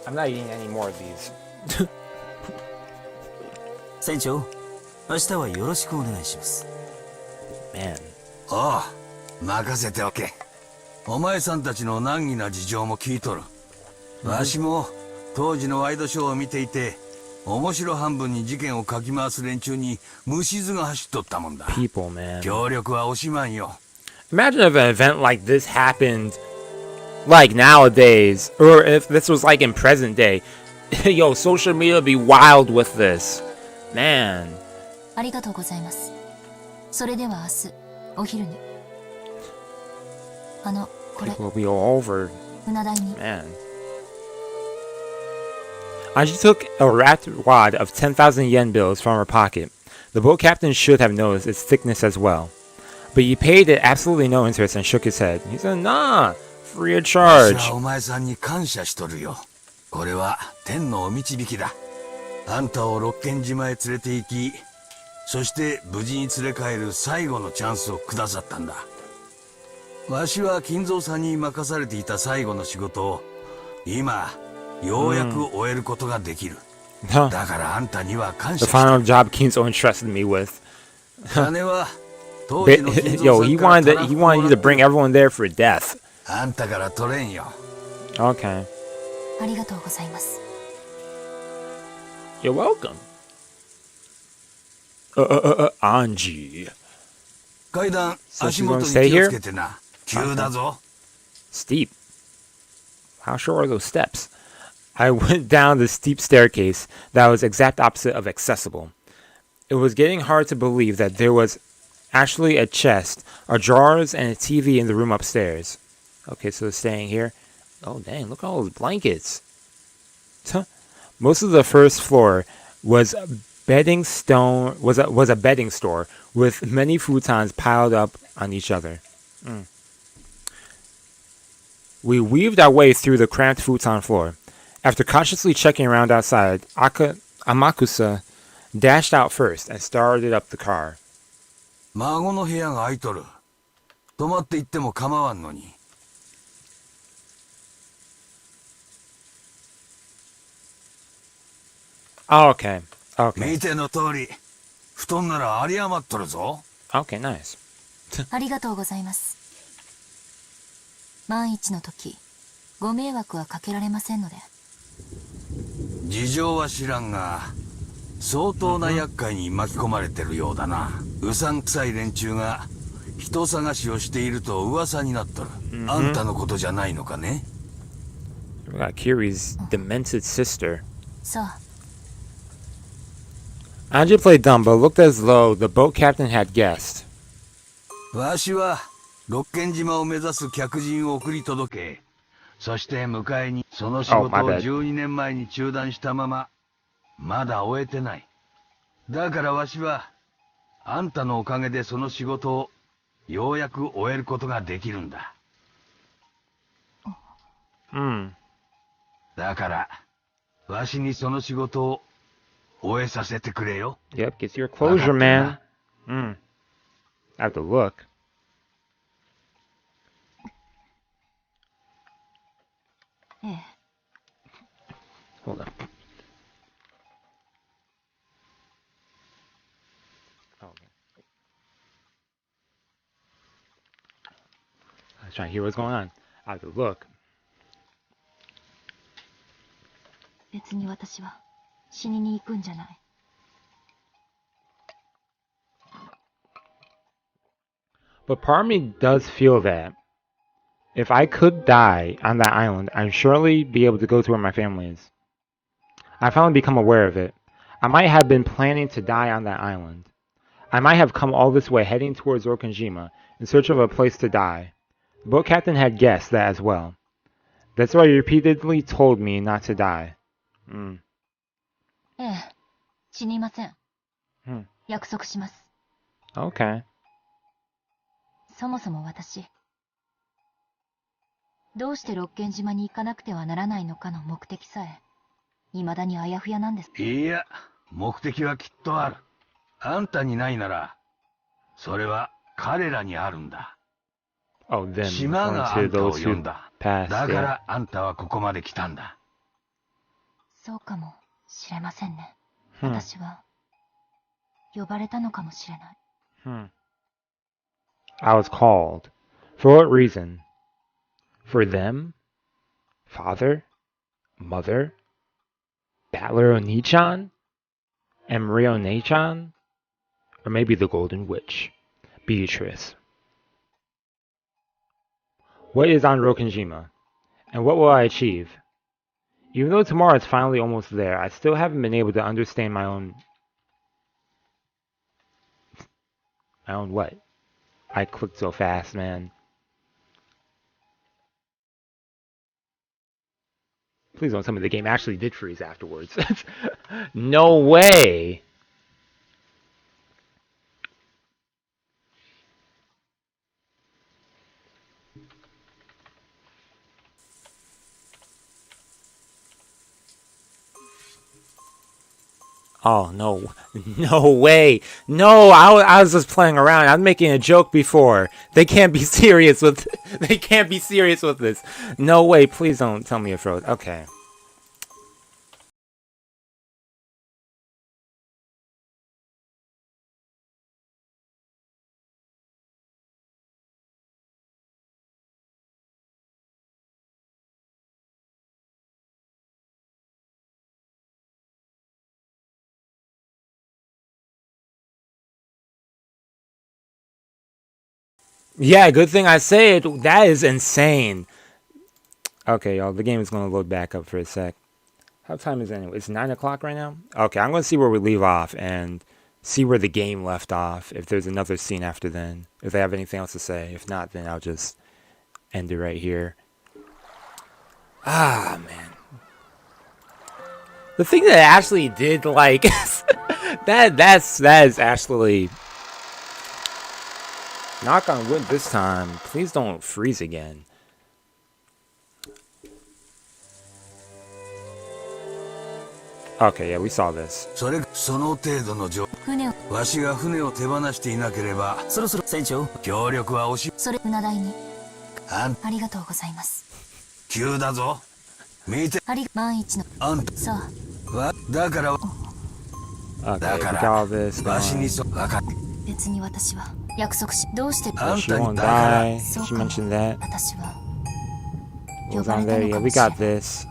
I'm not eating any more of these. 船長、明日はよろしくお願いします。Man. おう、任せておけ。お前さんたちの難儀な事情も聞いとる。わしも当時のワイドショーを見ていて、面白半分に事件をかき回す連中に虫唾が走っとったもんだ。People, man. 協力は惜しまんよ。Imagine if an event like this happened like nowadays, or if this was like in present day. Yo, social media would be wild with this. Man. ありがとうございます。それでは明日お昼に。これ。People will be all over. 船代に。Man. Anji took a wrapped wad of 10,000 yen bills from her pocket. The boat captain should have noticed its thickness as well. But he paid it absolutely no interest and shook his head. He said, nah, free of charge. 私はお前さんに感謝しとるよ。これは天のお導きだ。あんたを六軒島へ連れて行き、そして無事に連れ帰る最後のチャンスをくださったんだ。わしは金蔵さんに任されていた最後の仕事を、今、ようやく終えることができる。だからあんたには感謝 The final job Kinzo entrusted me with. 金は、Yo, he wanted you to bring everyone there for death. あんたから取れんよ。Okay. ありがとうございます。You're welcome. Anji. 階段、 So 足 she's 元 gonna に stay 気を here? つけてな。急だぞ。Steep. How short are those steps? I went down the steep staircase that was exact opposite of accessible. It was getting hard to believe that there was actually a chest, a drawers, and a TV in the room upstairs. Okay, so staying here. Oh dang, look at all those blankets. Most of the first floor was a bedding store with many futons piled up on each other. We weaved our way through the cramped futon floor. After cautiously checking around outside, Amakusa dashed out first and started up the car. 孫の部屋が空いとる。泊まって行っても構わんのに。Oh, okay. Okay. 見ての通り、布団なら有り余っとるぞ。Okay, nice. ありがとうございます。万一の時、ご迷惑はかけられませんので。事情は知らんが、相当な厄介に巻き込まれてるようだな。うさんくさい連中が人探しをしていると噂になっとる。あんたのことじゃないのかね？ We got Kiri's demented sister. そう。Anji played dumb, but looked as though the boat captain had guessed. わしは六軒島を目指す客人を送り届け、そして迎えにその仕事を12年前に中断したまま、まだ終えてない。だからわしは、あんたのおかげでその仕事をようやく終えることができるんだ。だから、わしにその仕事を終えさせてくれよ。Yep, get your closure, man. I have to look. Hold on. I was trying to hear what's going on. I have to look. 別に私は死にに行くんじゃない。But part of me does feel that if I could die on that island, I'd surely be able to go to where my family is. I finally become aware of it. I might have been planning to die on that island. I might have come all this way heading towards Rokkenjima in search of a place to die. The boat captain had guessed that as well. That's why he repeatedly told me not to die. ええ、死にません。約束します。Okay. そもそも私、どうして六軒島に行かなくてはならないのかの目的さえ、未だにあやふやなんです。いや、目的はきっとある。あんたにないなら、それは彼らにあるんだ。島があんたを呼んだ。だからあんたはここまで来たんだ。そうかもしれませんね。私は、呼ばれたのかもしれない。I was called. For what reason? For them? Father? Mother? Battler Oni-chan? And Maria One-chan? Or maybe the Golden Witch, Beatrice. What is on Rokkenjima? And what will I achieve? Even though tomorrow is finally almost there, I still haven't been able to understand my own what? I clicked so fast, man. Please don't tell me the game actually did freeze afterwards. No way! Oh, no. No way. No, I was just playing around. I was making a joke before. They can't be serious with this. No way. Please don't tell me it froze. Okay. Yeah, good thing I saved. That is insane. Okay, y'all, the game is going to load back up for a sec. How time is it anyway? It's 9 o'clock right now? Okay, I'm going to see where we leave off and see where the game left off. If there's another scene after then. If they have anything else to say. If not, then I'll just end it right here. Ah, man. The thing that I actually did like... that is actually... Knock on wood this time. Please don't freeze again. Okay, yeah, we saw this. その程度の状況。わしが船を手放していなければ、そろそろ船長。協力はそれ船代に。ありがとうございます。急だぞ。見て。万一の。あんた。さあ。だから。だから。わしにわかっ。別に私は約束し。どうして。あんたにだから。She mentioned that. 私は。呼ばれたのかもしれない。Yeah, we got this.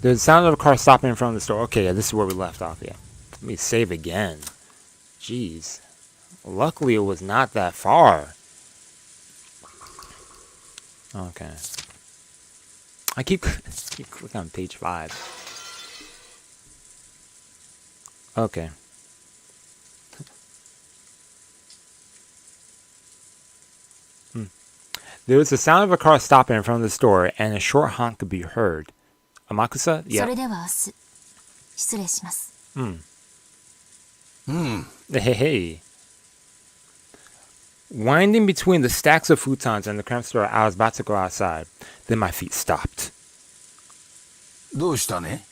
The sound of a car stopping in front of the store. Okay, yeah, this is where we left off. Yeah, let me save again. Jeez. Luckily, it was not that far. Okay. I keep clicking on page 5. Okay. There was the sound of a car stopping in front of the store, and a short honk could be heard. Amakusa? Yeah. それでは失礼します。Hey, hey. Winding between the stacks of futons and the cramped store, I was about to go outside. Then my feet stopped. どうしたね?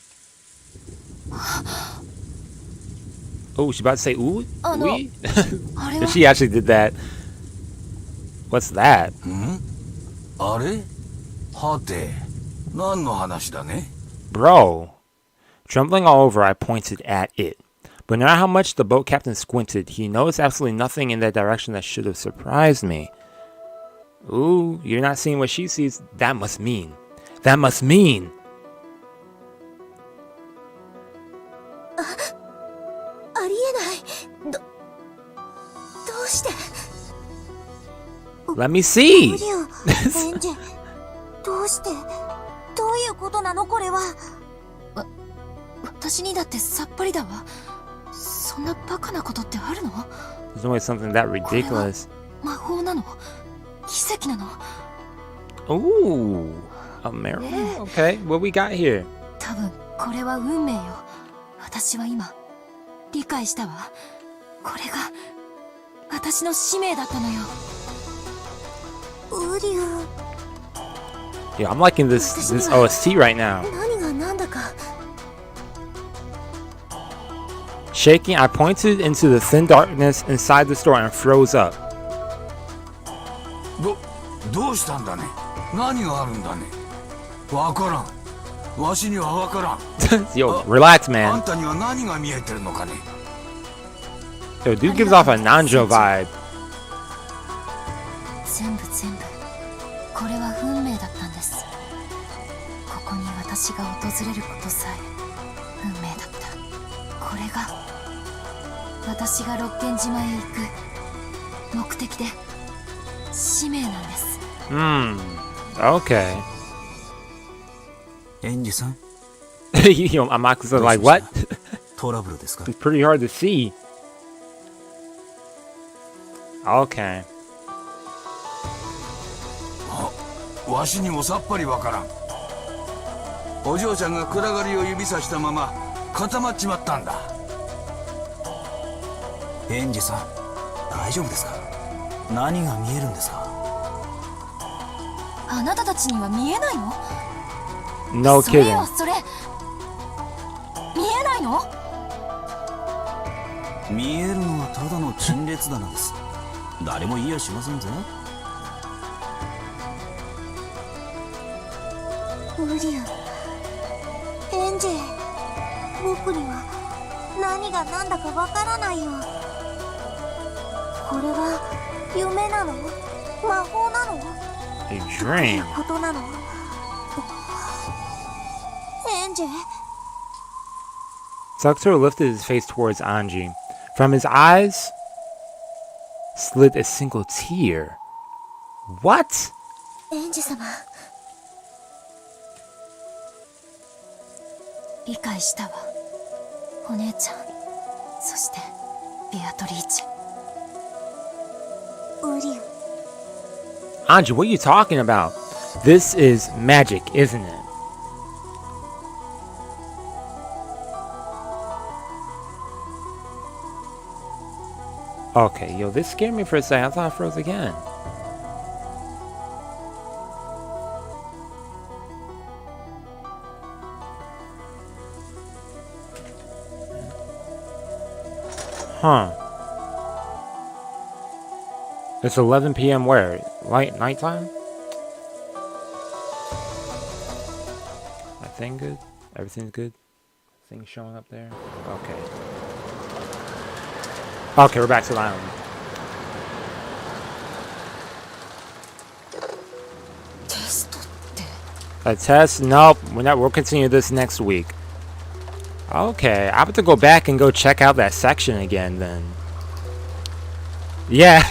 Oh, she's about to say ooh? Oui? She actually did that. What's that? あれ? はて. 何の話だね? Bro. Trembling all over, I pointed at it. But no matter how much the boat captain squinted, he noticed absolutely nothing in that direction that should have surprised me. Ooh, you're not seeing what she sees. That must mean. That must mean. Let me see. どうしてどういうことなのこれは。私にだってさっぱりだわ。そんなバカなことってあるの？ There's no way something that ridiculous. 魔法なの？奇跡なの？ Ooh, a miracle? Okay, what we got here? 多分これは運命よ。私は今理解したわ。これが私の使命だったのよ。ウリュー。Yeah, I'm liking this OST right now. Shaking, I pointed into the thin darkness inside the store and froze up. どうしたんだね? 何があるんだね? わからん。わしにはわからん。Yo, relax, man. あんたには何が見えてるのかね? Yo, dude gives off a Nanjo vibe. 全部これは運命だったんです。ここに私が訪れることさえ運命だった。これが私がロッケン島へ行く目的で使命なんです。Okay. エンジさん Yo, Amakusa like what? トラブルですか? It's pretty hard to see. Okay. わしにもさっぱりわからん。お嬢ちゃんが暗がりを指さしたまま固まっちまったんだ。エンジさん、大丈夫ですか？何が見えるんですか？あなたたちには見えないの？ No kidding. それ見えないの？見えるのはただの陳列棚です。誰も言いやしませんぜ。ウリュウ、エンジェ、僕には何が何だかわからないよ。これは夢なの？魔法なの？ A dream. ことなの？エンジェ。 Sakutora lifted his face towards Anji. From his eyes slid a single tear. What? エンジ様。理解したわ。お姉ちゃん、そしてベアトリーチェ。ウリュウ。 Anji, what are you talking about? This is magic, isn't it? Okay, yo, this scared me for a second. I thought I froze again. Huh. It's 11 p.m. where? Nighttime? That thing good? Everything's good? Things showing up there? Okay. Okay, we're back to the island. A test? Nope. We'll continue this next week. Okay, I have to go back and go check out that section again then. Yeah.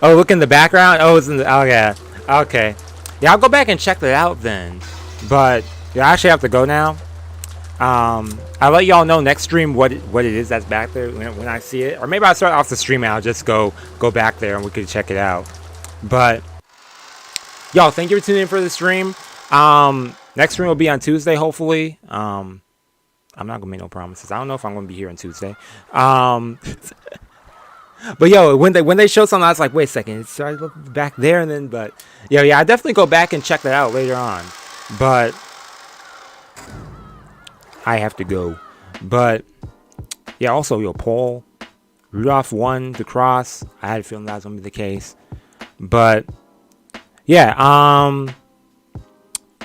Oh, look in the background? Oh, it's in the... Oh, yeah. Okay. Yeah, I'll go back and check that out then. But, yeah, I actually have to go now. I'll let y'all know next stream what it is that's back there when I see it. Or maybe I'll start off the stream and I'll just go back there and we can check it out. But, y'all, thank you for tuning in for the stream. Next stream will be on Tuesday, hopefully. I'm not gonna make no promises. I don't know if I'm gonna be here on Tuesday. But yo, when they show something, I was like, wait a second, it started back there, and then, but yeah, I definitely go back and check that out later on. But I have to go. But yeah, also yo, Paul Rudolph won the cross. I had a feeling that was gonna be the case. But yeah,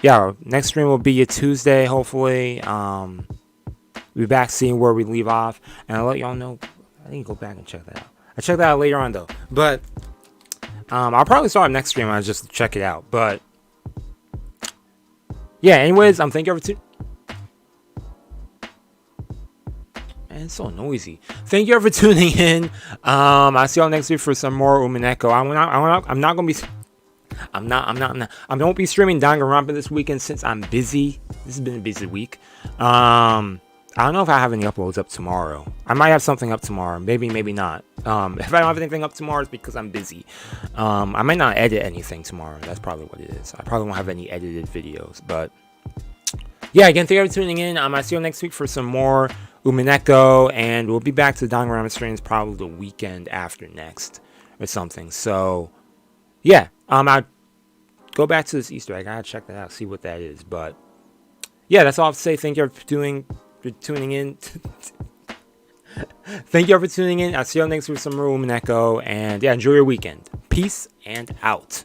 yeah, next stream will be a Tuesday, hopefully. We'll be back seeing where we leave off, and I'll let y'all know. I need to go back and check that out. I'll check that out later on though. But I'll probably start next stream. I'll just check it out. But yeah, anyways, thank you for Man, it's so noisy. Thank you for tuning in. I'll see y'all next week for some more Umineko. I'm not gonna be. I won't be streaming Danganronpa this weekend since I'm busy. This has been a busy week. I don't know if I have any uploads up tomorrow. I might have something up tomorrow. Maybe not. If I don't have anything up tomorrow, it's because I'm busy. I might not edit anything tomorrow. That's probably what it is. I probably won't have any edited videos. But yeah, again, thank you for tuning in. I'll see you next week for some more Umineko. And we'll be back to Danganronpa streams probably the weekend after next or something. So yeah, I'll go back to this Easter egg. I gotta check that out, see what that is. But yeah, that's all I have to say. Thank you for tuning in. Thank you for tuning in. I'll see you next week with some more Umineko. And yeah, enjoy your weekend. Peace and out.